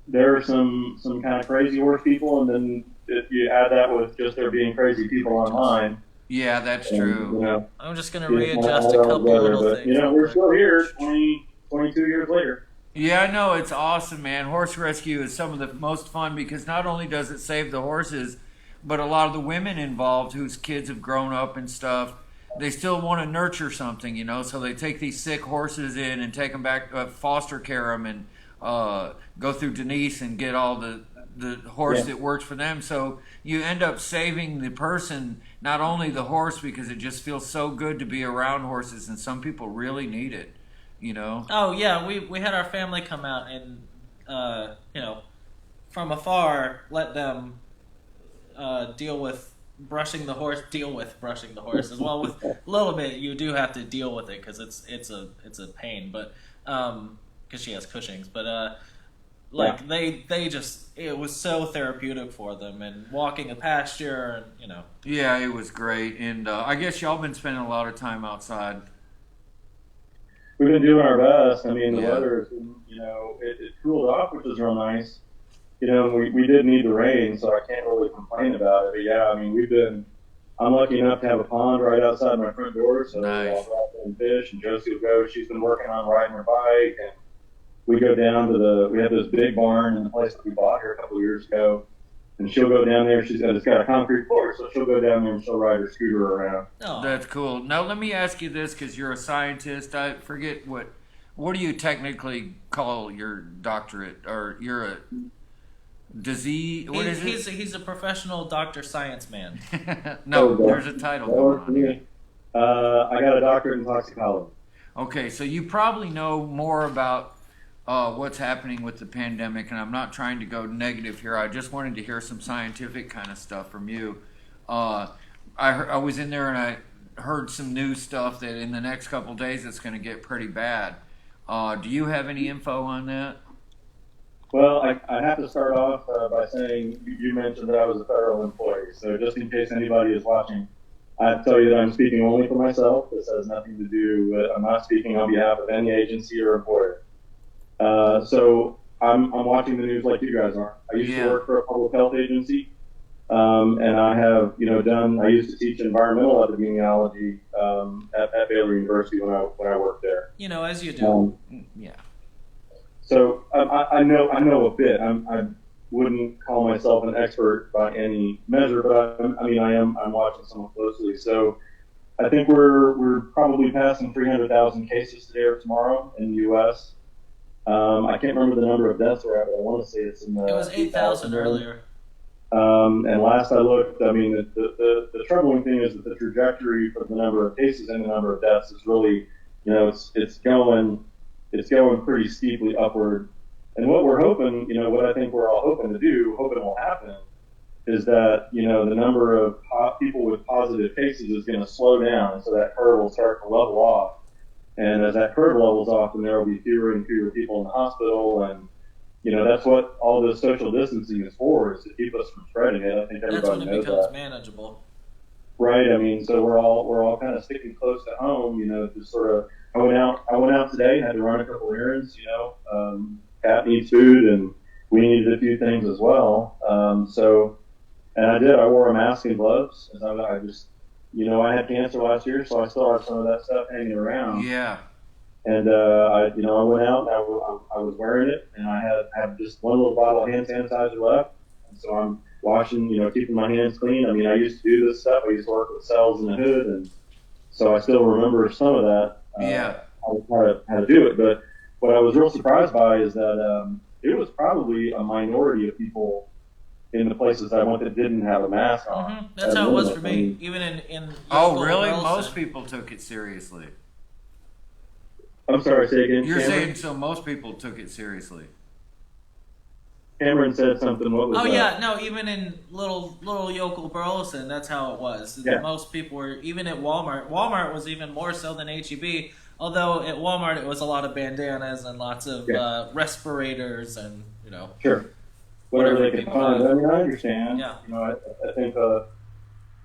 there are some kind of crazy horse people, and then if you add that with just there being crazy people online. Yeah, that's true. I'm just going to readjust a couple little things. We're still here 22 years later. Yeah, I know. It's awesome, man. Horse rescue is some of the most fun because not only does it save the horses, but a lot of the women involved whose kids have grown up and stuff, they still want to nurture something, so they take these sick horses in and take them back, foster care them, and go through Denise and get all the horse that works for them. So you end up saving the person, not only the horse, because it just feels so good to be around horses, and some people really need it, Oh, yeah, we had our family come out and, from afar, let them... deal with brushing the horse as well. With a little bit, you do have to deal with it because it's a pain, but because she has Cushing's, but they just, it was so therapeutic for them, and walking a pasture, and Yeah, it was great, and I guess y'all been spending a lot of time outside. We've been doing our best. I mean, the weather, it cooled off, which is real nice. you know, we did need the rain, so I can't really complain about it. But yeah, I mean, I'm lucky enough to have a pond right outside my front door, so Nice. I'll go out there and fish, and Josie will go. She's been working on riding her bike, and we go down to we have this big barn in the place that we bought here a couple of years ago, and she'll go down there. It's got a concrete floor, so she'll go down there and she'll ride her scooter around. Oh. That's cool. Now let me ask you this, because you're a scientist. I forget what do you technically call your doctorate, or you're a disease? What is it? He's a professional doctor science man. No, there's a title going on here. I got a doctorate in toxicology. Okay, so you probably know more about what's happening with the pandemic, and I'm not trying to go negative here. I just wanted to hear some scientific kind of stuff from you. I was in there and I heard some new stuff that in the next couple of days it's going to get pretty bad. Do you have any info on that? Well, I have to start off by saying you mentioned that I was a federal employee. So just in case anybody is watching, I have to tell you that I'm speaking only for myself. This has nothing to do with, I'm not speaking on behalf of any agency or employer. So I'm watching the news like you guys are. I used to work for a public health agency. And I have, I used to teach environmental epidemiology at Baylor University when I worked there. As you do. Yeah. So I know a bit. I wouldn't call myself an expert by any measure, but I'm watching somewhat closely. So I think we're probably passing 300,000 cases today or tomorrow in the U.S. I can't remember the number of deaths we're at, but I want to say it's in the. It was 8,000 earlier. And last I looked, the troubling thing is that the trajectory for the number of cases and the number of deaths is really, it's going pretty steeply upward. And what we're hoping, what I think we're all hoping will happen, is that, the number of people with positive cases is going to slow down, so that curve will start to level off. And as that curve levels off, then there will be fewer and fewer people in the hospital, and that's what all this social distancing is for, is to keep us from spreading it. I think everybody knows that. That's when it becomes manageable. Right. I mean, so we're all kind of sticking close to home. Just sort of. I went out today, had to run a couple errands. Cat needs food, and we needed a few things as well. And I did. I wore a mask and gloves. As I just, I had cancer last year, so I still have some of that stuff hanging around. Yeah. And I went out. And I was wearing it, and I had just one little bottle of hand sanitizer left. And so I'm washing, keeping my hands clean. I mean, I used to do this stuff. I used to work with cells in the hood, and so I still remember some of that. How to do it. But what I was real surprised by is that it was probably a minority of people in the places I went that didn't have a mask on. Mm-hmm. That's how it was for me. Even in oh, really? Most people took it seriously. I'm sorry, say again. You're Cameron? saying so most people took it seriously. Cameron said something. What was that? Yeah, no, even in little yokel Burleson, that's how it was. Yeah. Most people were, even at Walmart. Walmart was even more so than HEB. Although at Walmart it was a lot of bandanas and lots of respirators and Sure. Whatever they could find. I mean, I understand. Yeah. I think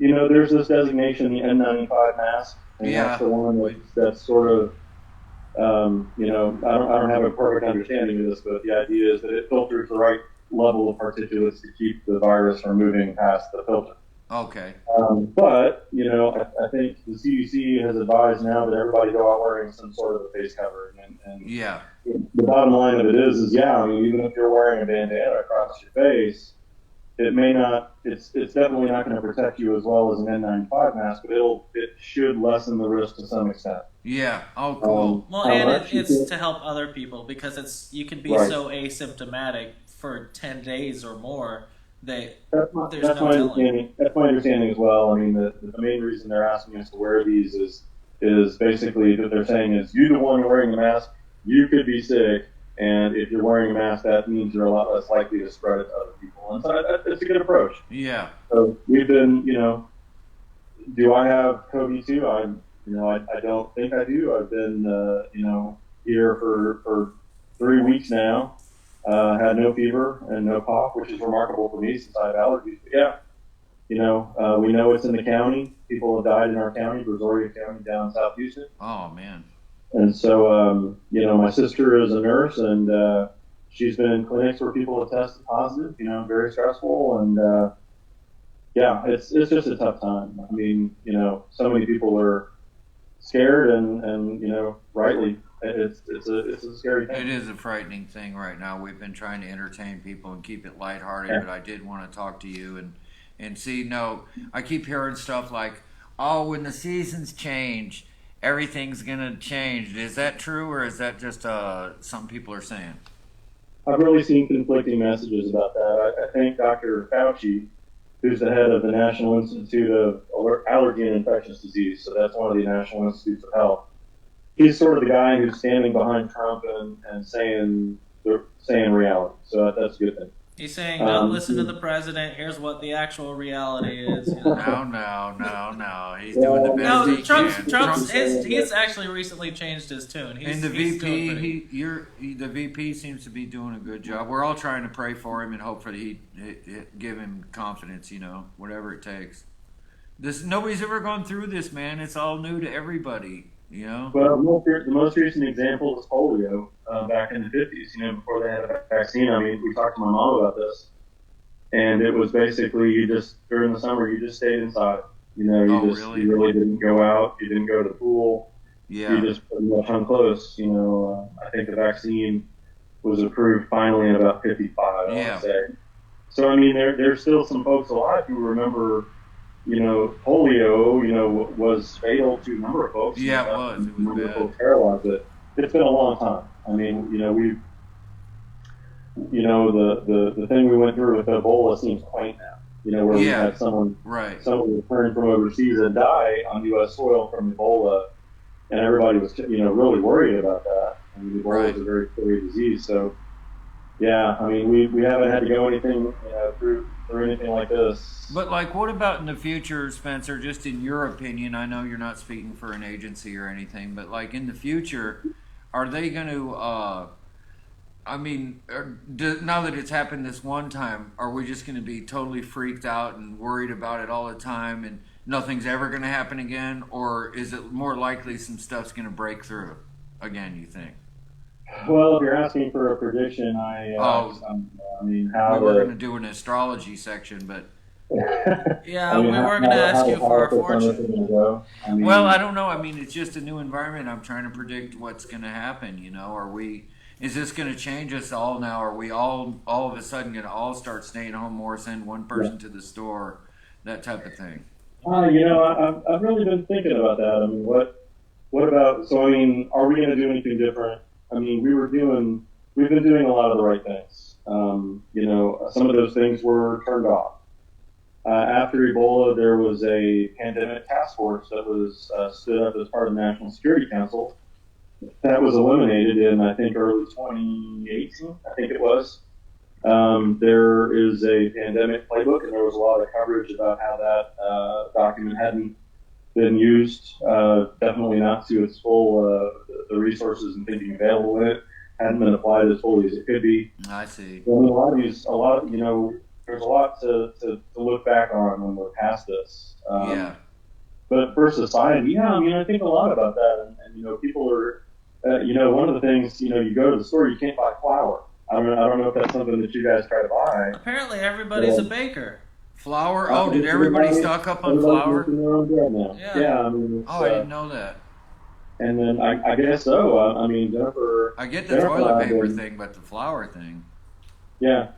there's this designation, the N95 mask, and that's the one that's sort of. I don't have a perfect understanding of this, but the idea is that it filters the right level of particulates to keep the virus from moving past the filter. Okay. But, I think the CDC has advised now that everybody go out wearing some sort of a face covering. And yeah. The bottom line of it is even if you're wearing a bandana across your face, it may not, it's definitely not going to protect you as well as an N95 mask, but it should lessen the risk to some extent. Yeah. Oh, cool. Well, and it's to help other people, because you can be so asymptomatic for 10 days or more. That's my understanding as well. I mean, the main reason they're asking us to wear these is basically that they're saying is you the one wearing the mask, you could be sick, and if you're wearing a mask, that means you're a lot less likely to spread it to other people. And so it's a good approach. Yeah. So we've been, do I have COVID too? I don't think I do. I've been, here for 3 weeks now. Had no fever and no cough, which is remarkable for me since I have allergies. But yeah, we know it's in the county. People have died in our county, Brazoria County, down in South Houston. Oh man. And so, my sister is a nurse, and she's been in clinics where people have tested positive, very stressful. And, yeah, it's just a tough time. I mean, so many people are scared and rightly. It's a scary thing. It is a frightening thing right now. We've been trying to entertain people and keep it lighthearted, but I did want to talk to you and see. No, I keep hearing stuff like, "Oh, when the seasons change, everything's gonna change." Is that true, or is that just some people are saying? I've really seen conflicting messages about that. I think Dr. Fauci, who's the head of the National Institute of Allergy and Infectious Disease, so that's one of the National Institutes of Health, he's sort of the guy who's standing behind Trump and saying reality. So that's a good thing. He's saying, don't listen to the president. Here's what the actual reality is. No. He's doing the best he can. He's actually recently changed his tune. And the VP seems to be doing a good job. We're all trying to pray for him and hope for he give him confidence. Whatever it takes. Nobody's ever gone through this, man. It's all new to everybody. Well, the most recent example is polio back in the 50s, before they had a vaccine. I mean, we talked to my mom about this, and it was basically during the summer, you just stayed inside. You really didn't go out. You didn't go to the pool. Yeah. You just pretty much hung close. I think the vaccine was approved finally in about 55, I want to say. So, I mean, there's still some folks alive who remember polio, was fatal to a number of folks. Yeah, it was. It was bad. Folks paralyzed. But it's been a long time. I mean, we've, the thing we went through with Ebola seems quaint now. Where we had someone returned from overseas and die on U.S. soil from Ebola, and everybody was, really worried about that. I mean, Ebola is a very scary disease. So, yeah, I mean, we haven't had to go anything, through anything like this. But what about in the future, Spencer, just in your opinion? I know you're not speaking for an agency or anything, but in the future, are they going to, now that it's happened this one time, are we just going to be totally freaked out and worried about it all the time and nothing's ever going to happen again? Or is it more likely some stuff's going to break through again, you think? Well, if you're asking for a prediction, we were going to do an astrology section, but yeah, we were going to ask you for a fortune. Well, I don't know. I mean, it's just a new environment. I'm trying to predict what's going to happen. Is this going to change us all now? Are we all of a sudden going to all start staying home more, send one person to the store, that type of thing? I've really been thinking about that. I mean, what about? So, I mean, are we going to do anything different? I mean, we've been doing a lot of the right things. Some of those things were turned off. After Ebola, there was a pandemic task force that was stood up as part of the National Security Council. That was eliminated in, I think, early 2018, I think it was. There is a pandemic playbook, and there was a lot of coverage about how that document hadn't been used, definitely not to its full, the resources and thinking available in it hadn't been applied as fully as it could be. I see. I mean, there's a lot to look back on when we're past this. But for society, I think a lot about that. And people are, one of the things, you go to the store, you can't buy flour. I don't know if that's something that you guys try to buy. Apparently everybody's a baker. Flour? Oh, did everybody stock up on flour? Yeah. I mean, I didn't know that. And then I guess so. I mean, Jennifer. I get the toilet paper thing, but the flour thing. Yeah.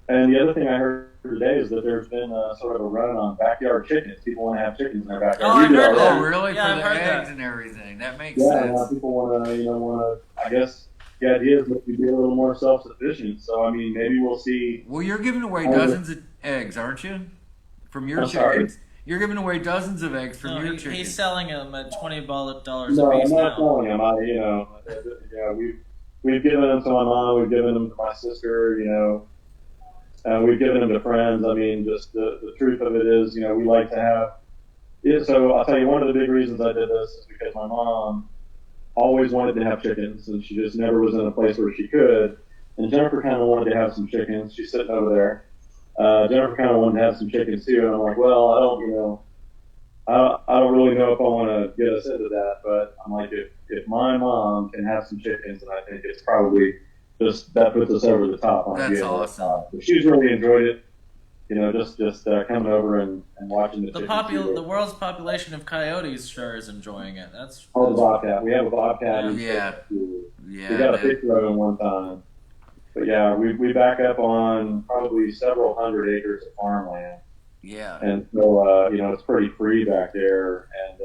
And the other thing I heard today is that there's been sort of a run on backyard chickens. People want to have chickens in their backyard. Oh, I heard that. Oh, really? Yeah, for the eggs and everything. That makes sense. Yeah, people want to, I guess the idea is that we be a little more self-sufficient. So, I mean, maybe we'll see. Well, you're giving away dozens of eggs, aren't you? From your chickens. Sorry? You're giving away dozens of eggs from your chickens. He's selling them at $20 a piece now. No, I'm not selling them. We've given them to my mom. We've given them to my sister. We've given them to friends. I mean, just the truth of it is, we like to have. Yeah, so I'll tell you, one of the big reasons I did this is because my mom always wanted to have chickens, and she just never was in a place where she could. And Jennifer kind of wanted to have some chickens. She's sitting over there. Jennifer kind of wanted to have some chickens too, and I'm like, well, I don't really know if I want to get us into that, but I'm like, if my mom can have some chickens, and I think it's probably that puts us over the top on That's being over the awesome. top. So she's really enjoyed it. You know, just coming over and watching the The world's population of coyotes sure is enjoying it. That's Oh, the bobcat. We have a bobcat. Yeah. We got a picture of him one time. But yeah, we back up on probably several hundred acres of farmland. Yeah. And so, you know, it's pretty free back there. And,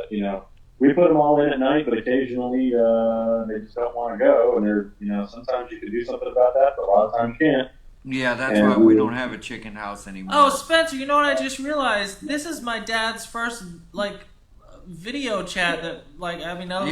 you know, we put them all in at night, but occasionally they just don't want to go. And they're, you know, sometimes you can do something about that, but a lot of times you can't. Yeah, that's why we don't have a chicken house anymore. Oh, Spencer, you know what I just realized? This is my dad's first, video chat that, I mean, other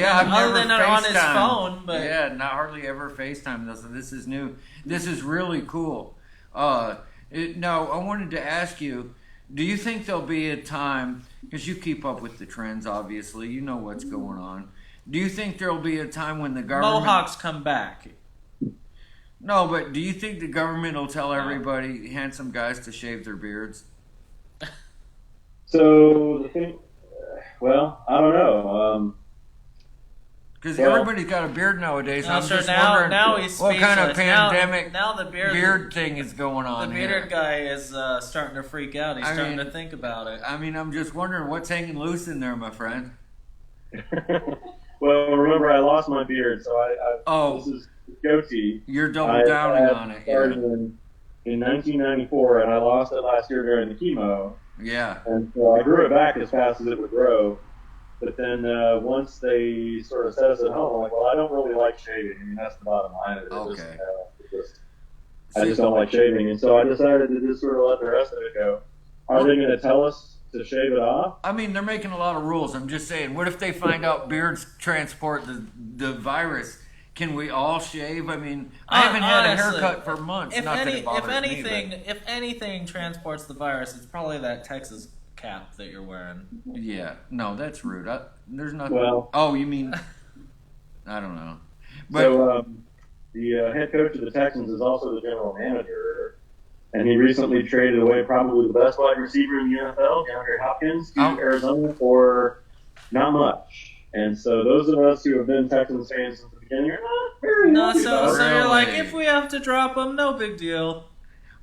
than on his phone, but... Yeah, not hardly ever FaceTime. This is new. This is really cool. Now, I wanted to ask you, do you think there'll be a time, because you keep up with the trends, obviously, you know what's going on. Do you think there'll be a time when the government... Mohawks come back. No, but do you think the government will tell everybody, handsome guys, to shave their beards? So the thing, well, I don't know. Because everybody's got a beard nowadays. No, I'm sir, just now wondering he's what kind of speechless. pandemic now the beard thing is going on. The bearded here. guy is starting to freak out. He's starting to think about it. I mean, I'm just wondering what's hanging loose in there, my friend. Well, remember, I lost my beard, so this is goatee. You're double downing on it. Yeah. In 1994, and I lost it last year during the chemo. Yeah. And so I grew it back as fast as it would grow. But then once they sort of said us at home, I'm like, well, I don't really like shaving. I mean, that's the bottom line of it. Okay. I just don't like shaving. And so I decided to just sort of let the rest of it go. Are they going to tell us to shave it off? I mean, they're making a lot of rules. I'm just saying, what if they find out beards transport the virus? Can we all shave? I mean, I haven't had a haircut for months. If If anything transports the virus, it's probably that Texas cap that you're wearing. Yeah, no, that's rude. There's nothing. Well, oh, you mean? I don't know. But so the head coach of the Texans is also the general manager, and he recently traded away probably the best wide receiver in the NFL, DeAndre Hopkins, to Arizona for not much. And so those of us who have been Texans fans since the beginning are not very happy about it. So you're like, if we have to drop him, no big deal.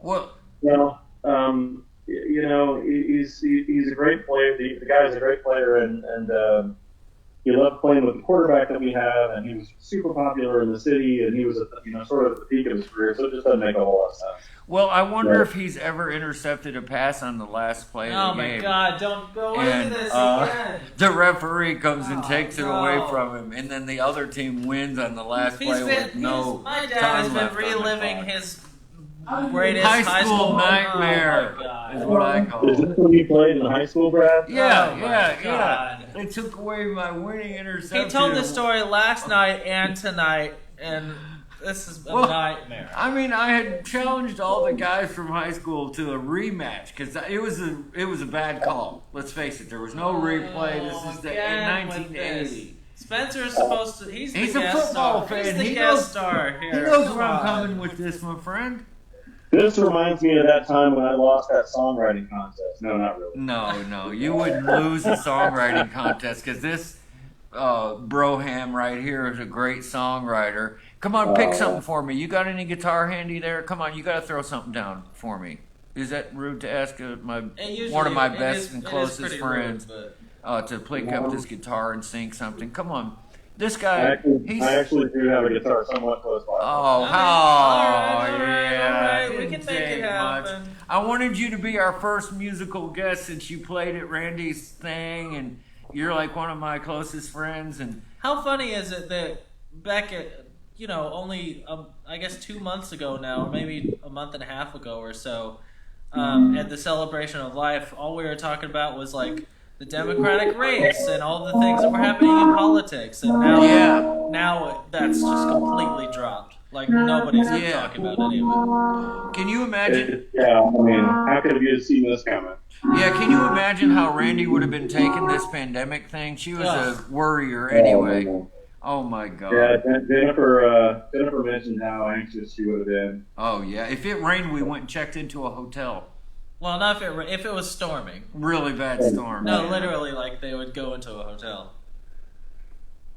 Well, you know, he's a great player. The guy's a great player, and he loved playing with the quarterback that we have, and he was super popular in the city, and he was sort of at the peak of his career. So it just doesn't make a whole lot of sense. Well, I wonder if he's ever intercepted a pass on the last play of the game. Oh my God! Don't go into this again. The referee comes and takes it away from him, and then the other team wins on the last play with no My dad time has left been on the reliving clock. his greatest High school nightmare is what I call Is it. this when you played in high school, Brad? Yeah. They took away my winning interception. He told this story last night and tonight, and this is a nightmare. I mean, I had challenged all the guys from high school to a rematch because it was a bad call. Let's face it, there was no replay. This is the 1980. Spencer is supposed to. He's a the guest football star. fan. He's the He guest knows- star here. He knows where I'm coming with this, my friend. This reminds me of that time when I lost that songwriting contest. No, not really. No, you wouldn't lose a songwriting contest because this Broham right here is a great songwriter. Come on, pick something for me. You got any guitar handy there? Come on, you got to throw something down for me. Is that rude to ask one of my best and closest friends to pick up this guitar and sing something? Come on. This guy, I actually do have a guitar somewhat close by. Oh, yeah. We can make it happen. I wanted you to be our first musical guest since you played at Randy's thing, and you're like one of my closest friends. And how funny is it that back at, only, I guess 2 months ago now, or maybe a month and a half ago or so, at the Celebration of Life, all we were talking about was like the Democratic race and all the things that were happening in politics, and now that's just completely dropped. Like nobody's talking about any of it. Can you imagine? Yeah, I mean, how could you have seen this coming? Yeah, can you imagine how Randy would have been taking this pandemic thing? She was a worrier anyway. Oh my God. Yeah, Jennifer mentioned how anxious she would have been. Oh yeah, if it rained, we went and checked into a hotel. Well, not if it was storming. Really bad storm. No, literally, like they would go into a hotel.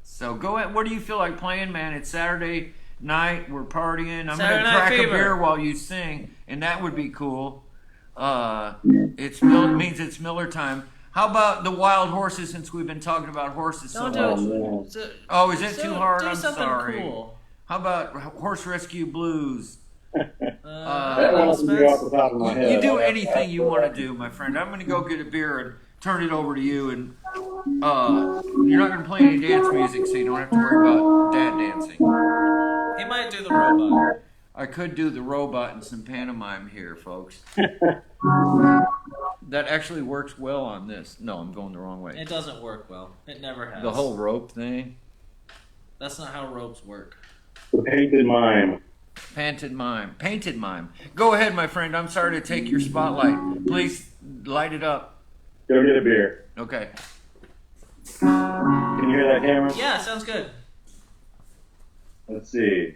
So go ahead. What do you feel like playing, man? It's Saturday. night. We're partying. I'm Saturday gonna Night crack a Fever. beer while you sing, and that would be cool. Means it's Miller time. How about the wild horses? Since we've been talking about horses so Don't much. do it. So- Oh, is it so too hard? do I'm something sorry. cool. How about Horse Rescue Blues? That one doesn't be off the top of my head. You do I'll have anything to you want to do, my friend. I'm going to go get a beer and turn it over to you. And you're not going to play any dance music, so you don't have to worry about dad dancing. He might do the robot. I could do the robot and some pantomime here, folks. That actually works well on this. No, I'm going the wrong way. It doesn't work well. It never has. The whole rope thing. That's not how ropes work. The painted mime. Painted mime. Go ahead, my friend. I'm sorry to take your spotlight. Please light it up. Go get a beer. Okay. Can you hear that, Cameron? Yeah, sounds good. Let's see.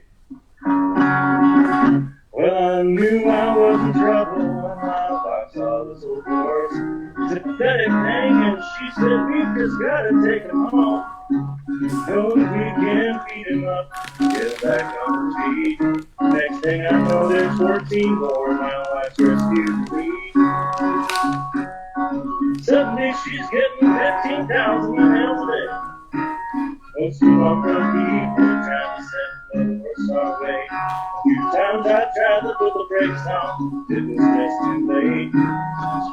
Well, I knew I was in trouble when my wife saw those old doors. It's a pathetic thing, and she said, we just gotta take him home. So that we can feed him up, get back on his feet. Next thing I know, there's 14 more my wife's rescued me. Suddenly she's getting 15,000 emails a day. Oh, so I'm gonna be trying to set the horse our way. A few times I tried to put the brakes on, it was just too late.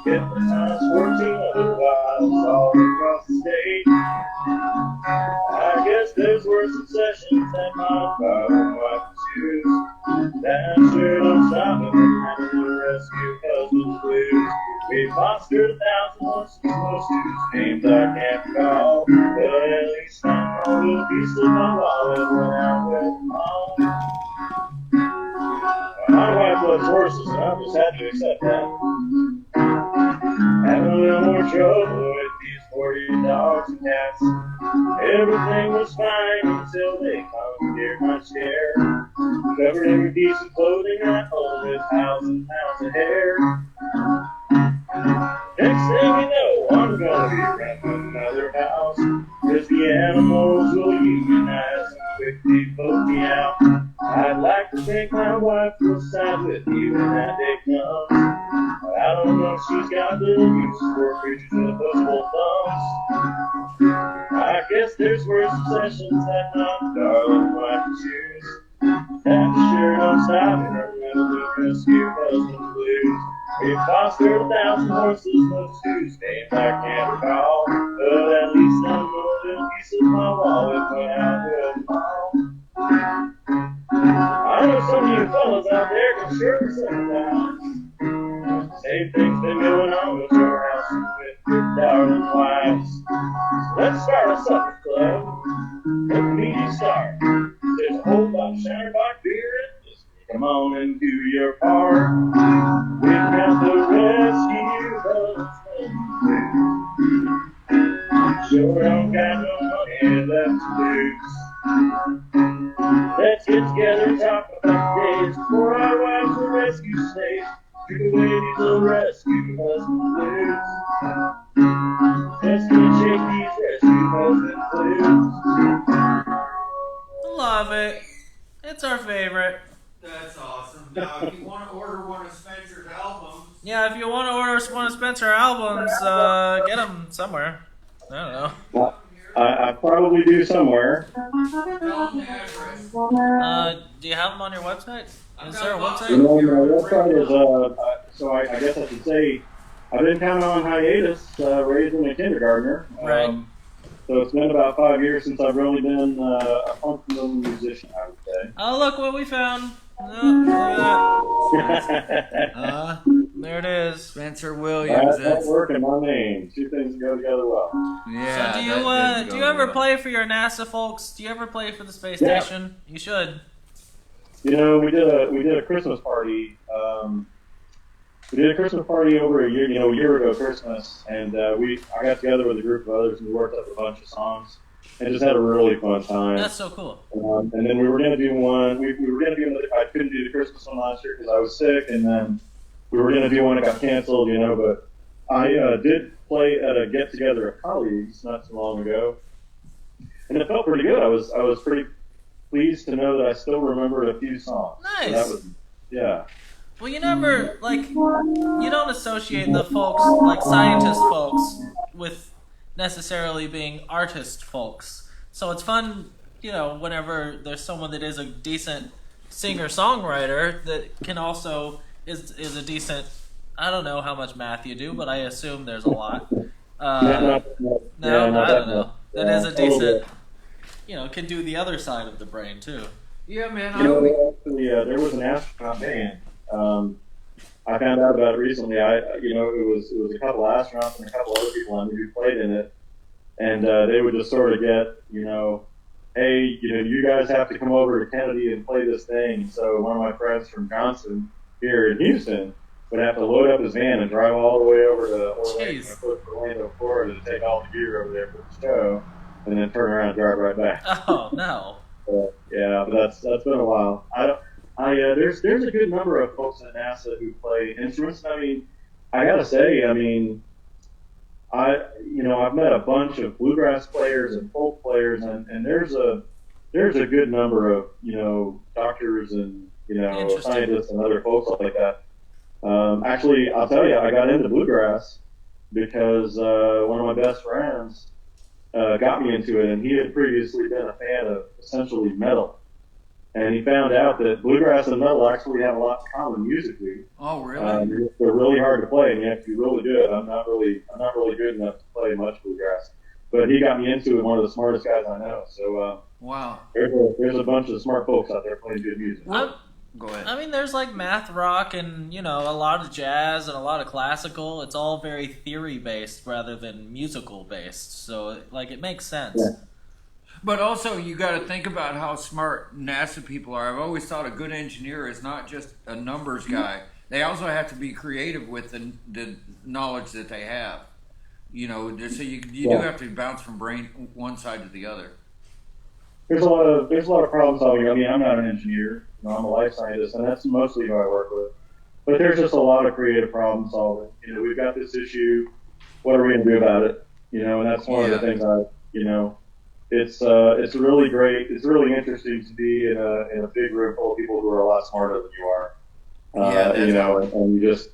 She hypnotized 14 other wives all across the state. I guess there's worse obsessions than my father wife choose. That sure don't stop him from the rescue husband's blues. We fostered 1,000 horses, most whose names I can't recall, but at least I know a piece of my wallet when I went home. My wife loves horses, and I just had to accept that. Having a little more trouble with these 40 dogs and cats. Everything was fine until they commandeered my chair. Covered every piece of clothing I owned with pounds and pounds of hair. Next thing you know, I'm gonna be renting another house, 'cause the animals will unionize and quickly vote me out. I'd like to think my wife will side with me when that day comes, but I don't know if she's got the use for creatures with opposable thumbs. I guess there's worse obsessions that my darling wife can choose. That sure don't stop in her middle rescue husband blues. We fostered 1,000 horses, most whose names I can't recall, but at least I know the piece of my wallet when I went home. I know some of you fellas out there can sure sympathize. Same thing's been going on with your house and with your darling wives. So let's start a supper club. Let me start. There's a whole lot of Shinerbach beer in this. Come on and do your part. We've got the rescue husband. Sure don't got no money left to lose. Let's get together and talk about the days before our wives were rescue slaves. Drink away these little rescue husband blues. Let's get shake these rescue husband blues. Love it. It's our favorite. That's awesome. Now, if you want to order one of Spencer's albums, Yeah, if you want to order one of Spencer albums, get them somewhere. I don't know. I probably do somewhere. Do you have them on your website? Is there a website? You know, my website is, so I guess I should say, I've been kind of on hiatus, raising a kindergartner. Right. So it's been about 5 years since I've really been a functional musician, I would say. Oh, look what we found. Oh, look at that. There it is. Spencer Williams. That's working my name. Two things go together well. Yeah. So do you ever play for your NASA folks? Do you ever play for the space station? You should. You know, we did a Christmas party. We did a Christmas party over a year ago Christmas, and I got together with a group of others and we worked up a bunch of songs and just had a really fun time. That's so cool. And then we were going to do one. We were going to do another. I couldn't do the Christmas one last year because I was sick, and then we were going to do one that got canceled. But I did play at a get together of colleagues not too long ago, and it felt pretty good. I was pretty pleased to know that I still remembered a few songs. Nice. So that was, yeah. Well, you never, like, you don't associate the folks, like scientist folks, with necessarily being artist folks. So it's fun, you know, whenever there's someone that is a decent singer-songwriter that can also, is a decent, I don't know how much math you do, but I assume there's a lot. I don't know. That is a decent, you know, can do the other side of the brain, too. Yeah, man. You know, actually, there was an astronaut band. I found out about it recently. It was a couple of astronauts and a couple other people on who played in it, and they would just sort of get, you know, hey, you know, you guys have to come over to Kennedy and play this thing. So one of my friends from Johnson here in Houston would have to load up his van and drive all the way over to Orlando, Florida to take all the gear over there for the show, and then turn around and drive right back. Oh no! Yeah, but that's been a while. There's a good number of folks at NASA who play instruments. I mean, I gotta say, I've met a bunch of bluegrass players and folk players, and there's a good number of, you know, doctors and, you know, scientists and other folks like that. Actually, I'll tell you, I got into bluegrass because one of my best friends got me into it, and he had previously been a fan of essentially metal. And he found out that bluegrass and metal actually have a lot in common musically. Oh, really? They're really hard to play, and you have to be really good. I'm not really good enough to play much bluegrass. But he got me into it, one of the smartest guys I know. So wow, there's a bunch of smart folks out there playing good music. Go ahead. I mean, there's like math rock and, you know, a lot of jazz and a lot of classical. It's all very theory-based rather than musical-based. So, like, it makes sense. Yeah. But also, you got to think about how smart NASA people are. I've always thought a good engineer is not just a numbers guy. They also have to be creative with the knowledge that they have. You know, so you do have to bounce from one side to the other. There's a lot of problem solving. I mean, I'm not an engineer. You know, I'm a life scientist, and that's mostly who I work with. But there's just a lot of creative problem solving. You know, we've got this issue. What are we going to do about it? You know, and that's one of the things it's really great. It's really interesting to be in a big room full of people who are a lot smarter than you are. You know, and you just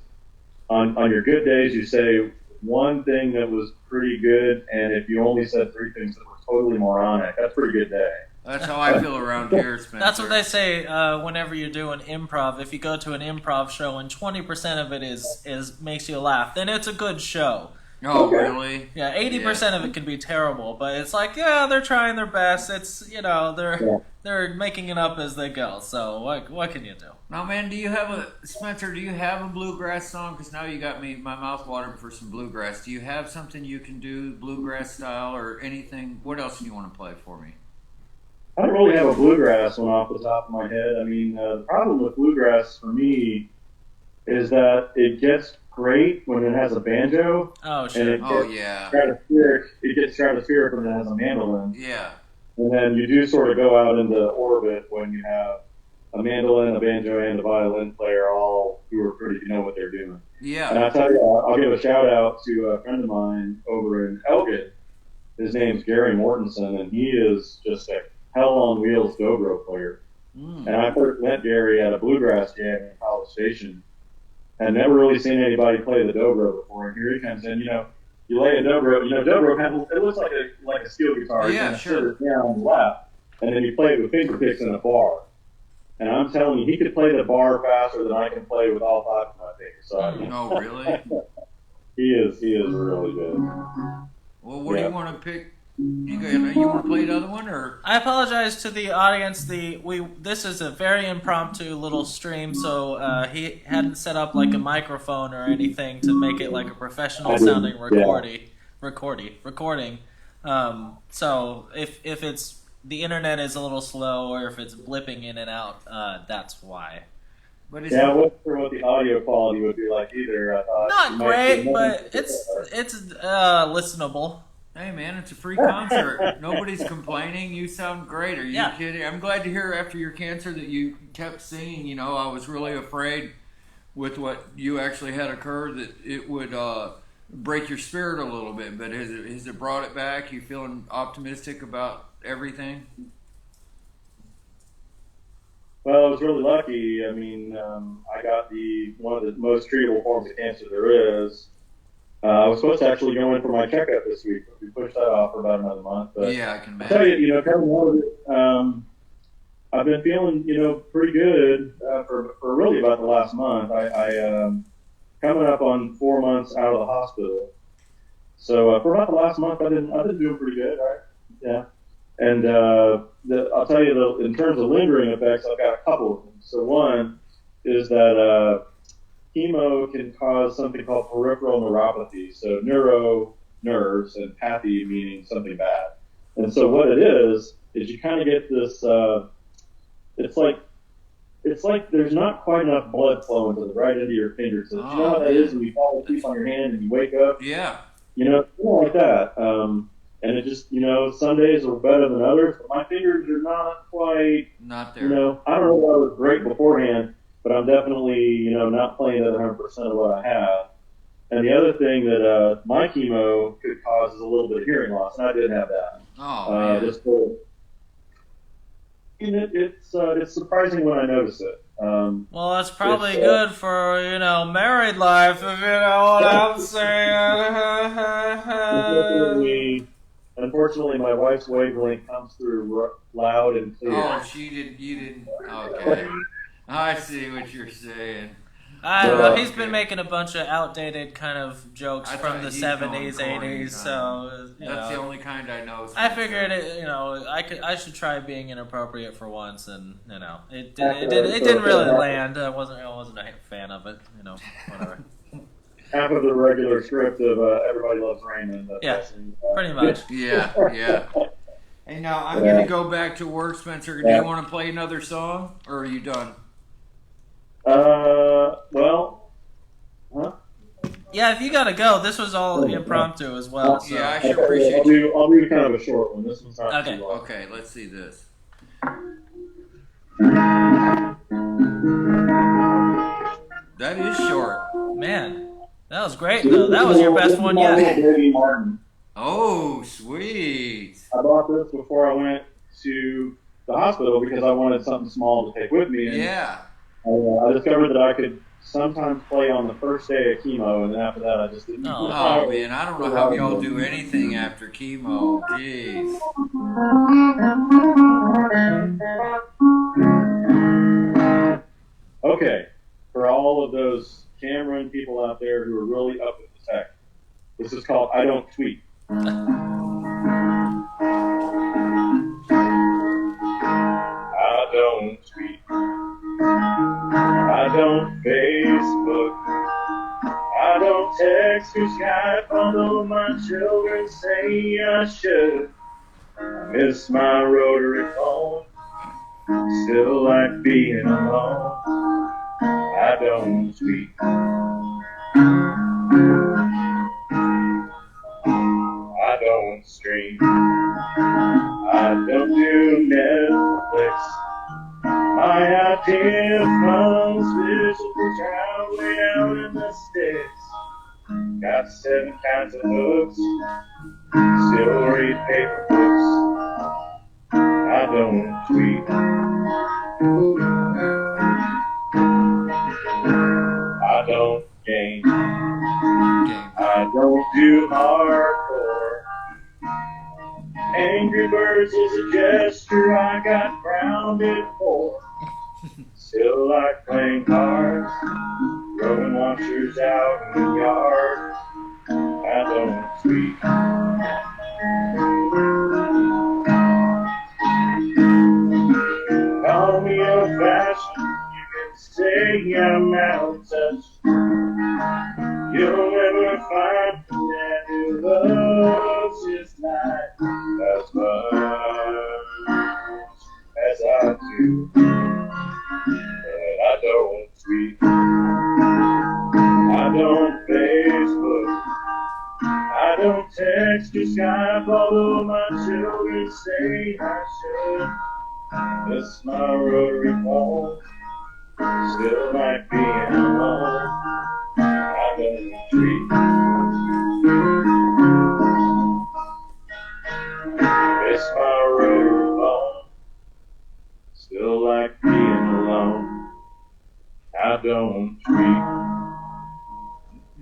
on your good days you say one thing that was pretty good, and if you only said three things that were totally moronic, that's a pretty good day. That's how I feel around here, Spencer. That's what they say whenever you're doing improv. If you go to an improv show and 20% of it is makes you laugh, then it's a good show. Oh, really? Yeah, 80% of it can be terrible, but it's like, yeah, they're trying their best. It's, you know, they're making it up as they go. So what can you do? Now, man, Spencer, do you have a bluegrass song? Because now you got my mouth watering for some bluegrass. Do you have something you can do bluegrass style or anything? What else do you want to play for me? I don't really have a bluegrass one off the top of my head. I mean, the problem with bluegrass for me is that it gets great when it has a banjo. Oh, sure. It gets stratospheric when it has a mandolin. Yeah. And then you do sort of go out into orbit when you have a mandolin, a banjo, and a violin player all who are pretty, know what they're doing. Yeah. And I'll tell you, I'll give a shout out to a friend of mine over in Elgin. His name's Gary Mortensen, and he is just a hell on wheels dobro player. And I first met Gary at a bluegrass jam in College Station. I'd never really seen anybody play the dobro before, and here he comes in. You know, you lay a dobro. You know, dobro it looks like a steel guitar. Yeah, sure. Sit it down on the lap, and then you play it with fingerpicks in a bar. And I'm telling you, he could play the bar faster than I can play with all five of my fingers. So oh, really? he is really good. Well, what do you want to pick? You want to play the other one, or? I apologize to the audience. This is a very impromptu little stream, so he hadn't set up like a microphone or anything to make it like a professional sounding recording. So if it's the internet is a little slow or if it's blipping in and out, that's why. But I wasn't sure what the audio quality would be like either. Not great, but it's listenable. Hey man, it's a free concert. Nobody's complaining. You sound great. Are you kidding? I'm glad to hear after your cancer that you kept singing. You know, I was really afraid with what you actually had occur that it would break your spirit a little bit. But has it brought it back? You feeling optimistic about everything? Well, I was really lucky. I mean, I got one of the most treatable forms of cancer there is. I was supposed to actually go in for my checkup this week, but we pushed that off for about another month. But Yeah, I can I tell imagine. you, coming out of it, I've been feeling, pretty good for really about the last month. I coming up on 4 months out of the hospital. So for about the last month, I've been doing pretty good, right? Yeah. And I'll tell you, in terms of lingering effects, I've got a couple of them. So one is that chemo can cause something called peripheral neuropathy. So nerves, and pathy meaning something bad. And so what it is you kind of get this. It's like there's not quite enough blood flowing to the right into your fingertips. You know how that is when you fall asleep on your hand and you wake up? Yeah. Like that. And it just, some days are better than others, but my fingers are not quite, Not there. I don't know if I was great beforehand, but I'm definitely, not playing at 100% of what I have. And the other thing that my chemo could cause is a little bit of hearing loss, and I did have that. Oh, man. It's surprising when I notice it. Well, that's probably good for, married life, if you know what I'm saying. Unfortunately, my wife's wavelength comes through loud and clear. Oh, you didn't. Okay. I see what you're saying. I don't know. He's been making a bunch of outdated kind of jokes I from thought the he's 70s, going corny, 80s. So That's the only kind I know. I figured I should try being inappropriate for once, and it didn't really land. I wasn't a fan of it. Whatever. Half of the regular script of Everybody Loves Raymond. Yeah, pretty much. Yeah. Hey, now I'm going to go back to work, Spencer. Do you want to play another song, or are you done? Well, huh? Yeah, if you gotta go, this was all impromptu as well. So. Yeah, I sure appreciate you. I'll do kind of a short one. This one's not okay. too long. Okay, let's see this. That is short. Man, that was great though. That was your best one yet. Baby Martin. Oh, sweet. I bought this before I went to the hospital because I wanted something small to take with me. And Yeah. I discovered that I could sometimes play on the first day of chemo, and then after that I just didn't. Oh, man, I don't know how y'all do anything after chemo. Jeez. Okay, for all of those Cameron people out there who are really up with the tech, this is called I Don't Tweet. I don't tweet. I don't Facebook. I don't text or Skype, although my children say I should. I miss my rotary phone. Still like being alone. I don't tweet. I don't stream. I don't do Netflix. My idea of fun's visual traveling out in the sticks. Got 7 kinds of books. Still read paper books. I don't tweet. I don't game. I don't do hardcore. Angry Birds is a gesture I got grounded for. Still like playing cards, throwing launchers out in the yard. I don't tweet. Call me old-fashioned, you can say I'm out of touch. You'll never find a man who loves his life as much as I do. But I don't tweet. I don't Facebook. I don't text or Skype, although my children say I should. Miss my rotary phone. Still like being alone. I don't tweet. Miss my rotary phone. Still like being alone. dome.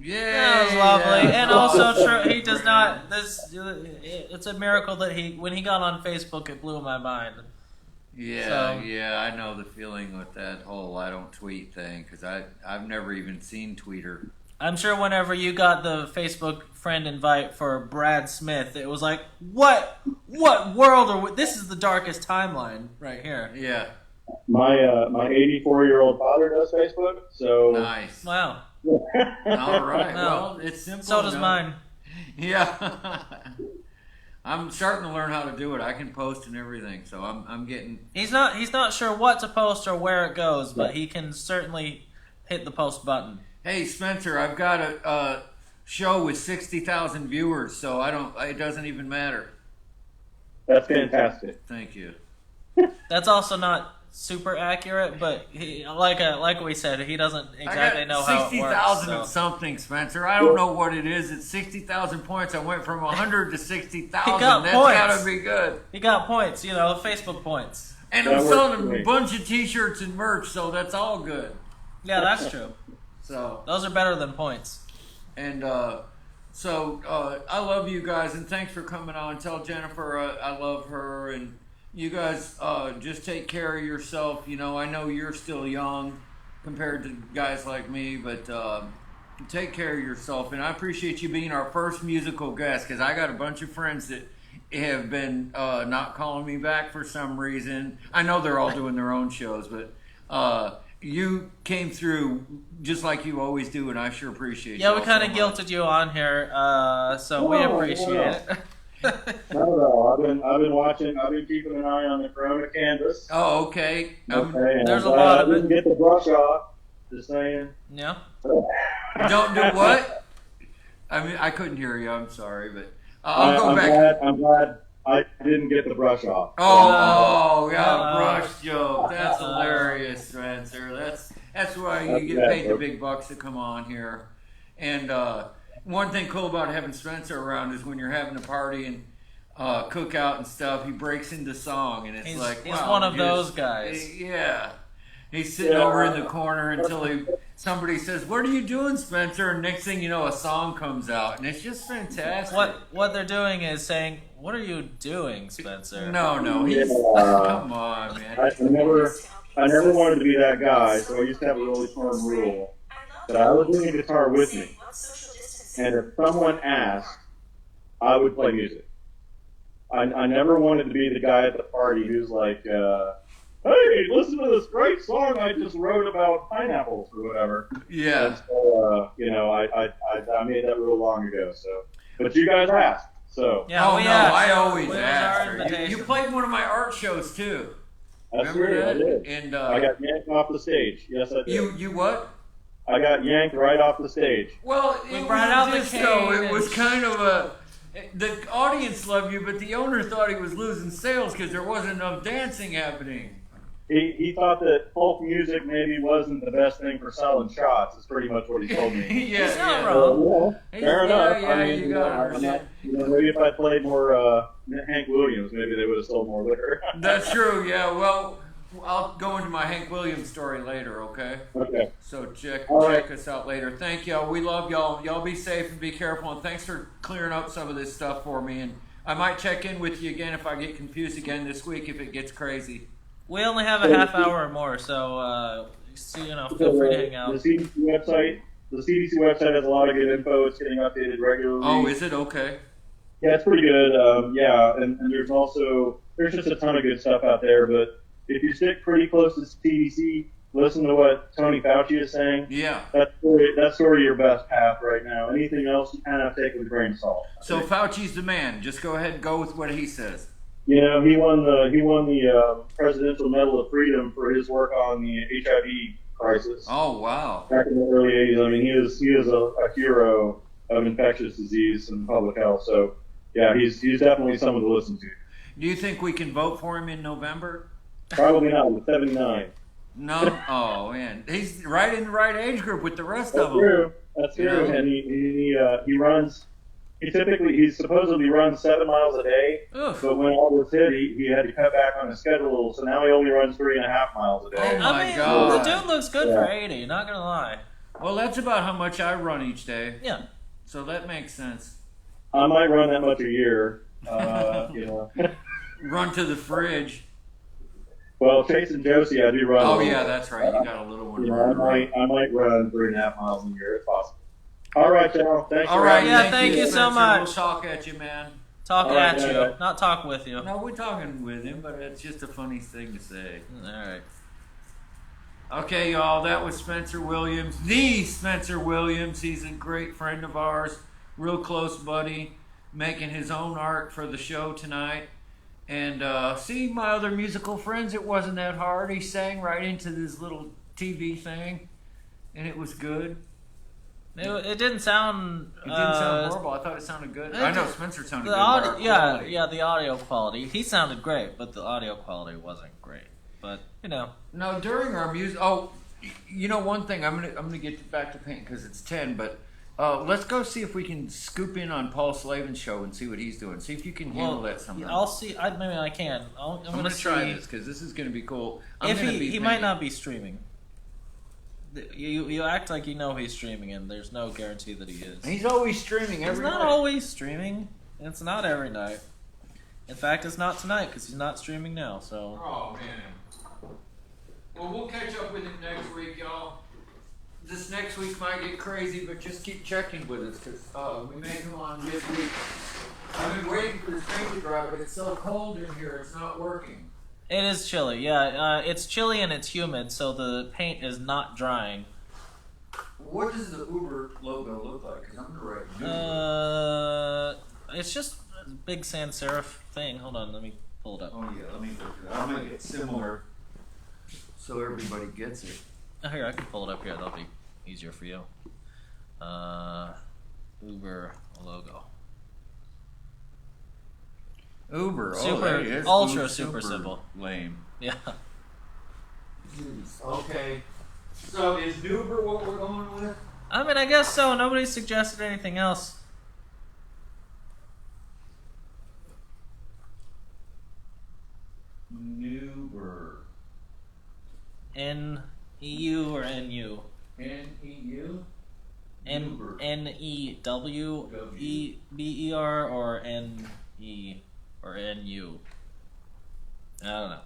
Yeah, That was lovely, and also true. He does not. It's a miracle that when he got on Facebook, it blew my mind. Yeah, So- yeah, I know the feeling with that whole I don't tweet thing because I've never even seen Tweeter. I'm sure whenever you got the Facebook friend invite for Brad Smith, it was like, what world are we? This is the darkest timeline right here. Yeah, My 84-year-old father does Facebook, so nice. Wow. All right. No. Well, it's simple. So does enough. mine. Yeah. I'm starting to learn how to do it. I can post and everything, so I'm getting. He's not sure what to post or where it goes, but he can certainly hit the post button. Hey Spencer, I've got a show with 60,000 viewers, so it doesn't even matter. That's fantastic. Thank you. That's also not super accurate, but he, like we said, he doesn't exactly know how it works. 60,000 and something, Spencer. I don't know what it is. It's 60,000 points. I went from 100 to 60,000. He got That's points. gotta be good. He got points, Facebook points. And I'm selling a bunch of T-shirts and merch, so that's all good. Yeah, that's true. So those are better than points. And I love you guys, and thanks for coming on. Tell Jennifer I love her, and you guys just take care of yourself. You know, I know you're still young compared to guys like me, but take care of yourself. And I appreciate you being our first musical guest, because I got a bunch of friends that have been not calling me back for some reason. I know they're all doing their own shows, but you came through just like you always do, and I sure appreciate you. Yeah, we kind of guilted you on here, so we appreciate it. No, I've been watching. I've been keeping an eye on the Corona canvas. Oh, okay. There's a lot of I it. didn't get the brush off. Just saying. Yeah. Don't do what? I mean, I couldn't hear you. I'm sorry, but I'll go back. I'm glad I didn't get the brush off. Oh, yeah, brush joke. That's hilarious, Spencer. That's why you get paid the big bucks to come on here. And one thing cool about having Spencer around is when you're having a party and cookout and stuff, he breaks into song, and He's like, he's wow, one of those guys. Yeah. He's sitting over in the corner until somebody says, "What are you doing, Spencer?" And next thing you know, a song comes out, and it's just fantastic. What they're doing is saying, "What are you doing, Spencer?" No, he's come on, man. I never wanted to be that guy, so I used to have a really firm rule that I would bring a guitar with me, and if someone asked, I would play music. I never wanted to be the guy at the party who's like, "Hey, listen to this great song I just wrote about pineapples," or whatever. Yeah. And so, I made that rule long ago. So, but you guys asked, so. Yeah, I always It was our ask. invitation. You played one of my art shows too. That's Remember true, I that? did. And I got yanked off the stage. Yes, I did. you what? I got yanked right off the stage. Well, We it brought was out the just cane so it and- was kind of the audience loved you, but the owner thought he was losing sales because there wasn't enough dancing happening. He thought that folk music maybe wasn't the best thing for selling shots. Is pretty much what he told me. Yeah, He's not yeah. wrong. Fair enough. Yeah, I mean, you gotta I'm understand. not, maybe if I played more Hank Williams, maybe they would have sold more liquor. That's true. Yeah. Well, I'll go into my Hank Williams story later. Okay. Okay. So check All right. us out later. Thank y'all. We love y'all. Y'all be safe and be careful. And thanks for clearing up some of this stuff for me. And I might check in with you again if I get confused again this week if it gets crazy. We only have a half hour or more, so feel free to hang out. The CDC website has a lot of good info. It's getting updated regularly. Oh, is it? Okay. Yeah, it's pretty good. And there's just a ton of good stuff out there. But if you stick pretty close to CDC, listen to what Tony Fauci is saying. Yeah. That's sort of your best path right now. Anything else, you kind of take with a grain of salt. So Fauci's the man. Just go ahead and go with what he says. You know, he won the Presidential Medal of Freedom for his work on the HIV crisis. Oh, wow. Back in the early '80s. I mean, he is a hero of infectious disease and public health. So, yeah, he's definitely someone to listen to. Do you think we can vote for him in November? Probably not. With 79. No. Oh, man. He's right in the right age group with the rest of them. That's true. And he runs he supposedly runs 7 miles a day. Oof. But when all was hit, he had to cut back on his schedule, so now he only runs 3.5 miles a day. Oh my I mean, God. the dude looks good Yeah. for 80. Not gonna lie. Well, that's about how much I run each day. Yeah. So that makes sense. I might run that much a year. You know. Run to the fridge. Well, Chase and Josie, I do run. Oh yeah, that's right. You got a little one. You know, I might run 3.5 miles a year if possible. All right, y'all. Thanks. All for right. having Yeah, me. thank you so Spencer. much. We'll talk at you, man. Talk All right, at you, yeah. not talk with you. No, we're talking with him, but it's just a funny thing to say. All right. Okay, y'all, that was Spencer Williams, the Spencer Williams. He's a great friend of ours, real close buddy, making his own art for the show tonight. And see, my other musical friends, it wasn't that hard. He sang right into this little TV thing, and it was good. It didn't sound. It didn't sound horrible. I thought it sounded good. I know Spencer sounded the good. audio, but our yeah, quality- yeah, the audio quality. He sounded great, but the audio quality wasn't great. But you know, No, during our music. Oh, you know one thing. I'm gonna get back to painting because it's 10. But let's go see if we can scoop in on Paul Slavin's show and see what he's doing. See if you can handle that somehow. I'll see. Maybe I can. I'm gonna try this because this is gonna be cool. I'm If gonna he be might painting. not be streaming. You act like you know he's streaming, and there's no guarantee that he is. He's always streaming He's every not night. always streaming. It's not every night. In fact, it's not tonight because he's not streaming now. So. Oh man. Well, we'll catch up with him next week, y'all. This next week might get crazy, but just keep checking with us because we may come on midweek. I've been waiting for the train to drive, but it's so cold in here, it's not working. It is chilly, yeah. It's chilly and it's humid, so the paint is not drying. What does the Uber logo look like? Because I'm gonna write Uber. It's just a big sans serif thing. Hold on, let me pull it up. Oh yeah, let me look it up. I'll make it similar so everybody gets it. Oh, here, I can pull it up here. That'll be easier for you. Uber logo. Uber. Super, hey, it's ultra, Uber, super simple. Lame. Yeah. Okay. So is Uber what we're going with? I mean, I guess so. Nobody suggested anything else. Nuber. N-E-U or N-U? N-E-U? N-E-W-E-B-E-R or N-E or N-U? I don't know.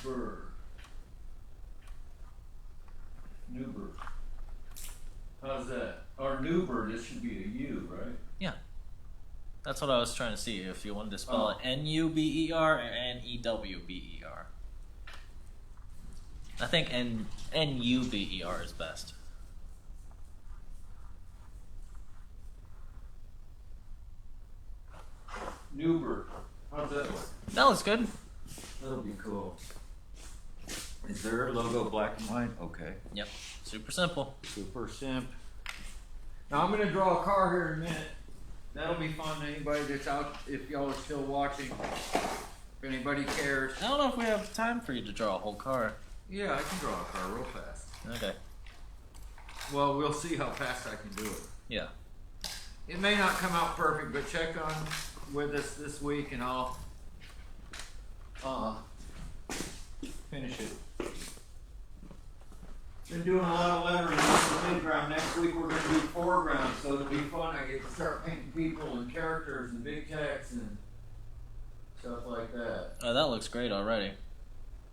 Nuber. Nuber. How's that? Or Nuber, this should be a U, right? Yeah. That's what I was trying to see. If you wanted to spell Oh. it N-U-B-E-R or N-E-W-B-E-R. I think N-U-B-E-R is best. Nuber. How's that look? That looks good. That'll be cool. Is their logo black and white? Okay. Yep. Super simple. Super simp. Now I'm gonna draw a car here in a minute. That'll be fun to anybody that's out, if y'all are still watching. If anybody cares. I don't know if we have time for you to draw a whole car. Yeah, I can draw a car real fast. Okay. Well, we'll see how fast I can do it. Yeah. It may not come out perfect, but check on with us this week and I'll finish it. Been doing a lot of lettering for midground. Next week we're going to do foreground, so it'll be fun. I get to start painting people and characters and big text and stuff like that. Oh, that looks great already.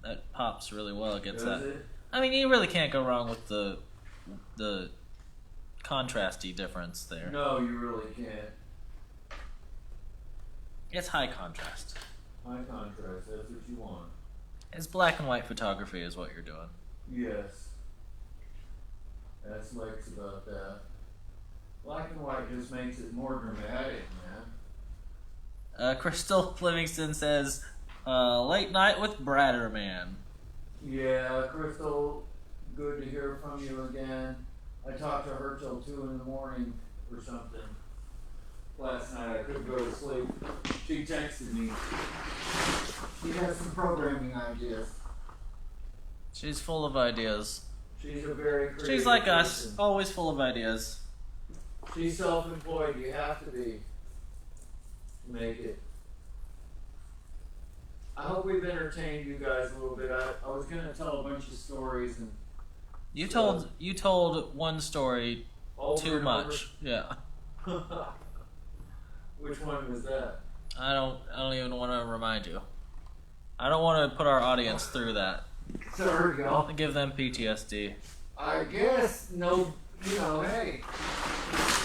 That pops really well against Does that. it? I mean, you really can't go wrong with the contrasty difference there. No, you really can't. It's high contrast. High contrast, that's what you want. It's black and white photography is what you're doing. Yes. That's Lex about that. Black and white just makes it more dramatic, man. Crystal Livingston says, late night with Bratterman. Yeah, Crystal, good to hear from you again. I talked to her till 2 in the morning or something. Last night I couldn't go to sleep. She texted me. She has some programming ideas. She's full of ideas. She's a very creative She's like us, person. always full of ideas. She's self-employed. You have to be to make it. I hope we've entertained you guys a little bit. I was gonna tell a bunch of stories and You told one story Over too and much. Yeah. Which one was that? I don't even want to remind you. I don't want to put our audience through that. Sorry, y'all. Give them PTSD. I guess no. Hey,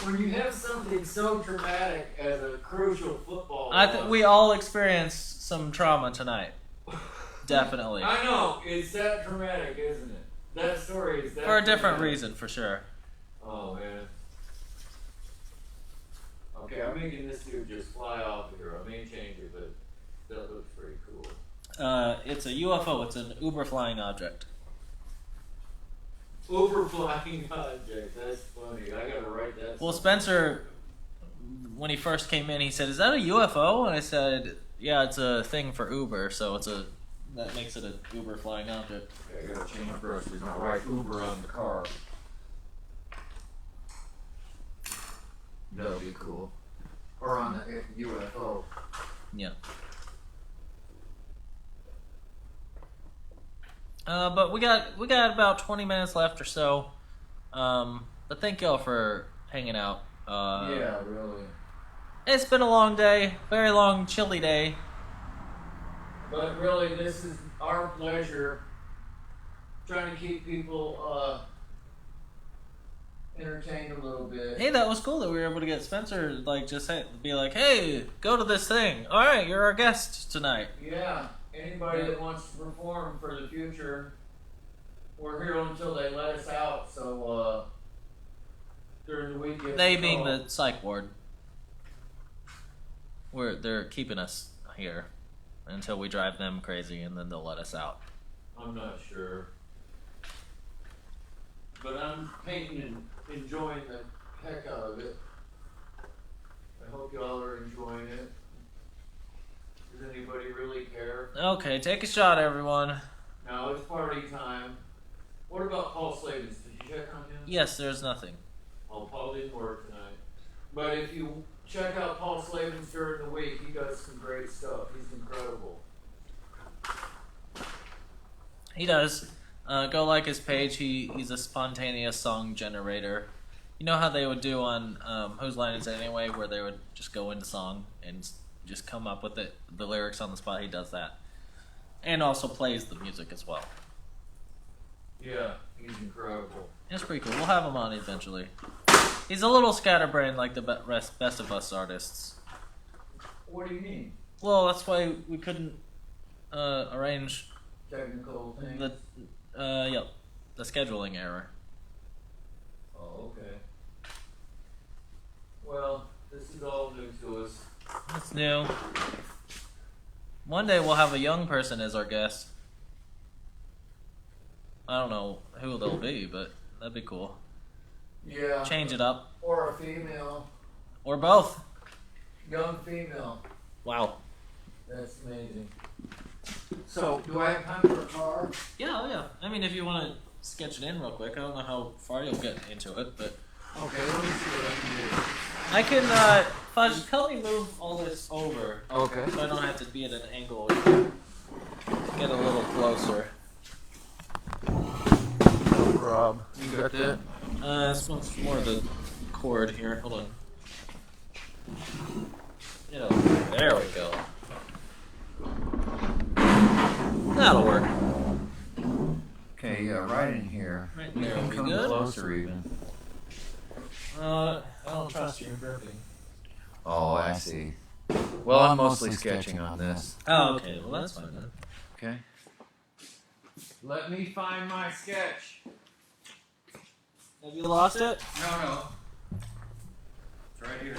when you have something so traumatic as a crucial football, We all experienced some trauma tonight. Definitely. I know it's that traumatic, isn't it? That story is that For a different traumatic. reason, for sure. Oh man. Okay, I'm making this dude just fly off here. I may change it, but that looks pretty cool. It's a UFO. It's an Uber flying object. Overflying object. That's funny. I gotta write that. Well, somewhere. Spencer, when he first came in, he said, "Is that a UFO?" And I said, "Yeah, it's a thing for Uber, so that makes it an Uber flying object." I gotta change brushes. I'll write Uber on the car. That'll be cool. Or on the UFO. Yeah. But we got about 20 minutes left or so. But thank y'all for hanging out. Yeah, really. It's been a long day, very long, chilly day. But really, this is our pleasure. Trying to keep people entertained a little bit. Hey, that was cool that we were able to get Spencer be like, "Hey, go to this thing. All right, you're our guest tonight." Yeah, anybody that wants to perform for the future, we're here until they let us out. So during the week, give us They a being call. the psych ward. They're keeping us here until we drive them crazy, and then they'll let us out. I'm not sure, but I'm painting and enjoying the heck out of it. I hope y'all are enjoying it. Does anybody really care? Okay, take a shot, everyone. Now it's party time. What about Paul Slavens? Did you check on him? Yes, there's nothing. Oh, Paul didn't work tonight. But if you check out Paul Slavens during the week, he does some great stuff. He's incredible. He does. Go like his page. He's a spontaneous song generator. You know how they would do on Whose Line Is It Anyway, where they would just go into song and just come up with the lyrics on the spot. He does that, and also plays the music as well. Yeah, he's incredible. It's pretty cool. We'll have him on eventually. He's a little scatterbrained like the best of us artists. What do you mean? Well, that's why we couldn't arrange Technical thing? the scheduling error. Oh, okay. Well, this is all new to us. That's new. One day we'll have a young person as our guest. I don't know who they'll be, but that'd be cool. Yeah. Change it up. Or a female. Or both. Young female. Wow. That's amazing. So, do I have time for a car? Yeah. I mean, if you want to sketch it in real quick, I don't know how far you'll get into it, but Okay, let me see what I can, Fudge, help me move all this over. Okay. So I don't have to be at an angle. Get a little closer. Rob, you got that? This one's more of the cord here. Hold on. There we go. That'll work. Okay, yeah, right in here. Right You there, can we come good? closer even. I don't trust your gripping. Oh, I see. Well, I'm mostly sketching on this. Oh, okay. Well, that's fine then. Okay. Let me find my sketch. Have you lost it? No. It's right here.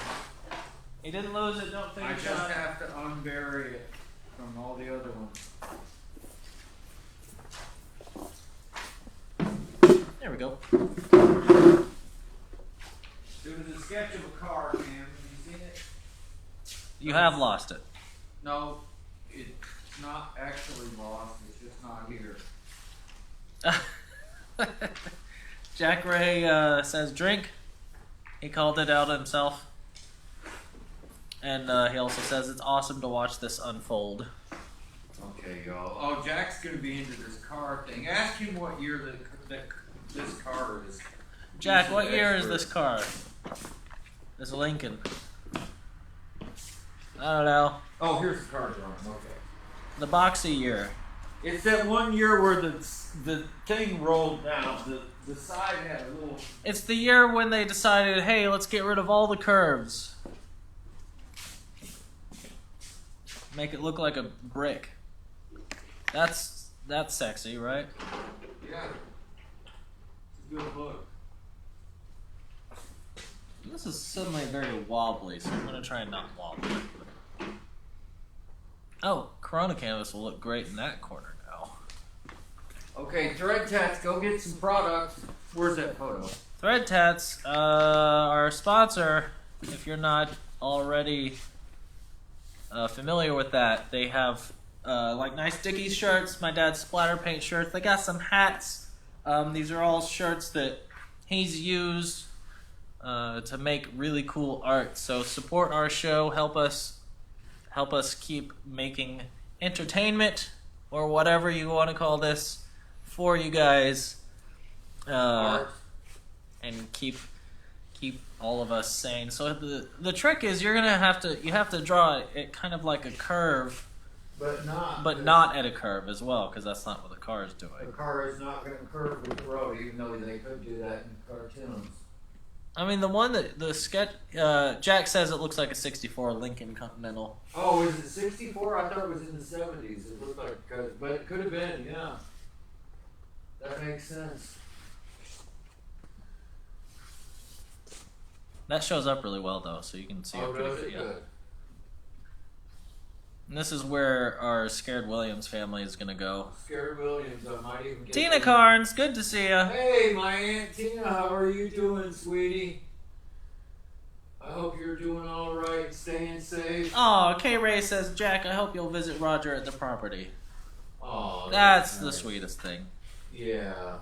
He didn't lose it. Don't think I it's just not. have to unbury it from all the other ones. There we go. It was a sketch of a car, man. Have you seen it? You have lost it. No, it's not actually lost. It's just not here. Jack Ray says drink. He called it out himself. And he also says it's awesome to watch this unfold. Okay, y'all. Oh, Jack's gonna be into this car thing. Ask him what year this car is. Jack, what year is this car? This Lincoln. I don't know. Oh, here's the car drawing. Okay. The boxy year. It's that one year where the thing rolled down. The side had a little. It's the year when they decided, hey, let's get rid of all the curves. Make it look like a brick. That's sexy, right? Yeah. It's a good look. This is suddenly very wobbly, so I'm gonna try and not wobble. Oh, Corona Canvas will look great in that corner now. Okay, Thread Tats, go get some products. Where's that photo? Thread Tats, our sponsor, if you're not already familiar with that, they have like nice Dickies shirts, my dad's splatter paint shirts. They got some hats. These are all shirts that he's used to make really cool art. So support our show, help us keep making entertainment or whatever you want to call this for you guys, and keep all of us sane. So the trick is you have to draw it kind of like a curve, but not at a curve as well, because that's not what the car is doing. The car is not going to curve with the road, even though they could do that in cartoons. I mean, the one that the sketch Jack says it looks like a '64 Lincoln Continental. Oh, is it 64? I thought it was in the 70s. It looked like, but it could have been, yeah. That makes sense. That shows up really well though, so you can see it pretty good. Yeah. Good. And this is where our Scared Williams family is gonna go. Scared Williams, I might even get Tina Carnes, good to see ya. Hey, my Aunt Tina, how are you doing, sweetie? I hope you're doing all right, staying safe. Oh, K Ray says, Jack, I hope you'll visit Roger at the property. Oh, that's nice. The sweetest thing. Yeah.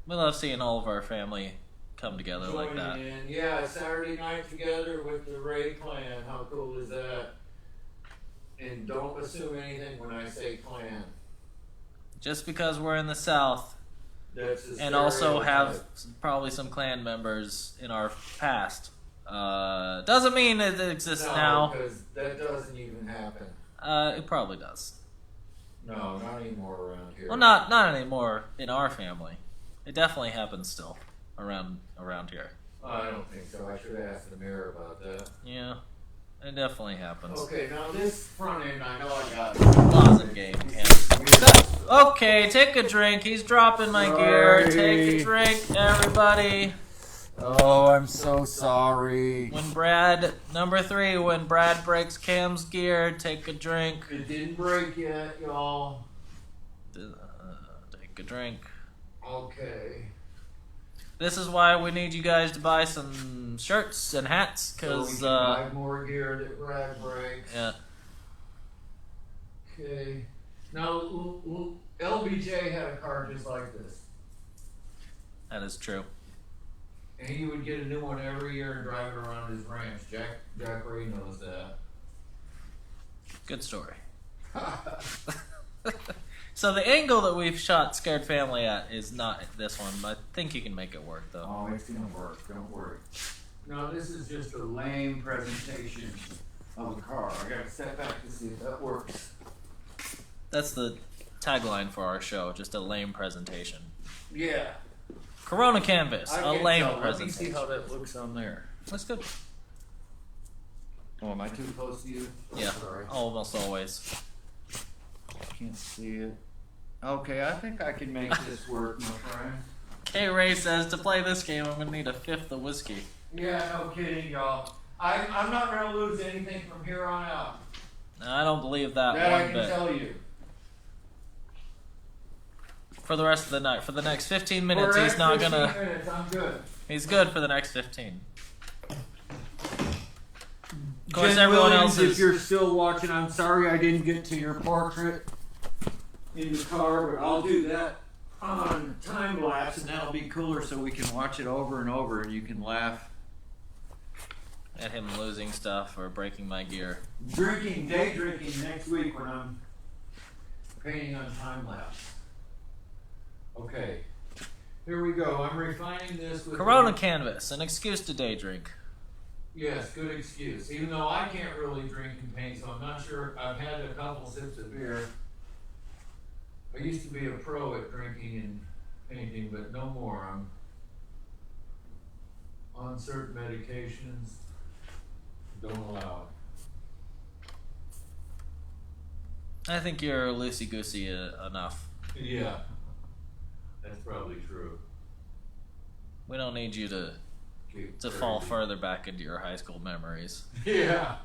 We love seeing all of our family come together like that. Joining in. Yeah, Saturday night together with the Ray clan. How cool is that? And don't assume anything when I say clan. Just because we're in the South, That's a and also have stereotype. probably some clan members in our past, doesn't mean it exists No, now. because that doesn't even happen. It probably does. No, not anymore around here. Well, not anymore in our family. It definitely happens still around here. I don't think so. I should have asked the mayor about that. Yeah, it definitely happens. Okay, now this front end, I know I got Closet game. Okay, take a drink. He's dropping my gear. Take a drink, everybody. Oh, I'm so sorry. When number 3, when Brad breaks Cam's gear, take a drink. It didn't break yet, y'all. Take a drink. Okay. This is why we need you guys to buy some shirts and hats, So we because can buy more gear that Brad breaks. yeah. Okay. Now, LBJ had a car just like this. That is true. And he would get a new one every year and drive it around his ranch. Jack Ray knows that. Good story. So the angle that we've shot Scared Family at is not this one, but I think you can make it work though. Oh, it's gonna work. Don't worry. No, this is just a lame presentation of the car. I gotta step back to see if that works. That's the tagline for our show, just a lame presentation. Yeah. Corona Canvas, I a can lame tell. Let me presentation. see how that looks on there. That's good. Oh, am I too close to you? Yeah, Sorry. almost always. Can't see it. Okay, I think I can make this work, my friend. K Ray says to play this game, I'm gonna need a 5th of whiskey. Yeah, no kidding, y'all. I'm not gonna lose anything from here on out. No, I don't believe that That one I can bit. tell you. For the rest of the night, for the next 15 minutes, For he's not 15 gonna. minutes, I'm good. He's good for the next 15. Of course, Jen everyone Williams, else is. if you're still watching, I'm sorry I didn't get to your portrait in the car, but I'll do that on time lapse, and that'll be cooler so we can watch it over and over and you can laugh at him losing stuff or breaking my gear. Day drinking next week when I'm painting on time lapse. Okay, here we go. I'm refining this with Corona canvas, an excuse to day drink. Yes, good excuse. Even though I can't really drink and paint, so I'm not sure. I've had a couple sips of beer. I used to be a pro at drinking and painting, but no more. I'm on certain medications. Don't allow it. I think you're loosey-goosey enough. Yeah, that's probably true. We don't need you to fall further back into your high school memories. Yeah,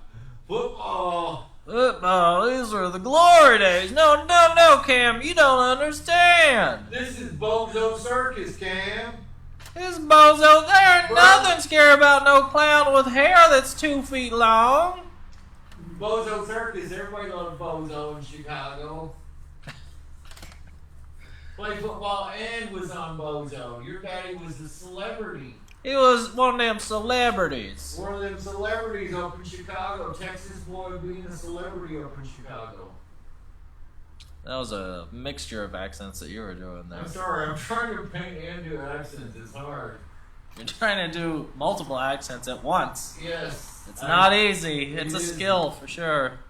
football. Football, these are the glory days. No, Cam, you don't understand. This is Bozo Circus, Cam. This bozo, there ain't nothing scary about no clown with hair that's 2 feet long. Bozo Circus, everybody loves Bozo in Chicago. Played football and was on Bozo. Your daddy was a celebrity. He was one of them celebrities. One of them celebrities up in Chicago. Texas boy being a celebrity up in Chicago. That was a mixture of accents that you were doing there. I'm sorry, I'm trying to paint and do accents. It's hard. You're trying to do multiple accents at once. Yes. It's not easy. It's a skill for sure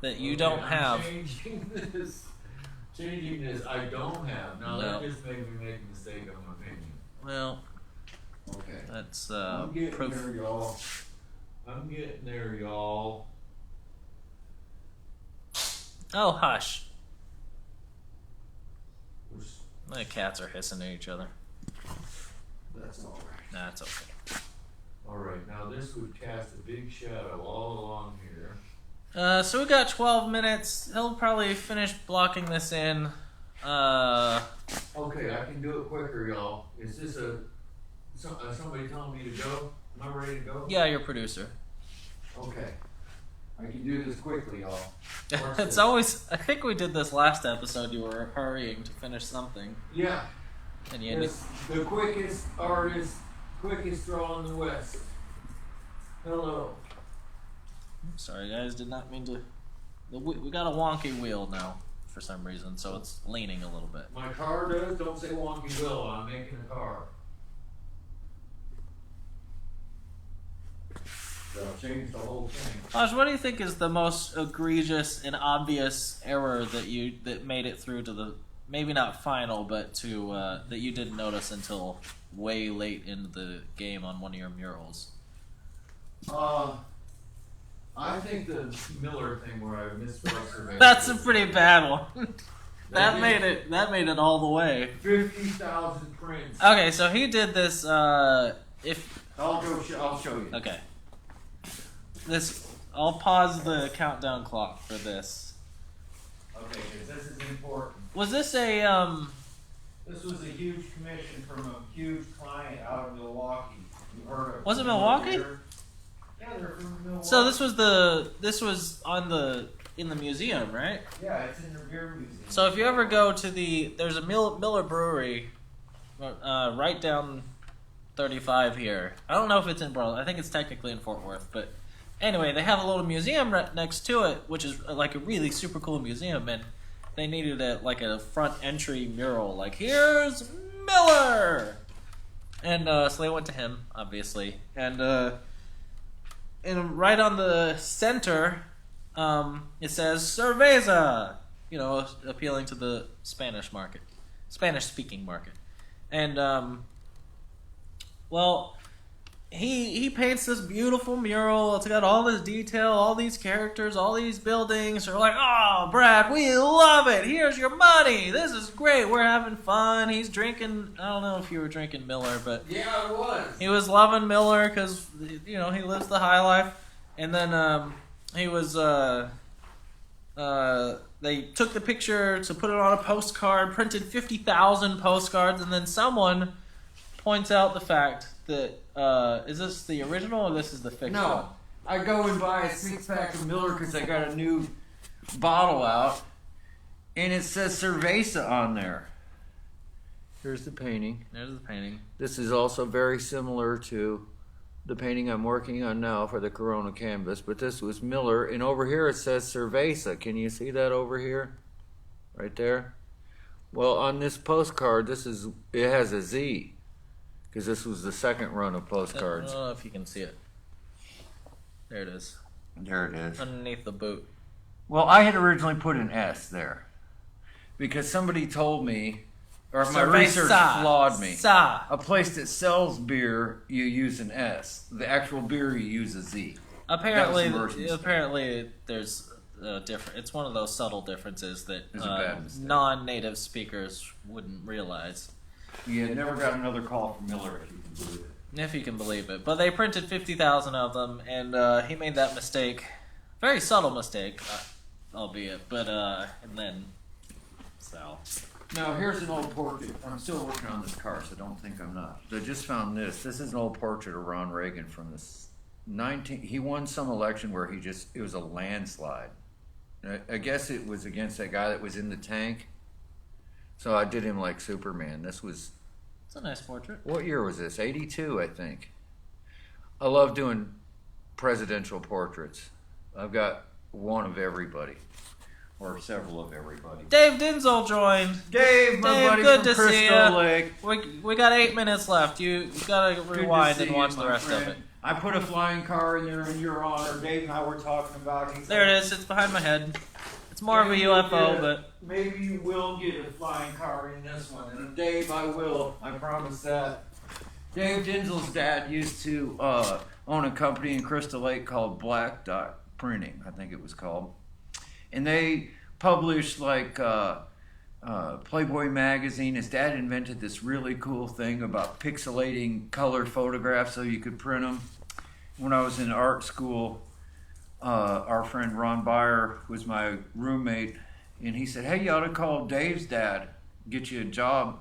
that you don't I'm have. Changing this. I don't have. Now that just made me make a mistake on my painting. Well, okay. That's I'm getting proof. there, y'all. I'm getting there, y'all. Oh, hush. The cats are hissing at each other. That's all right. That's okay. All right, now this would cast a big shadow all along here. So we got 12 minutes. He'll probably finish blocking this in. Okay, I can do it quicker, y'all. Is this somebody telling me to go? Am I ready to go? Yeah, your producer. Okay. I can do this quickly, y'all. It's always. I think we did this last episode. You were hurrying to finish something. Yeah. And you It's the quickest artist, quickest draw in the West. Hello. Sorry, guys. Did not mean to. We got a wonky wheel now for some reason, so it's leaning a little bit. My car does. Don't say wonky wheel. I'm making a car. So I'll change the whole thing. Josh, what do you think is the most egregious and obvious error that made it through to the maybe not final, but to that you didn't notice until way late into the game on one of your murals? I think the Miller thing where I misspelled survey. That's a pretty bad one. That made it all the way. 50,000 prints. Okay, so he did this. I'll show you. Okay. I'll pause the countdown clock for this. Okay, because this is important. Was this a This was a huge commission from a huge client out of Milwaukee. You heard of? Was it Milwaukee? Yeah, they're from Milwaukee. So this was in the museum, right? Yeah, it's in the beer museum. So if you ever go to there's a Miller Brewery, right down 35 here. I don't know if it's in Burlington. I think it's technically in Fort Worth, but anyway, they have a little museum right next to it, which is like a really super cool museum, and they needed a front entry mural, like here's Miller, and so they went to him, obviously, and right on the center, it says Cerveza, appealing to the Spanish speaking market, and well, he paints this beautiful mural. It's got all this detail, all these characters, all these buildings. We're like, oh, Brad, we love it. Here's your money. This is great. We're having fun. He's drinking. I don't know if you were drinking Miller, but yeah, I was. He was loving Miller because he lives the high life. And then he was. They took the picture to put it on a postcard, printed 50,000 postcards, and then someone points out the fact that is this the original or this is the fiction? No, I go and buy a 6-pack of Miller because I got a new bottle out, and it says Cerveza on there. Here's the painting. There's the painting. This is also very similar to the painting I'm working on now for the Corona canvas, but this was Miller. And over here it says Cerveza. Can you see that over here? Right there? Well, on this postcard, it has a Z, because this was the second run of postcards. I don't know if you can see it. There it is. There it is. Underneath the boot. Well, I had originally put an S there because somebody told me, or my research flawed me. A place that sells beer, you use an S. The actual beer, you use a Z. Apparently, there's a different. It's one of those subtle differences that non-native speakers wouldn't realize. Yeah, never got another call from Miller, if you can believe it. If you can believe it. But they printed 50,000 of them, and he made that mistake. Very subtle mistake, albeit. But, and then, so. Now, here's an old portrait. I'm still working on this car, so don't think I'm not. I just found this. This is an old portrait of Ron Reagan from this he won some election where it was a landslide. I guess it was against that guy that was in the tank. So I did him like Superman. It's a nice portrait. What year was this? 82, I think. I love doing presidential portraits. I've got one of everybody. Or several of everybody. Dave Dinzel joined. Dave, my buddy good from to see Crystal ya. Lake. We got 8 minutes left. You gotta rewind and watch the rest of it. I put a flying car in there in your honor. Dave and I were talking about it. There it is. It's behind my head. It's more of a UFO, but maybe you will get a flying car in this one. And Dave, I will. I promise that. Dave Dinzel's dad used to own a company in Crystal Lake called Black Dot Printing, I think it was called. And they published like Playboy magazine. His dad invented this really cool thing about pixelating color photographs so you could print them. When I was in art school, our friend Ron Byer was my roommate, and he said, "Hey, you ought to call Dave's dad, get you a job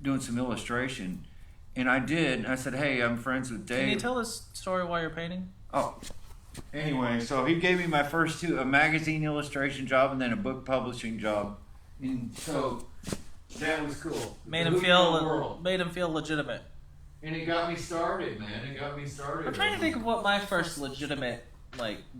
doing some illustration." And I did. I said, "Hey, I'm friends with Dave." Can you tell this story while you're painting? Oh. Anyway, so he gave me my first two, a magazine illustration job and then a book publishing job. And so that was cool. Made him feel legitimate. And it got me started, man. It got me started. I'm trying to think of what my first legitimate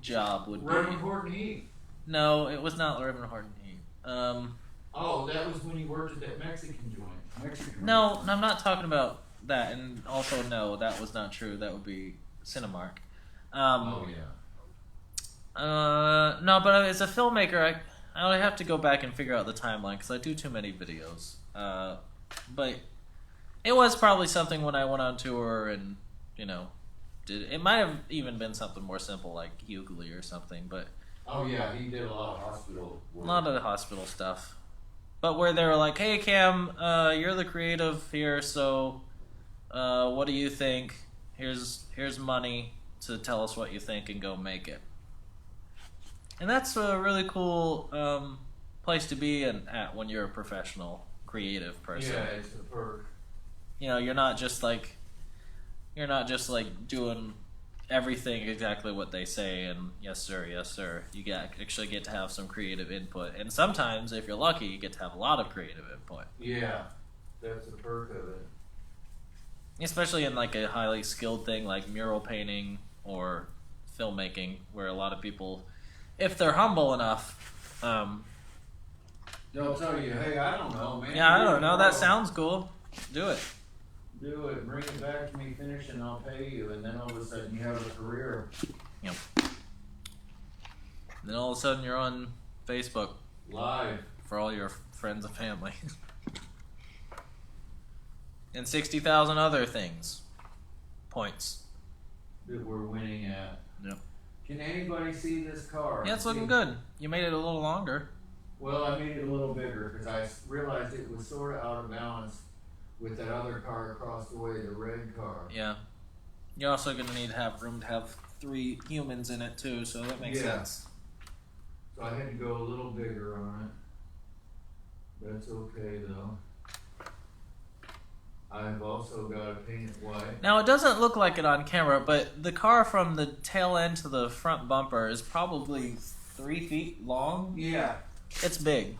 job would be. Reverend Horton Heat. No, it was not Reverend Horton Heat. Oh, that was when you worked at that Mexican joint. No, I'm not talking about that. And also, no, that was not true. That would be Cinemark. Oh yeah. No, but as a filmmaker, I would have to go back and figure out the timeline because I do too many videos. But it was probably something when I went on tour and it might have even been something more simple like Hughley or something. But oh yeah, he did a lot of hospital work. A lot of the hospital stuff. But where they were like, "Hey Cam, you're the creative here, so what do you think? Here's money to tell us what you think and go make it." And that's a really cool place to be at when you're a professional creative person. Yeah, it's a perk. You're not just like doing everything exactly what they say and yes sir, you actually get to have some creative input, and sometimes if you're lucky you get to have a lot of creative input. Yeah, that's a perk of it, especially in like a highly skilled thing like mural painting or filmmaking, where a lot of people, if they're humble enough, they'll tell you, "Hey, I don't know, man. Yeah, I don't know. That sounds cool. Do it. Do it. Bring it back to me, finish, and I'll pay you." And then all of a sudden, you have a career. Yep. Then all of a sudden, you're on Facebook live for all your friends and family, and 60,000 other things, points that we're winning at. Yep. Can anybody see this car? Yeah, it's looking good. You made it a little longer. Well, I made it a little bigger because I realized it was sort of out of balance with that other car across the way, the red car. Yeah. You're also going to need to have room to have 3 humans in it too, so that makes sense. So I had to go a little bigger on it. That's okay though. I've also got to paint it white. Now, it doesn't look like it on camera, but the car from the tail end to the front bumper is probably 3 feet long. Yeah. It's big.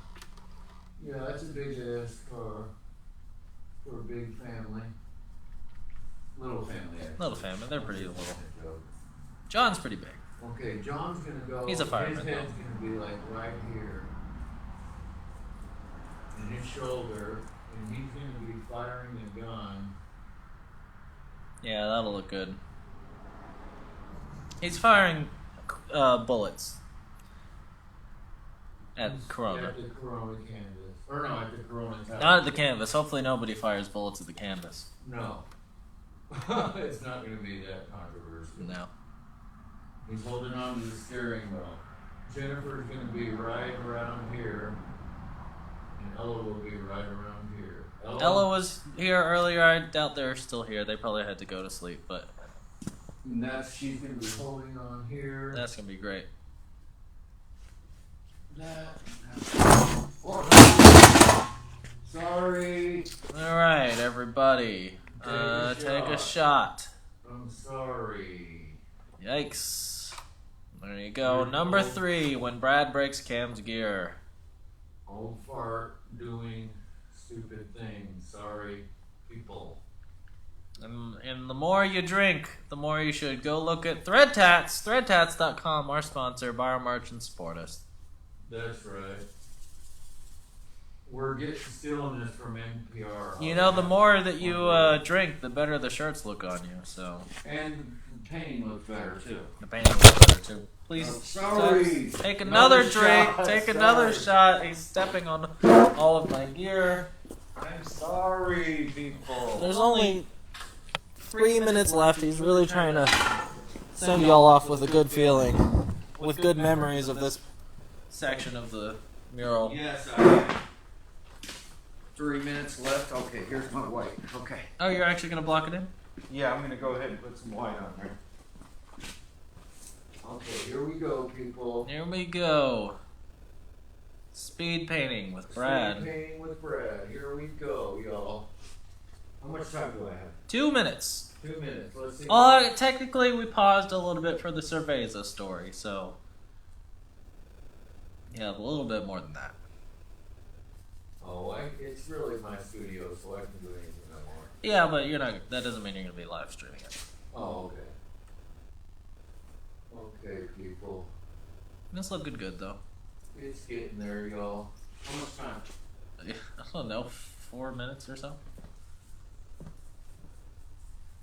Yeah, that's a big ass car for a big family. Little family. Actually. Little family. They're pretty little. John's pretty big. Okay, John's gonna go. He's a fireman, His head's gonna be like right here, and his shoulder, and he's gonna be firing the gun. Yeah, that'll look good. He's firing bullets at Corona. At the Corona canvas, or no, at the Corona. Not at the canvas. Hopefully, nobody fires bullets at the canvas. No, it's not gonna be that controversial. No. He's holding on to the steering wheel. Jennifer's gonna be right around here, and Ella will be right around here. Ella was here earlier. I doubt they're still here. They probably had to go to sleep, but and she's gonna be holding on here. That's gonna be great. Sorry. All right, everybody, take a shot. I'm sorry. Yikes. There you go. Number 3, when Brad breaks Cam's gear. Old fart doing stupid things. Sorry, people. And the more you drink, the more you should go look at Threadtats. Threadtats.com, our sponsor. Buy our merch and support us. That's right. We're stealing this from NPR. You know, the more that you drink, the better the shirts look on you. So. And the painting looks better too. The painting looks better too. Please, sorry. Take another drink. Shot. Take another shot. He's stepping on all of my gear. I'm sorry, people. There's only 3 minutes left. He's really trying to send y'all off with a good feeling, with good memories of this section of the mural. Yes, I am. 3 minutes left. Okay, here's my white. Okay. Oh, you're actually gonna block it in? Yeah, I'm gonna go ahead and put some white on there. Okay, here we go, people. Here we go. Speed painting with Brad. Speed painting with Brad. Here we go, y'all. How much time do I have? 2 minutes. 2 minutes. Let's see. Technically, we paused a little bit for the Cerveza story, so yeah, a little bit more than that. Oh, it's really my studio, so I can do anything I want. Yeah, but you're not. That doesn't mean you're gonna be live streaming it. Oh, okay. Okay, people. This looked good though. It's getting there, y'all. How much time? I don't know, 4 minutes or so.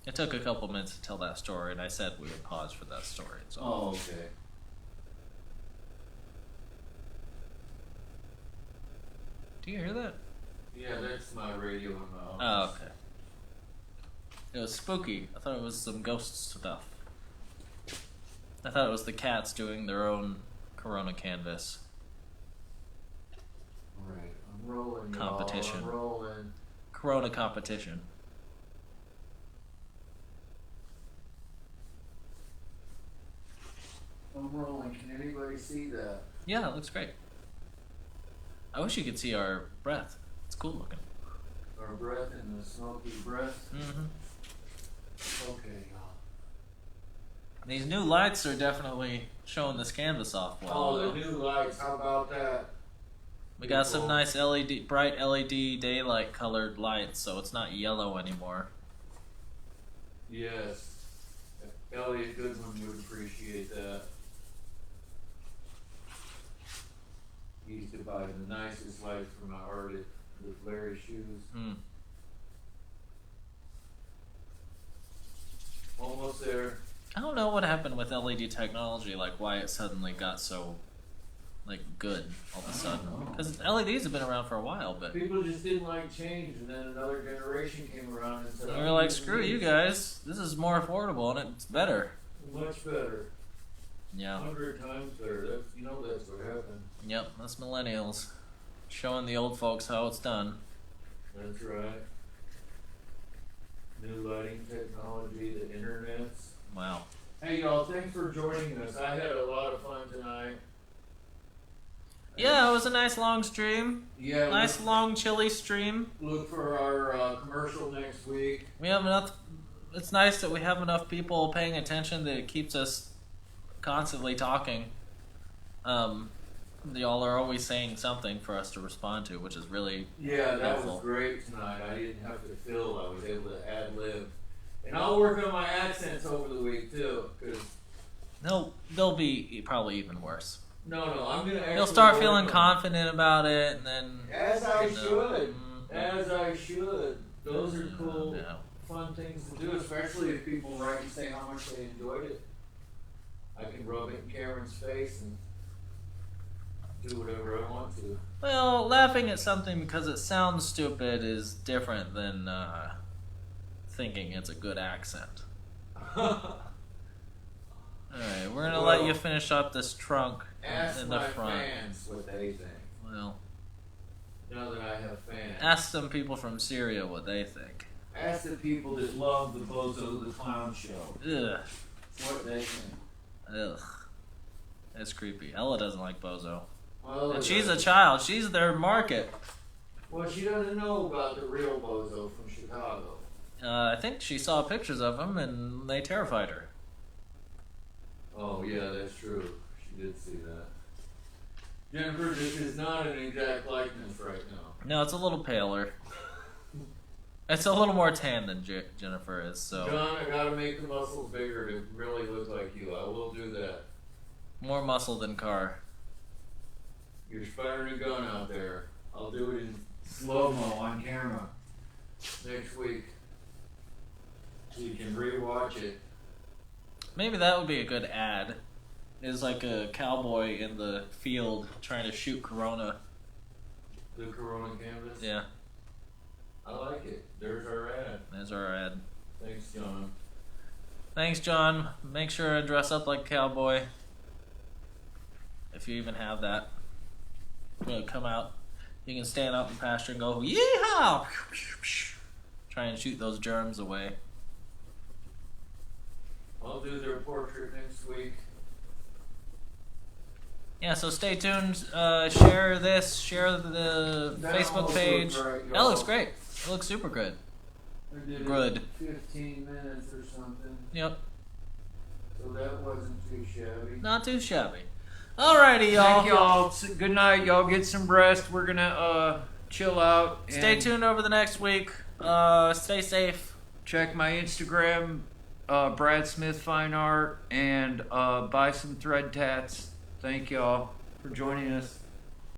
It took a couple minutes to tell that story, and I said we would pause for that story. So. Oh, okay. Do you hear that? Yeah, that's my radio in my office. Oh, okay. It was spooky. I thought it was some ghost stuff. I thought it was the cats doing their own Corona canvas. Alright, I'm rolling, competition. y'all. I'm rolling. Corona competition. I'm rolling. Can anybody see that? Yeah, it looks great. I wish you could see our breath. It's cool looking. Our breath and the smoky breath? Mm-hmm. Okay, y'all. These new lights are definitely showing this canvas off well. Oh, the new lights. How about that? We got some nice bright LED daylight colored lights, so it's not yellow anymore. Yes. Elliot Goodwin would appreciate that. He used to buy the nicest lights for my artist with Larry shoes. Mm. Almost there. I don't know what happened with LED technology, like why it suddenly got so good all of a sudden. Because LEDs have been around for a while, but People just didn't like change, and then another generation came around and said, we were like, screw you guys, this is more affordable and it's better. Much better. Yeah. 100 times better. That's what happened. Yep, that's millennials. Showing the old folks how it's done. That's right. New lighting technology, the internets. Wow. Hey y'all, thanks for joining us. I had a lot of fun tonight. Yeah, it was a nice long stream. Yeah. Nice long chilly stream. Look for our commercial next week. We have enough. It's nice that we have enough people paying attention that it keeps us constantly talking. Y'all are always saying something for us to respond to, which is really Yeah, that helpful. was great tonight. I didn't have to fill. I was able to ad lib And I'll work on my accents over the week too, because They'll be probably even worse. no, I'm gonna. He'll actually start work feeling on- confident about it, and then As I you know, should. As I should. Those are cool, no. fun things to do, especially if people write and say how much they enjoyed it. I can rub it in Cameron's face and do whatever I want to. Well, laughing at something because it sounds stupid is different than thinking it's a good accent. Alright, we're gonna let you finish up this trunk Ask in the my front. fans what they think. Well, Now that I have fans. ask some people from Syria what they think. Ask the people that love the Bozo the Clown show Ugh. what they think. Ugh. That's creepy. Ella doesn't like Bozo. Well, And she's a child. She's their market. Well, she doesn't know about the real Bozo from Chicago. I think she saw pictures of him and they terrified her. Oh, yeah, that's true. She did see that. Jennifer, this is not an exact likeness right now. No, it's a little paler. It's a little more tan than Jennifer is, so. John, I gotta make the muscles bigger to really look like you. I will do that. More muscle than Carr. You're firing a gun out there. I'll do it in slow-mo on camera next week. So you can rewatch it. Maybe that would be a good ad. Is like a cowboy in the field trying to shoot Corona. The Corona canvas? Yeah, I like it. There's our ad. there's our ad. Thanks, John. Thanks, John. Make sure to dress up like a cowboy. If you even have that. You know, come out. You can stand out in pasture and go, yeehaw! Try and shoot those germs away. I'll do their portrait next week. Yeah, so stay tuned. Share this. Share the That Facebook almost page. looks right, That y'all. looks great. It looks super good. I did Good. it in 15 minutes or something. Yep. So that wasn't too shabby. Not too shabby. Alrighty, y'all. Thank y'all. Good night. Y'all get some rest. We're gonna chill out. Stay and tuned over the next week. Stay safe. Check my Instagram, Brad Smith Fine Art, and buy some thread tats. Thank y'all for joining us.